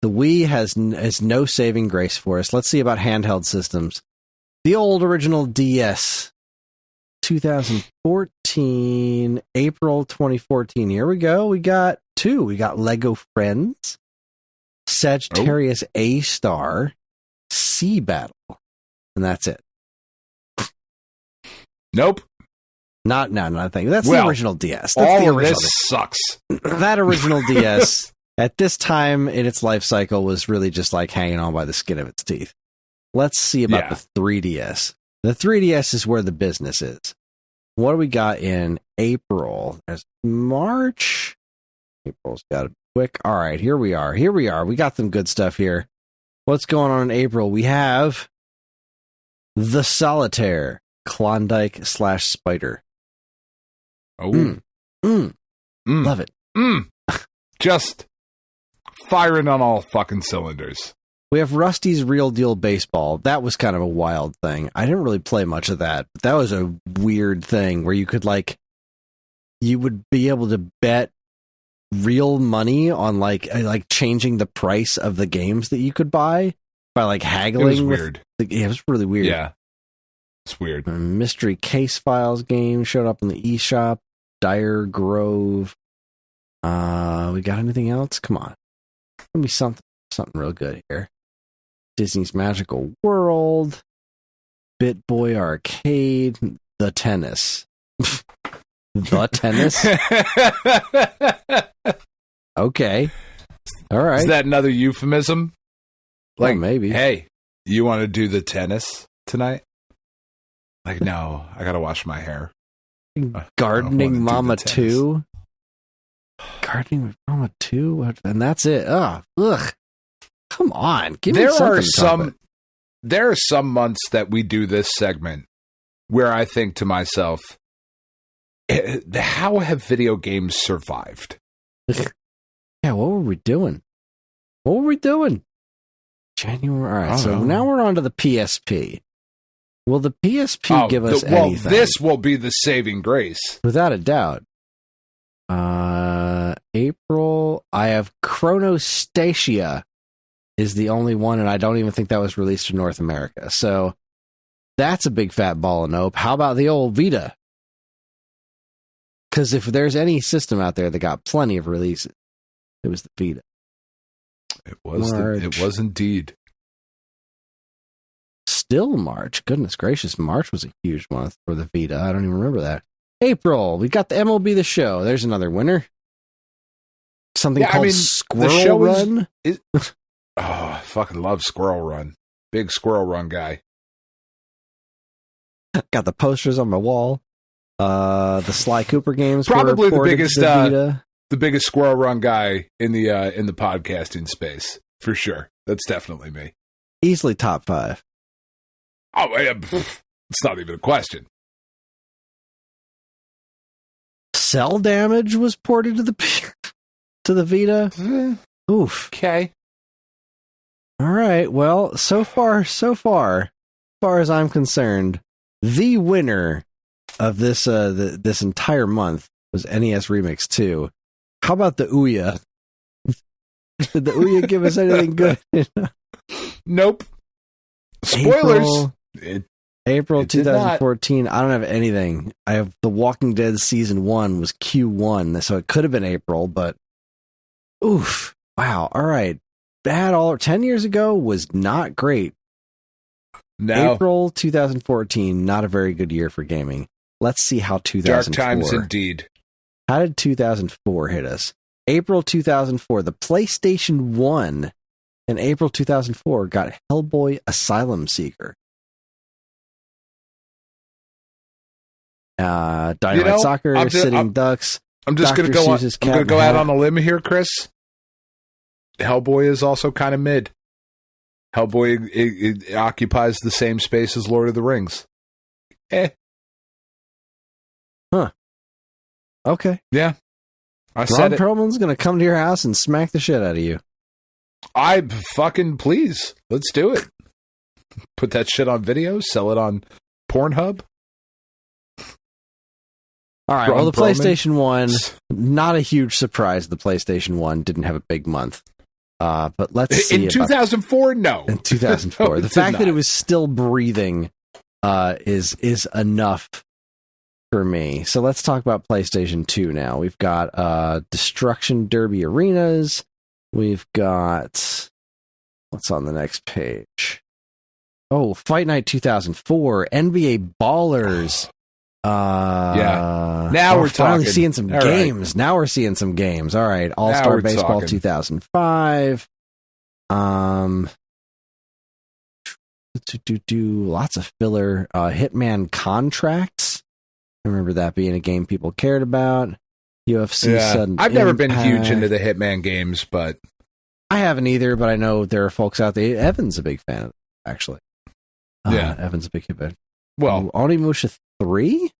B: the Wii has no saving grace for us. Let's see about handheld systems. The old original DS, 2014, April 2014. Here we go. We got two. We got Lego Friends, Sagittarius A-Star, Sea Battle, and that's it.
C: Nope.
B: Not a thing. That's the original DS. That's
C: all
B: the original
C: of this sucks.
B: That original DS, at this time in its life cycle, was really just like hanging on by the skin of its teeth. Let's see about the 3DS. The 3DS is where the business is. What do we got in April? There's March. April's got to be quick. All right, here we are. We got some good stuff here. What's going on in April? We have The Solitaire, Klondike/Spider.
C: Oh.
B: Love it.
C: Just firing on all fucking cylinders.
B: We have Rusty's Real Deal Baseball. That was kind of a wild thing. I didn't really play much of that, but that was a weird thing where you could you would be able to bet real money on like changing the price of the games that you could buy by like haggling.
C: It was weird.
B: Yeah, it was really weird.
C: Yeah, it's weird.
B: A Mystery Case Files game showed up in the eShop. Dire Grove. We got anything else? Come on, give me something real good here. Disney's Magical World, BitBoy Arcade, The Tennis. The Tennis? Okay. All right.
C: Is that another euphemism? Like,
B: maybe.
C: Hey, you want to do the tennis tonight? Like, no, I got to wash my hair.
B: Gardening Mama 2? Gardening with Mama 2? And that's it. Ugh. Come on. Give me something.
C: There are some months that we do this segment where I think to myself, how have video games survived?
B: Yeah, what were we doing? January. All right, so now we're on to the PSP. Will the PSP give us anything?
C: Well, this will be the saving grace.
B: Without a doubt. April, I have Chronostasia is the only one, and I don't even think that was released in North America. So that's a big fat ball of nope. How about the old Vita? Because if there's any system out there that got plenty of releases, it was the Vita.
C: It was indeed.
B: Still March. Goodness gracious, March was a huge month for the Vita. I don't even remember that. April, we got the MLB The Show. There's another winner. Something called Squirrel Run.
C: I fucking love Squirrel Run. Big Squirrel Run guy.
B: Got the posters on my wall. The Sly Cooper games.
C: Probably the biggest Squirrel Run guy in the podcasting space for sure. That's definitely me.
B: Easily top 5.
C: Oh, it's not even a question.
B: Cell Damage was ported to the Vita. Oof.
C: Okay.
B: All right. Well, so far as I'm concerned, the winner of this this entire month was NES Remix 2. How about the Ouya? Did the Ouya give us anything good?
C: Nope. Spoilers.
B: April 2014. I don't have anything. I have The Walking Dead Season 1 was Q1, so it could have been April, but oof. Wow. All right. Bad 10 years ago was not great.
C: No.
B: April 2014, not a very good year for gaming. Let's see how 2004.
C: Dark times indeed.
B: How did 2004 hit us? April 2004, the PlayStation 1 in April 2004 got Hellboy Asylum Seeker. Dynamite Soccer, Sitting Ducks.
C: I'm just going to go out on a limb here, Chris. Hellboy is also kind of mid. Hellboy it occupies the same space as Lord of the Rings.
B: Huh. Okay.
C: Yeah.
B: Ron Perlman's going to come to your house and smack the shit out of you.
C: I fucking please. Let's do it. Put that shit on video, sell it on Pornhub.
B: All right, well, the PlayStation 1, not a huge surprise the PlayStation 1 didn't have a big month. But let's see.
C: In 2004, no.
B: In 2004.
C: No,
B: the fact that it was still breathing is enough for me. So let's talk about PlayStation 2 now. We've got Destruction Derby Arenas. We've got... What's on the next page? Oh, Fight Night 2004. NBA Ballers.
C: Yeah. Now we're
B: finally
C: talking.
B: seeing some games. Right. Now we're seeing some games. All right. All-Star Baseball 2005. Lots of filler. Hitman Contracts. I remember that being a game people cared about. UFC Sudden
C: I've never
B: Impact.
C: been huge into the Hitman games, but
B: I haven't either, but I know there are folks out there. Evan's a big fan of it, actually. Evan's a big fan.
C: Well,
B: Onimusha 3?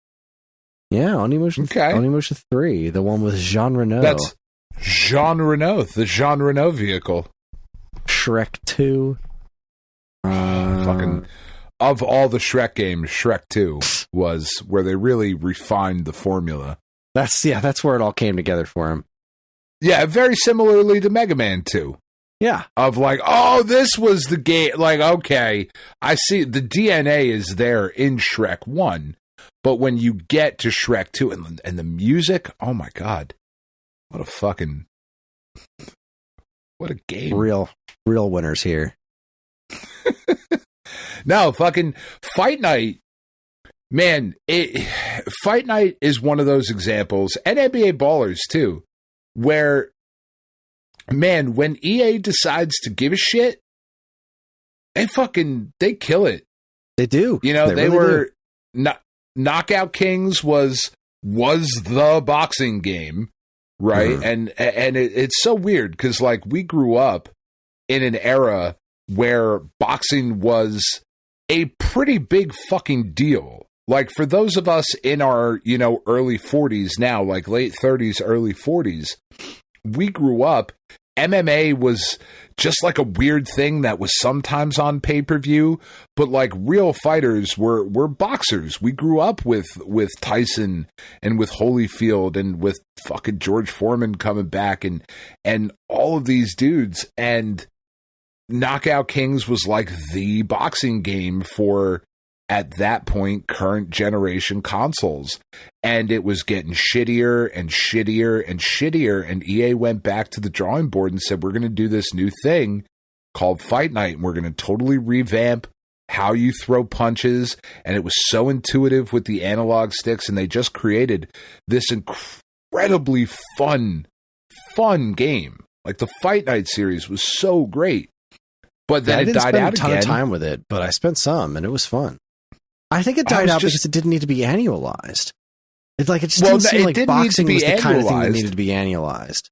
B: Yeah, Onimusha 3, the one with Jean Reno.
C: That's Jean Reno, the Jean Reno vehicle.
B: Shrek 2.
C: Fucking of all the Shrek games, Shrek 2 was where they really refined the formula.
B: That's where it all came together for him.
C: Yeah, very similarly to Mega Man 2.
B: Yeah.
C: Of like, oh, this was the game. Like, okay, I see the DNA is there in Shrek 1. But when you get to Shrek 2 and the music, oh my God. What a game.
B: Real winners here.
C: No, fucking Fight Night. Man, Fight Night is one of those examples, and NBA Ballers too, where, man, when EA decides to give a shit, they kill it.
B: They do.
C: You know, they
B: really
C: were Knockout Kings was the boxing game, right? Mm. And it's so weird because like we grew up in an era where boxing was a pretty big fucking deal. Like for those of us in our, you know, early 40s now, like late 30s, early 40s, we grew up. MMA was just like a weird thing that was sometimes on pay-per-view, but like real fighters were boxers. We grew up with Tyson and with Holyfield and with fucking George Foreman coming back and all of these dudes. And Knockout Kings was like the boxing game for, at that point, current generation consoles. And it was getting shittier and shittier and shittier. And EA went back to the drawing board and said, we're going to do this new thing called Fight Night. And we're going to totally revamp how you throw punches. And it was so intuitive with the analog sticks. And they just created this incredibly fun game. Like the Fight Night series was so great. But then it died out again. I didn't spend a ton of time
B: with it, but I spent some and it was fun. I think it died out because it didn't need to be annualized. It just didn't seem like boxing was the kind of thing that needed to be annualized.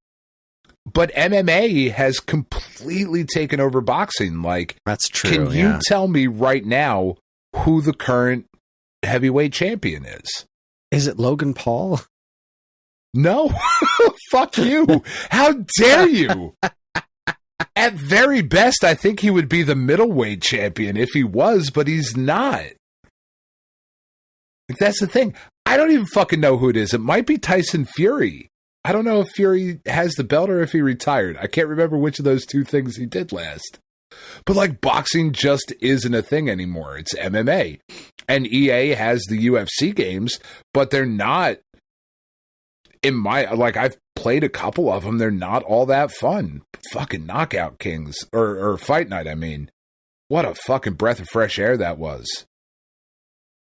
C: But MMA has completely taken over boxing. Like,
B: that's true.
C: Can you tell me right now who the current heavyweight champion is?
B: Is it Logan Paul?
C: No. Fuck you. How dare you? At very best, I think he would be the middleweight champion if he was, but he's not. Like, that's the thing. I don't even fucking know who it is. It might be Tyson Fury. I don't know if Fury has the belt or if he retired. I can't remember which of those two things he did last. But like boxing just isn't a thing anymore. It's MMA. And EA has the UFC games, but they're not, I've played a couple of them. They're not all that fun. Fucking Knockout Kings or Fight Night. I mean, what a fucking breath of fresh air that was.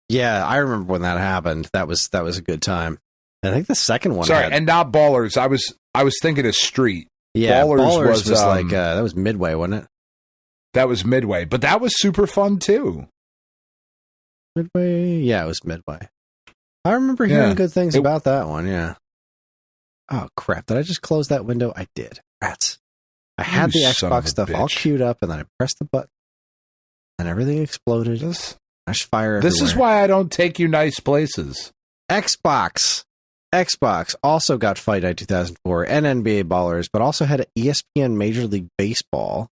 B: Yeah, I remember when that happened. That was a good time. I think the second one.
C: Sorry, and not Ballers. I was thinking of Street.
B: Yeah, Ballers was like that was Midway, wasn't it?
C: That was Midway, but that was super fun too.
B: Midway, yeah, it was Midway. I remember hearing good things about that one. Yeah. Oh crap! Did I just close that window? I did. Rats. I had the Xbox stuff all queued up, and then I pressed the button, and everything exploded. There's fire everywhere.
C: This is why I don't take you nice places.
B: Xbox also got Fight Night 2004 and NBA Ballers, but also had an ESPN Major League Baseball.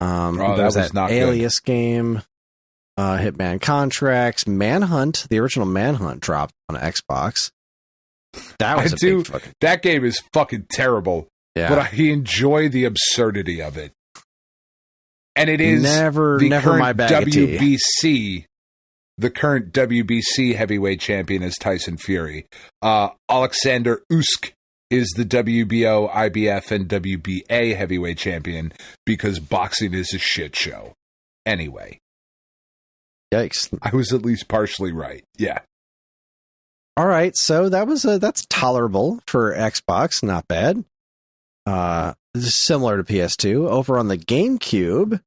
B: That was not Alias good. Game, Hitman Contracts, Manhunt. The original Manhunt dropped on Xbox. That was big fucking...
C: That game is fucking terrible. Yeah. But I enjoy the absurdity of it. And it is
B: never my bag
C: WBC. The current WBC heavyweight champion is Tyson Fury. Alexander Usyk is the WBO, IBF, and WBA heavyweight champion because boxing is a shit show. Anyway.
B: Yikes.
C: I was at least partially right. Yeah.
B: All right, so that's tolerable for Xbox, not bad. This is similar to PS2. Over on the GameCube,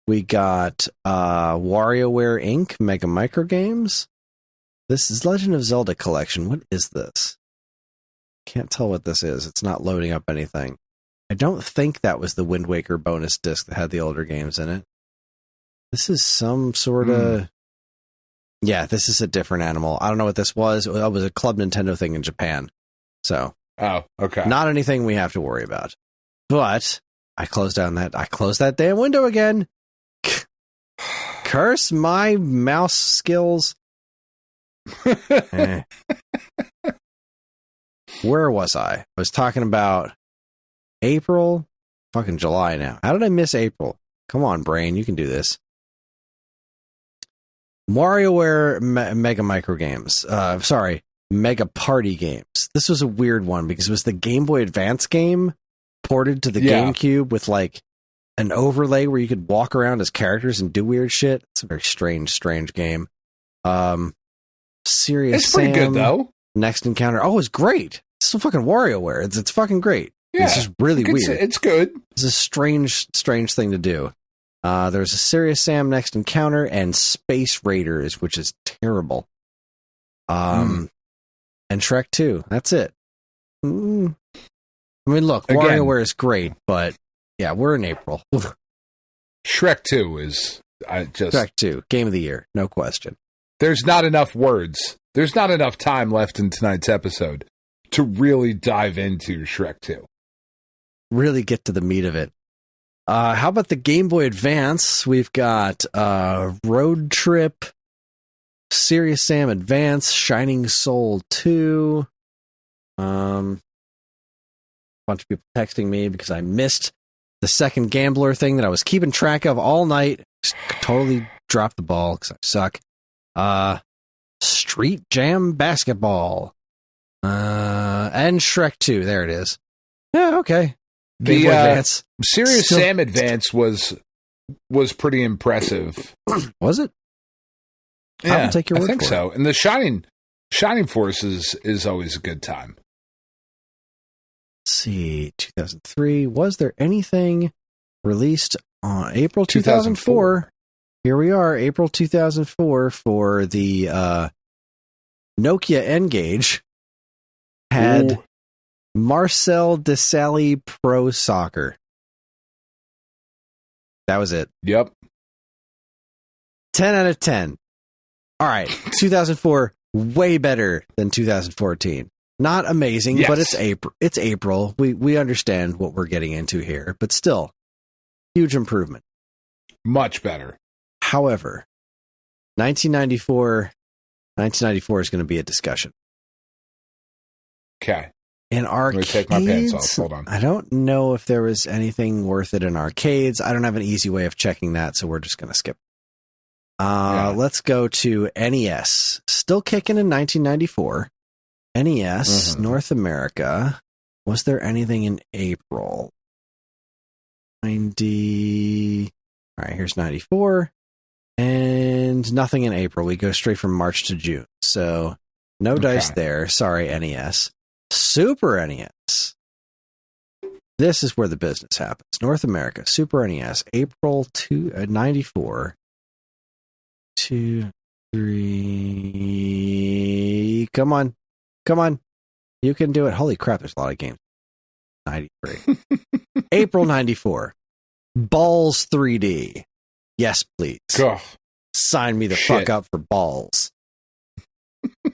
B: we got WarioWare Inc. Mega Micro Games. This is Legend of Zelda Collection. What is this? Can't tell what this is. It's not loading up anything. I don't think that was the Wind Waker bonus disc that had the older games in it. This is some sort of... Yeah, this is a different animal. I don't know what this was. It was a Club Nintendo thing in Japan. So...
C: Oh, okay.
B: Not anything we have to worry about. But I closed that damn window again. Curse my mouse skills. Where was I? I was talking about April, fucking July now. How did I miss April? Come on, brain, you can do this. WarioWare Mega Micro Games. Mega Party Games. This was a weird one because it was the Game Boy Advance game ported to the GameCube with like an overlay where you could walk around as characters and do weird shit. It's a very strange game. Serious
C: It's pretty
B: Sam,
C: good though.
B: Next Encounter. Oh, it's great. It's still fucking WarioWare. It's fucking great.
C: Yeah,
B: it's just really weird.
C: It's good.
B: It's a strange thing to do. There's a Serious Sam Next Encounter and Space Raiders, which is terrible. And Shrek 2. That's it. I mean, look,
C: Again,
B: WarioWare is great, but yeah, we're in April.
C: Shrek 2 is
B: Shrek 2, Game of the Year, no question.
C: There's not enough words. There's not enough time left in tonight's episode to really dive into Shrek 2.
B: Really get to the meat of it. How about the Game Boy Advance? We've got Road Trip, Serious Sam Advance, Shining Soul 2. Bunch of people texting me because I missed the second Gambler thing that I was keeping track of all night. Just totally dropped the ball because I suck. Street Jam Basketball. And Shrek 2. There it is. Yeah, okay.
C: The
B: Advance.
C: Serious Sam Advance was pretty impressive.
B: Was it?
C: Yeah,
B: I will take your word
C: I think
B: for
C: so.
B: it.
C: And the Shining Force is always a good time.
B: Let's see, 2003. Was there anything released on April 2004? Here we are, April 2004 for the Nokia N-Gage. Had
C: Ooh.
B: Marcel Desailly Pro Soccer. That was it.
C: Yep.
B: 10 out of 10. All right, 2004, way better than 2014. Not amazing,
C: Yes.
B: but it's April. It's April. We understand what we're getting into here, but still, huge improvement.
C: Much better.
B: However, 1994 is going to be a discussion.
C: Okay.
B: In arcades,
C: take my pants off. Hold on.
B: I don't know if there was anything worth it in arcades. I don't have an easy way of checking that, so we're just going to skip. Let's go to NES. Still kicking in 1994. NES, North America. Was there anything in April? 90. All right, here's 94. And nothing in April. We go straight from March to June. So no dice there. Sorry, NES. Super NES. This is where the business happens. North America, Super NES, April 94. 2, 3. Come on. You can do it. Holy crap, there's a lot of games. 93. April 94. Balls 3D. Yes, please.
C: Ugh.
B: Sign me the fuck up for Balls.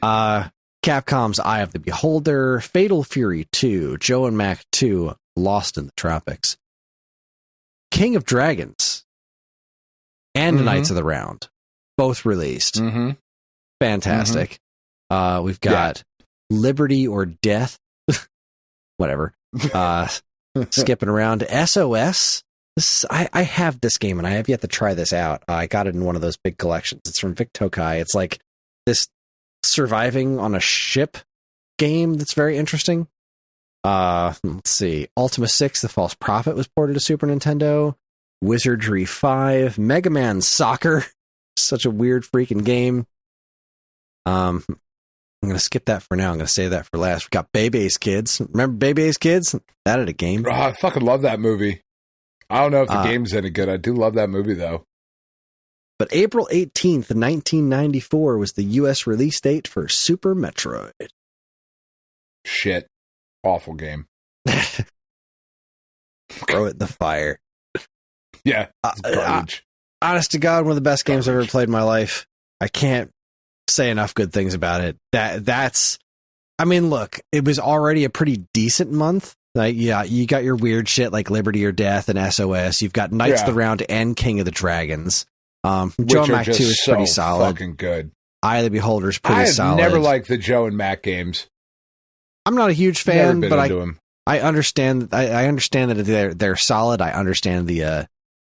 B: Capcom's Eye of the Beholder, Fatal Fury 2, Joe and Mac 2, Lost in the Tropics, King of Dragons, and Knights of the Round, both released. Fantastic. We've got Liberty or Death, whatever. Skipping around. SOS. I have this game and I have yet to try this out. I got it in one of those big collections. It's from Vic Tokai. It's like this surviving on a ship game that's very interesting. Let's see. Ultima 6, The False Prophet was ported to Super Nintendo. Wizardry 5, Mega Man Soccer. Such a weird freaking game. I'm going to skip that for now. I'm going to save that for last. We got Bebe's Kids. Remember Bebe's Kids? That had a game.
C: Oh, I fucking love that movie. I don't know if the game's any good. I do love that movie, though.
B: But April 18th, 1994 was the U.S. release date for Super Metroid.
C: Shit. Awful game.
B: Throw it in the fire.
C: Yeah, it's garbage.
B: Honest to God, one of the best games I've ever played in my life. I can't say enough good things about it. That's, I mean, look, it was already a pretty decent month. Like, yeah, you got your weird shit like Liberty or Death and SOS. You've got Knights of the Round and King of the Dragons. Joe and Mac 2 is pretty solid.
C: Fucking good.
B: Eye of the Beholder is pretty solid.
C: I never liked the Joe and Mac games.
B: I'm not a huge fan, but I understand. I understand that they're solid. I understand the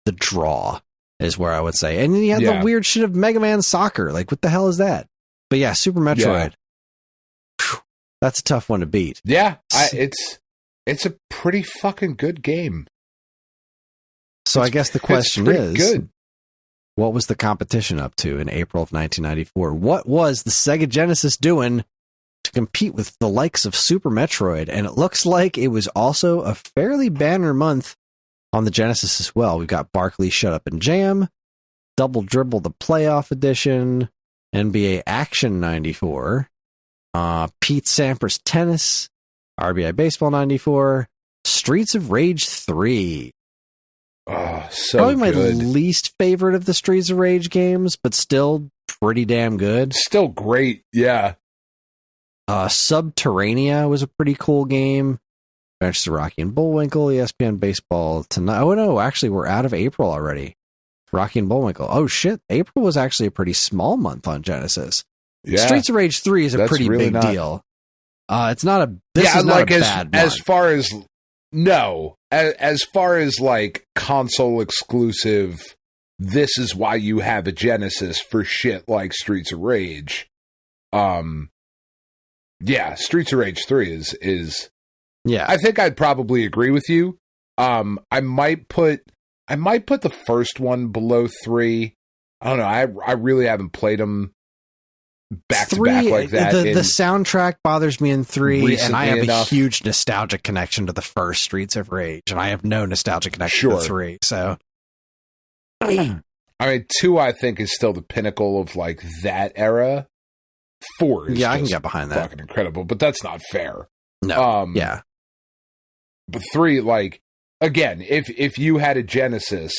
B: draw is where I would say. And then you have the weird shit of Mega Man Soccer. Like, what the hell is that? But yeah, Super Metroid. Whew, that's a tough one to beat.
C: Yeah, it's a pretty fucking good game.
B: So I guess the question is,
C: good.
B: What was the competition up to in April of 1994? What was the Sega Genesis doing to compete with the likes of Super Metroid? And it looks like it was also a fairly banner month on the Genesis as well. We've got Barkley Shut Up and Jam, Double Dribble the Playoff Edition, NBA Action 94, Pete Sampras Tennis, RBI Baseball 94, Streets of Rage 3.
C: Oh, so
B: probably my
C: good.
B: least favorite of the Streets of Rage games, but still pretty damn good.
C: Still great, yeah.
B: Subterranea was a pretty cool game. Adventures of Rocky and Bullwinkle, ESPN Baseball Tonight. Oh no, actually we're out of April already. Rocky and Bullwinkle. Oh shit, April was actually a pretty small month on Genesis.
C: Yeah.
B: Streets of Rage 3 is a pretty
C: really
B: big deal. It's not a this is not
C: like
B: a bad month.
C: as far as like console exclusive, this is why you have a Genesis for shit like Streets of Rage. Yeah, Streets of Rage 3 is
B: yeah.
C: I think I'd probably agree with you. I might put the first one below 3. I don't know. I really haven't played them back to back like that.
B: The soundtrack bothers me in 3, and I have a huge nostalgic connection to the first Streets of Rage, and I have no nostalgic connection to 3. So,
C: I mean, 2 I think is still the pinnacle of like that era. 4 is
B: I can get behind that.
C: Fucking incredible, but that's not fair.
B: No, yeah.
C: But 3, like, again, if you had a Genesis,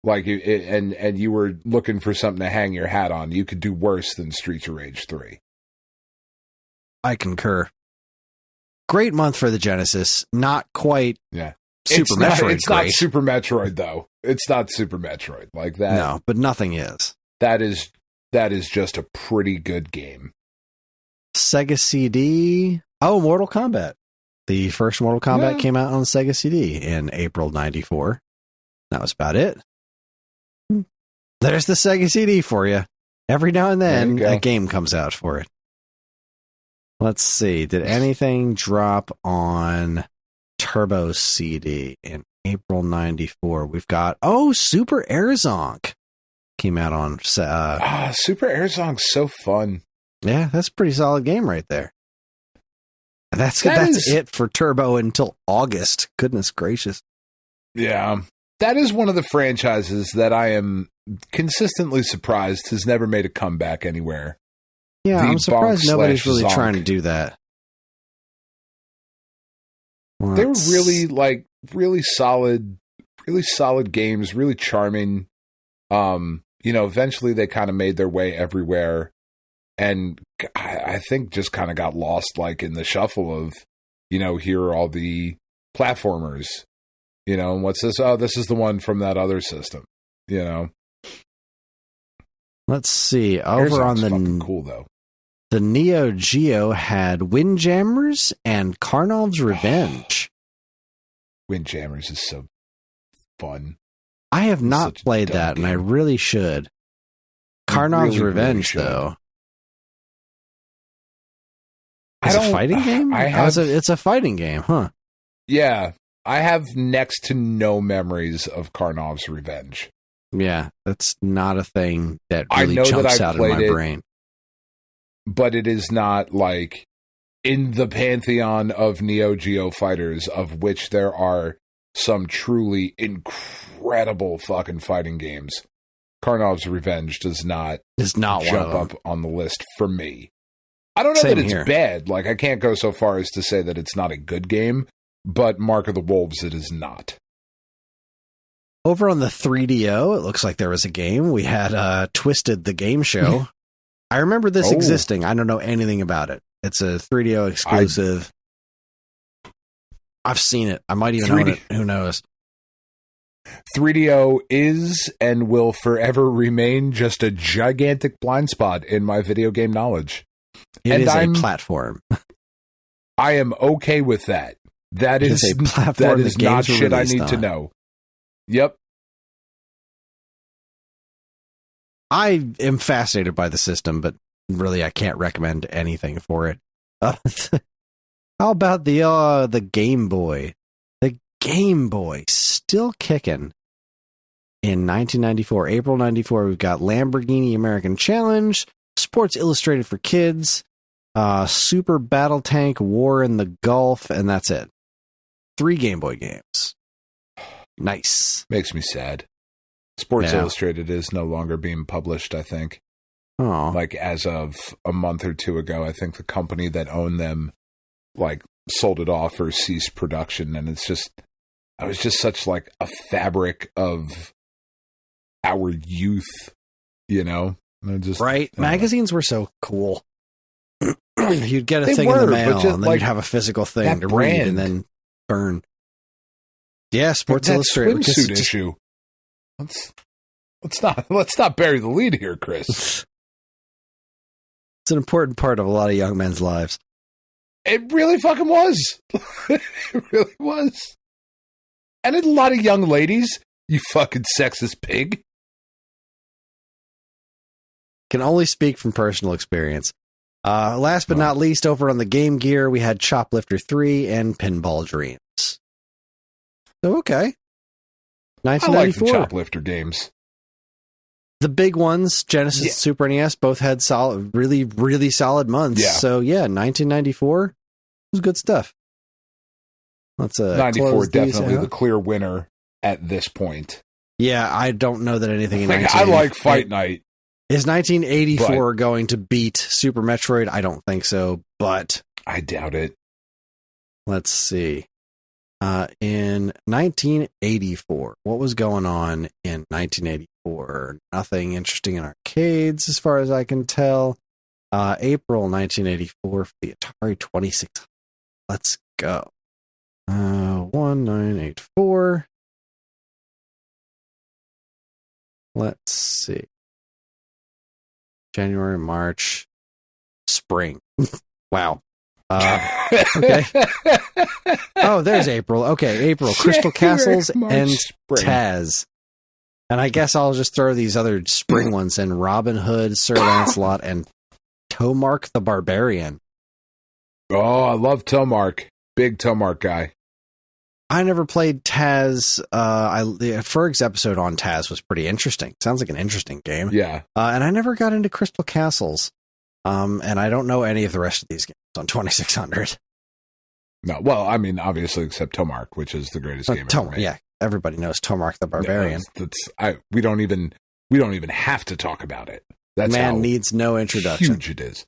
C: like, and you were looking for something to hang your hat on, you could do worse than Streets of Rage 3.
B: I concur. Great month for the Genesis. Not quite Super Metroid.
C: It's not Super Metroid, though. It's not Super Metroid like that.
B: No, but nothing is.
C: That is just a pretty good game.
B: Sega CD. Oh, Mortal Kombat. The first Mortal Kombat came out on Sega CD in April 94. That was about it. There's the Sega CD for you. Every now and then, a game comes out for it. Let's see. Did anything drop on Turbo CD in April 94? We've got, Super Air Zonk came out on...
C: Super Air Zonk's so fun.
B: Yeah, that's a pretty solid game right there. That's it for Turbo until August. Goodness gracious.
C: Yeah. That is one of the franchises that I am consistently surprised has never made a comeback anywhere.
B: Yeah, I'm surprised nobody's really trying to do that.
C: They were really solid games, really charming. Eventually they kind of made their way everywhere. And I think just kind of got lost, like, in the shuffle of, here are all the platformers, and what's this? Oh, this is the one from that other system,
B: Let's see. Over on the
C: fucking cool though.
B: The Neo Geo had Windjammers and Karnov's Revenge.
C: Windjammers is so fun.
B: I have not played that, and I really should. Karnov's Revenge, though. It's a fighting game? It's a fighting game, huh?
C: Yeah. I have next to no memories of Karnov's Revenge.
B: Yeah, that's not a thing that really jumps out of my brain.
C: But it is not, like, in the pantheon of Neo Geo fighters, of which there are some truly incredible fucking fighting games. Karnov's Revenge does not jump up on the list for me. I don't know that it's bad. Like, I can't go so far as to say that it's not a good game, but Mark of the Wolves, it is not.
B: Over on the 3DO, it looks like there was a game. We had Twisted the Game Show. I remember this existing. I don't know anything about it. It's a 3DO exclusive. I've seen it. I might even own it. Who knows?
C: 3DO is and will forever remain just a gigantic blind spot in my video game knowledge.
B: It is a platform.
C: I am okay with that. That is
B: a platform
C: that is
B: the
C: not
B: games were
C: shit I
B: released
C: need to
B: on.
C: know. Yep.
B: I am fascinated by the system, but really I can't recommend anything for it. How about the Game Boy? The Game Boy still kicking. In 1994, April 94, we've got Lamborghini American Challenge, Sports Illustrated for Kids, Super Battle Tank, War in the Gulf, and that's it. 3 Game Boy games. Nice.
C: Makes me sad. Sports
B: Yeah.
C: Illustrated is no longer being published, I think.
B: Oh,
C: Like, as of a month or two ago, I think the company that owned them, like, sold it off or ceased production, and it's just, I was just such, like, a fabric of our youth, you know? And just,
B: right. Magazines were so cool. You'd get a
C: They
B: thing in
C: were,
B: the
C: but
B: mail,
C: just,
B: and then
C: like,
B: you'd have a physical thing
C: that
B: to read
C: brand.
B: and then burn. Yeah, Sports
C: that
B: Illustrated.
C: swimsuit issue. Let's not bury the lead here, Chris.
B: It's an important part of a lot of young men's lives.
C: It really fucking was. It really was. And a lot of young ladies, you fucking sexist pig.
B: Can only speak from personal experience. Last but not least, over on the Game Gear, we had Choplifter 3 and Pinball Dreams. So, okay.
C: I like the
B: 1994.
C: Choplifter games.
B: The big ones, Genesis
C: Yeah.
B: and Super NES, both had solid, really, really solid months.
C: Yeah.
B: So, yeah, 1994 was good stuff. Let's
C: 94,
B: close these
C: definitely
B: out.
C: the clear winner at this point.
B: Yeah, I don't know that anything in
C: Like,
B: 1980
C: I like Fight Night.
B: Is 1984 going to beat Super Metroid? I don't think so, but
C: I doubt it.
B: let's see. In 1984, what was going on in 1984? Nothing interesting in arcades, as far as I can tell. April 1984 for the Atari 2600. Let's go. 1984. Let's see. January, March, spring. Wow. Okay. Oh, there's April. Okay, April. Crystal Castles
C: March,
B: and
C: spring.
B: Taz. And I guess I'll just throw these other spring ones in. Robin Hood, Sir Lancelot, and Tomark the Barbarian.
C: Oh, I love Tomark. Big Tomark guy.
B: I never played Taz. The Ferg's episode on Taz was pretty interesting. Sounds like an interesting game.
C: Yeah.
B: And I never got into Crystal Castles. And I don't know any of the rest of these games on 2600.
C: No, well, I mean, obviously, except Tomark, which is the greatest game ever made.
B: Yeah, everybody knows Tomark the Barbarian.
C: We don't even have to talk about it. That's
B: Man
C: how
B: needs no introduction.
C: huge it is.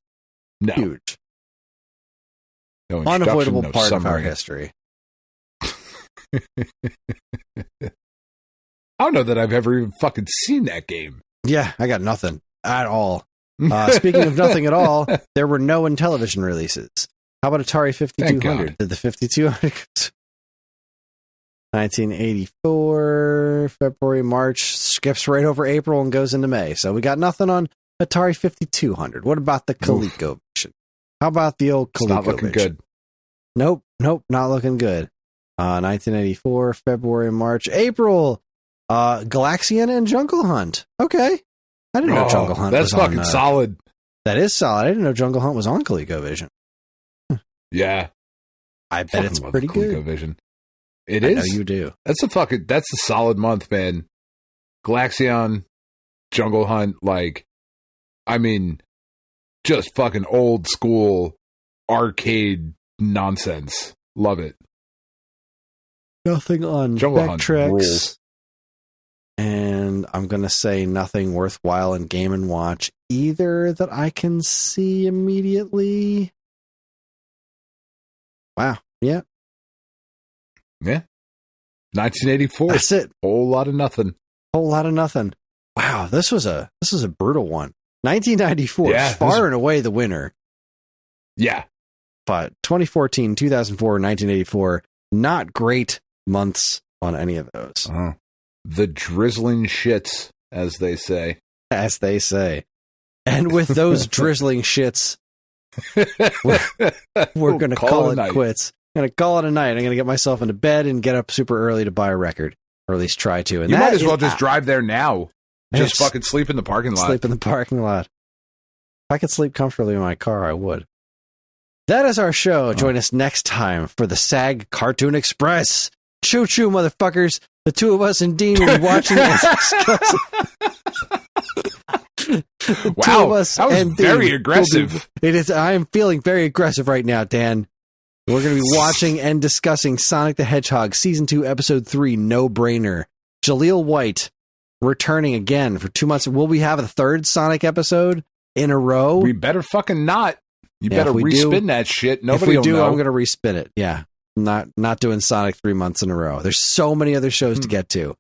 C: No,
B: Huge.
C: no introduction,
B: Unavoidable
C: no
B: part of our
C: summary.
B: history.
C: I don't know that I've ever even fucking seen that game.
B: Yeah, I got nothing at all. Speaking of nothing at all, there were no Intellivision releases. How about Atari
C: Thank
B: 5200?
C: God.
B: Did the 5200? 1984, February, March, skips right over April and goes into May. So we got nothing on Atari 5200. What about the ColecoVision? How about the old ColecoVision?
C: It's not looking good.
B: Nope, not looking good. 1984, February, March, April, Galaxian and Jungle Hunt. Okay. I didn't know Jungle Hunt
C: that's
B: was
C: fucking
B: on,
C: solid.
B: That is solid. I didn't know Jungle Hunt was on ColecoVision.
C: Yeah,
B: I bet
C: fucking
B: it's
C: love
B: pretty good.
C: ColecoVision. It
B: I
C: is.
B: know you do.
C: That's a solid month, man. Galaxion, Jungle Hunt, like, I mean, just fucking old school arcade nonsense. Love it.
B: Nothing on
C: Jungle Hunt
B: Vectrex.
C: rules.
B: And I'm going to say nothing worthwhile in Game & Watch either that I can see immediately. Wow. Yeah.
C: Yeah. 1984.
B: That's it.
C: Whole lot of nothing.
B: Whole lot of nothing. Wow. This was a brutal one. 1994.
C: Yeah,
B: far and away the winner.
C: Yeah.
B: But 2014, 2004, 1984, not great months on any of those.
C: The drizzling shits, as they say.
B: As they say. And with those drizzling shits, we're going to call it quits. going to call it a night. I'm going to get myself into bed and get up super early to buy a record, or at least try to. And
C: you might as well just drive there now. Just fucking sleep in the parking lot.
B: Sleep in the parking lot. If I could sleep comfortably in my car, I would. That is our show. Join us next time for the SAG Cartoon Express. Choo choo, motherfuckers. The two of us and Dean will be watching this.
C: Wow, that was very aggressive.
B: It is. I am feeling very aggressive right now, Dan. We're going to be watching and discussing Sonic the Hedgehog Season 2, Episode 3, No Brainer. Jaleel White returning again for 2 months. Will we have a third Sonic episode in a row?
C: We better fucking not. You better respin that shit. Nobody will know.
B: If we do, I'm going to respin it. Yeah. Not doing Sonic 3 months in a row. There's so many other shows to get to.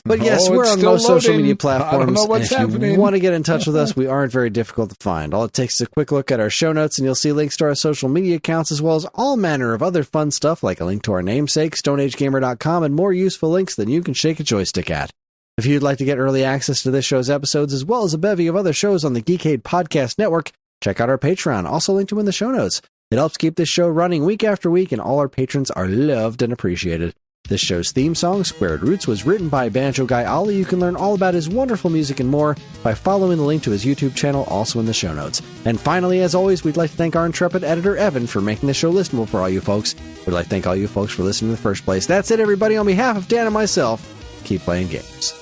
B: But yes, we're on most social media platforms. And if you want to get in touch with us, we aren't very difficult to find. All it takes is a quick look at our show notes, and you'll see links to our social media accounts, as well as all manner of other fun stuff, like a link to our namesake, StoneAgeGamer.com, and more useful links than you can shake a joystick at. If you'd like to get early access to this show's episodes, as well as a bevy of other shows on the Geekade Podcast Network, check out our Patreon, also linked to in the show notes. It helps keep this show running week after week, and all our patrons are loved and appreciated. This show's theme song, Squared Roots, was written by banjo guy Ollie. You can learn all about his wonderful music and more by following the link to his YouTube channel, also in the show notes. And finally, as always, we'd like to thank our intrepid editor, Evan, for making the show listenable for all you folks. We'd like to thank all you folks for listening in the first place. That's it, everybody. On behalf of Dan and myself, keep playing games.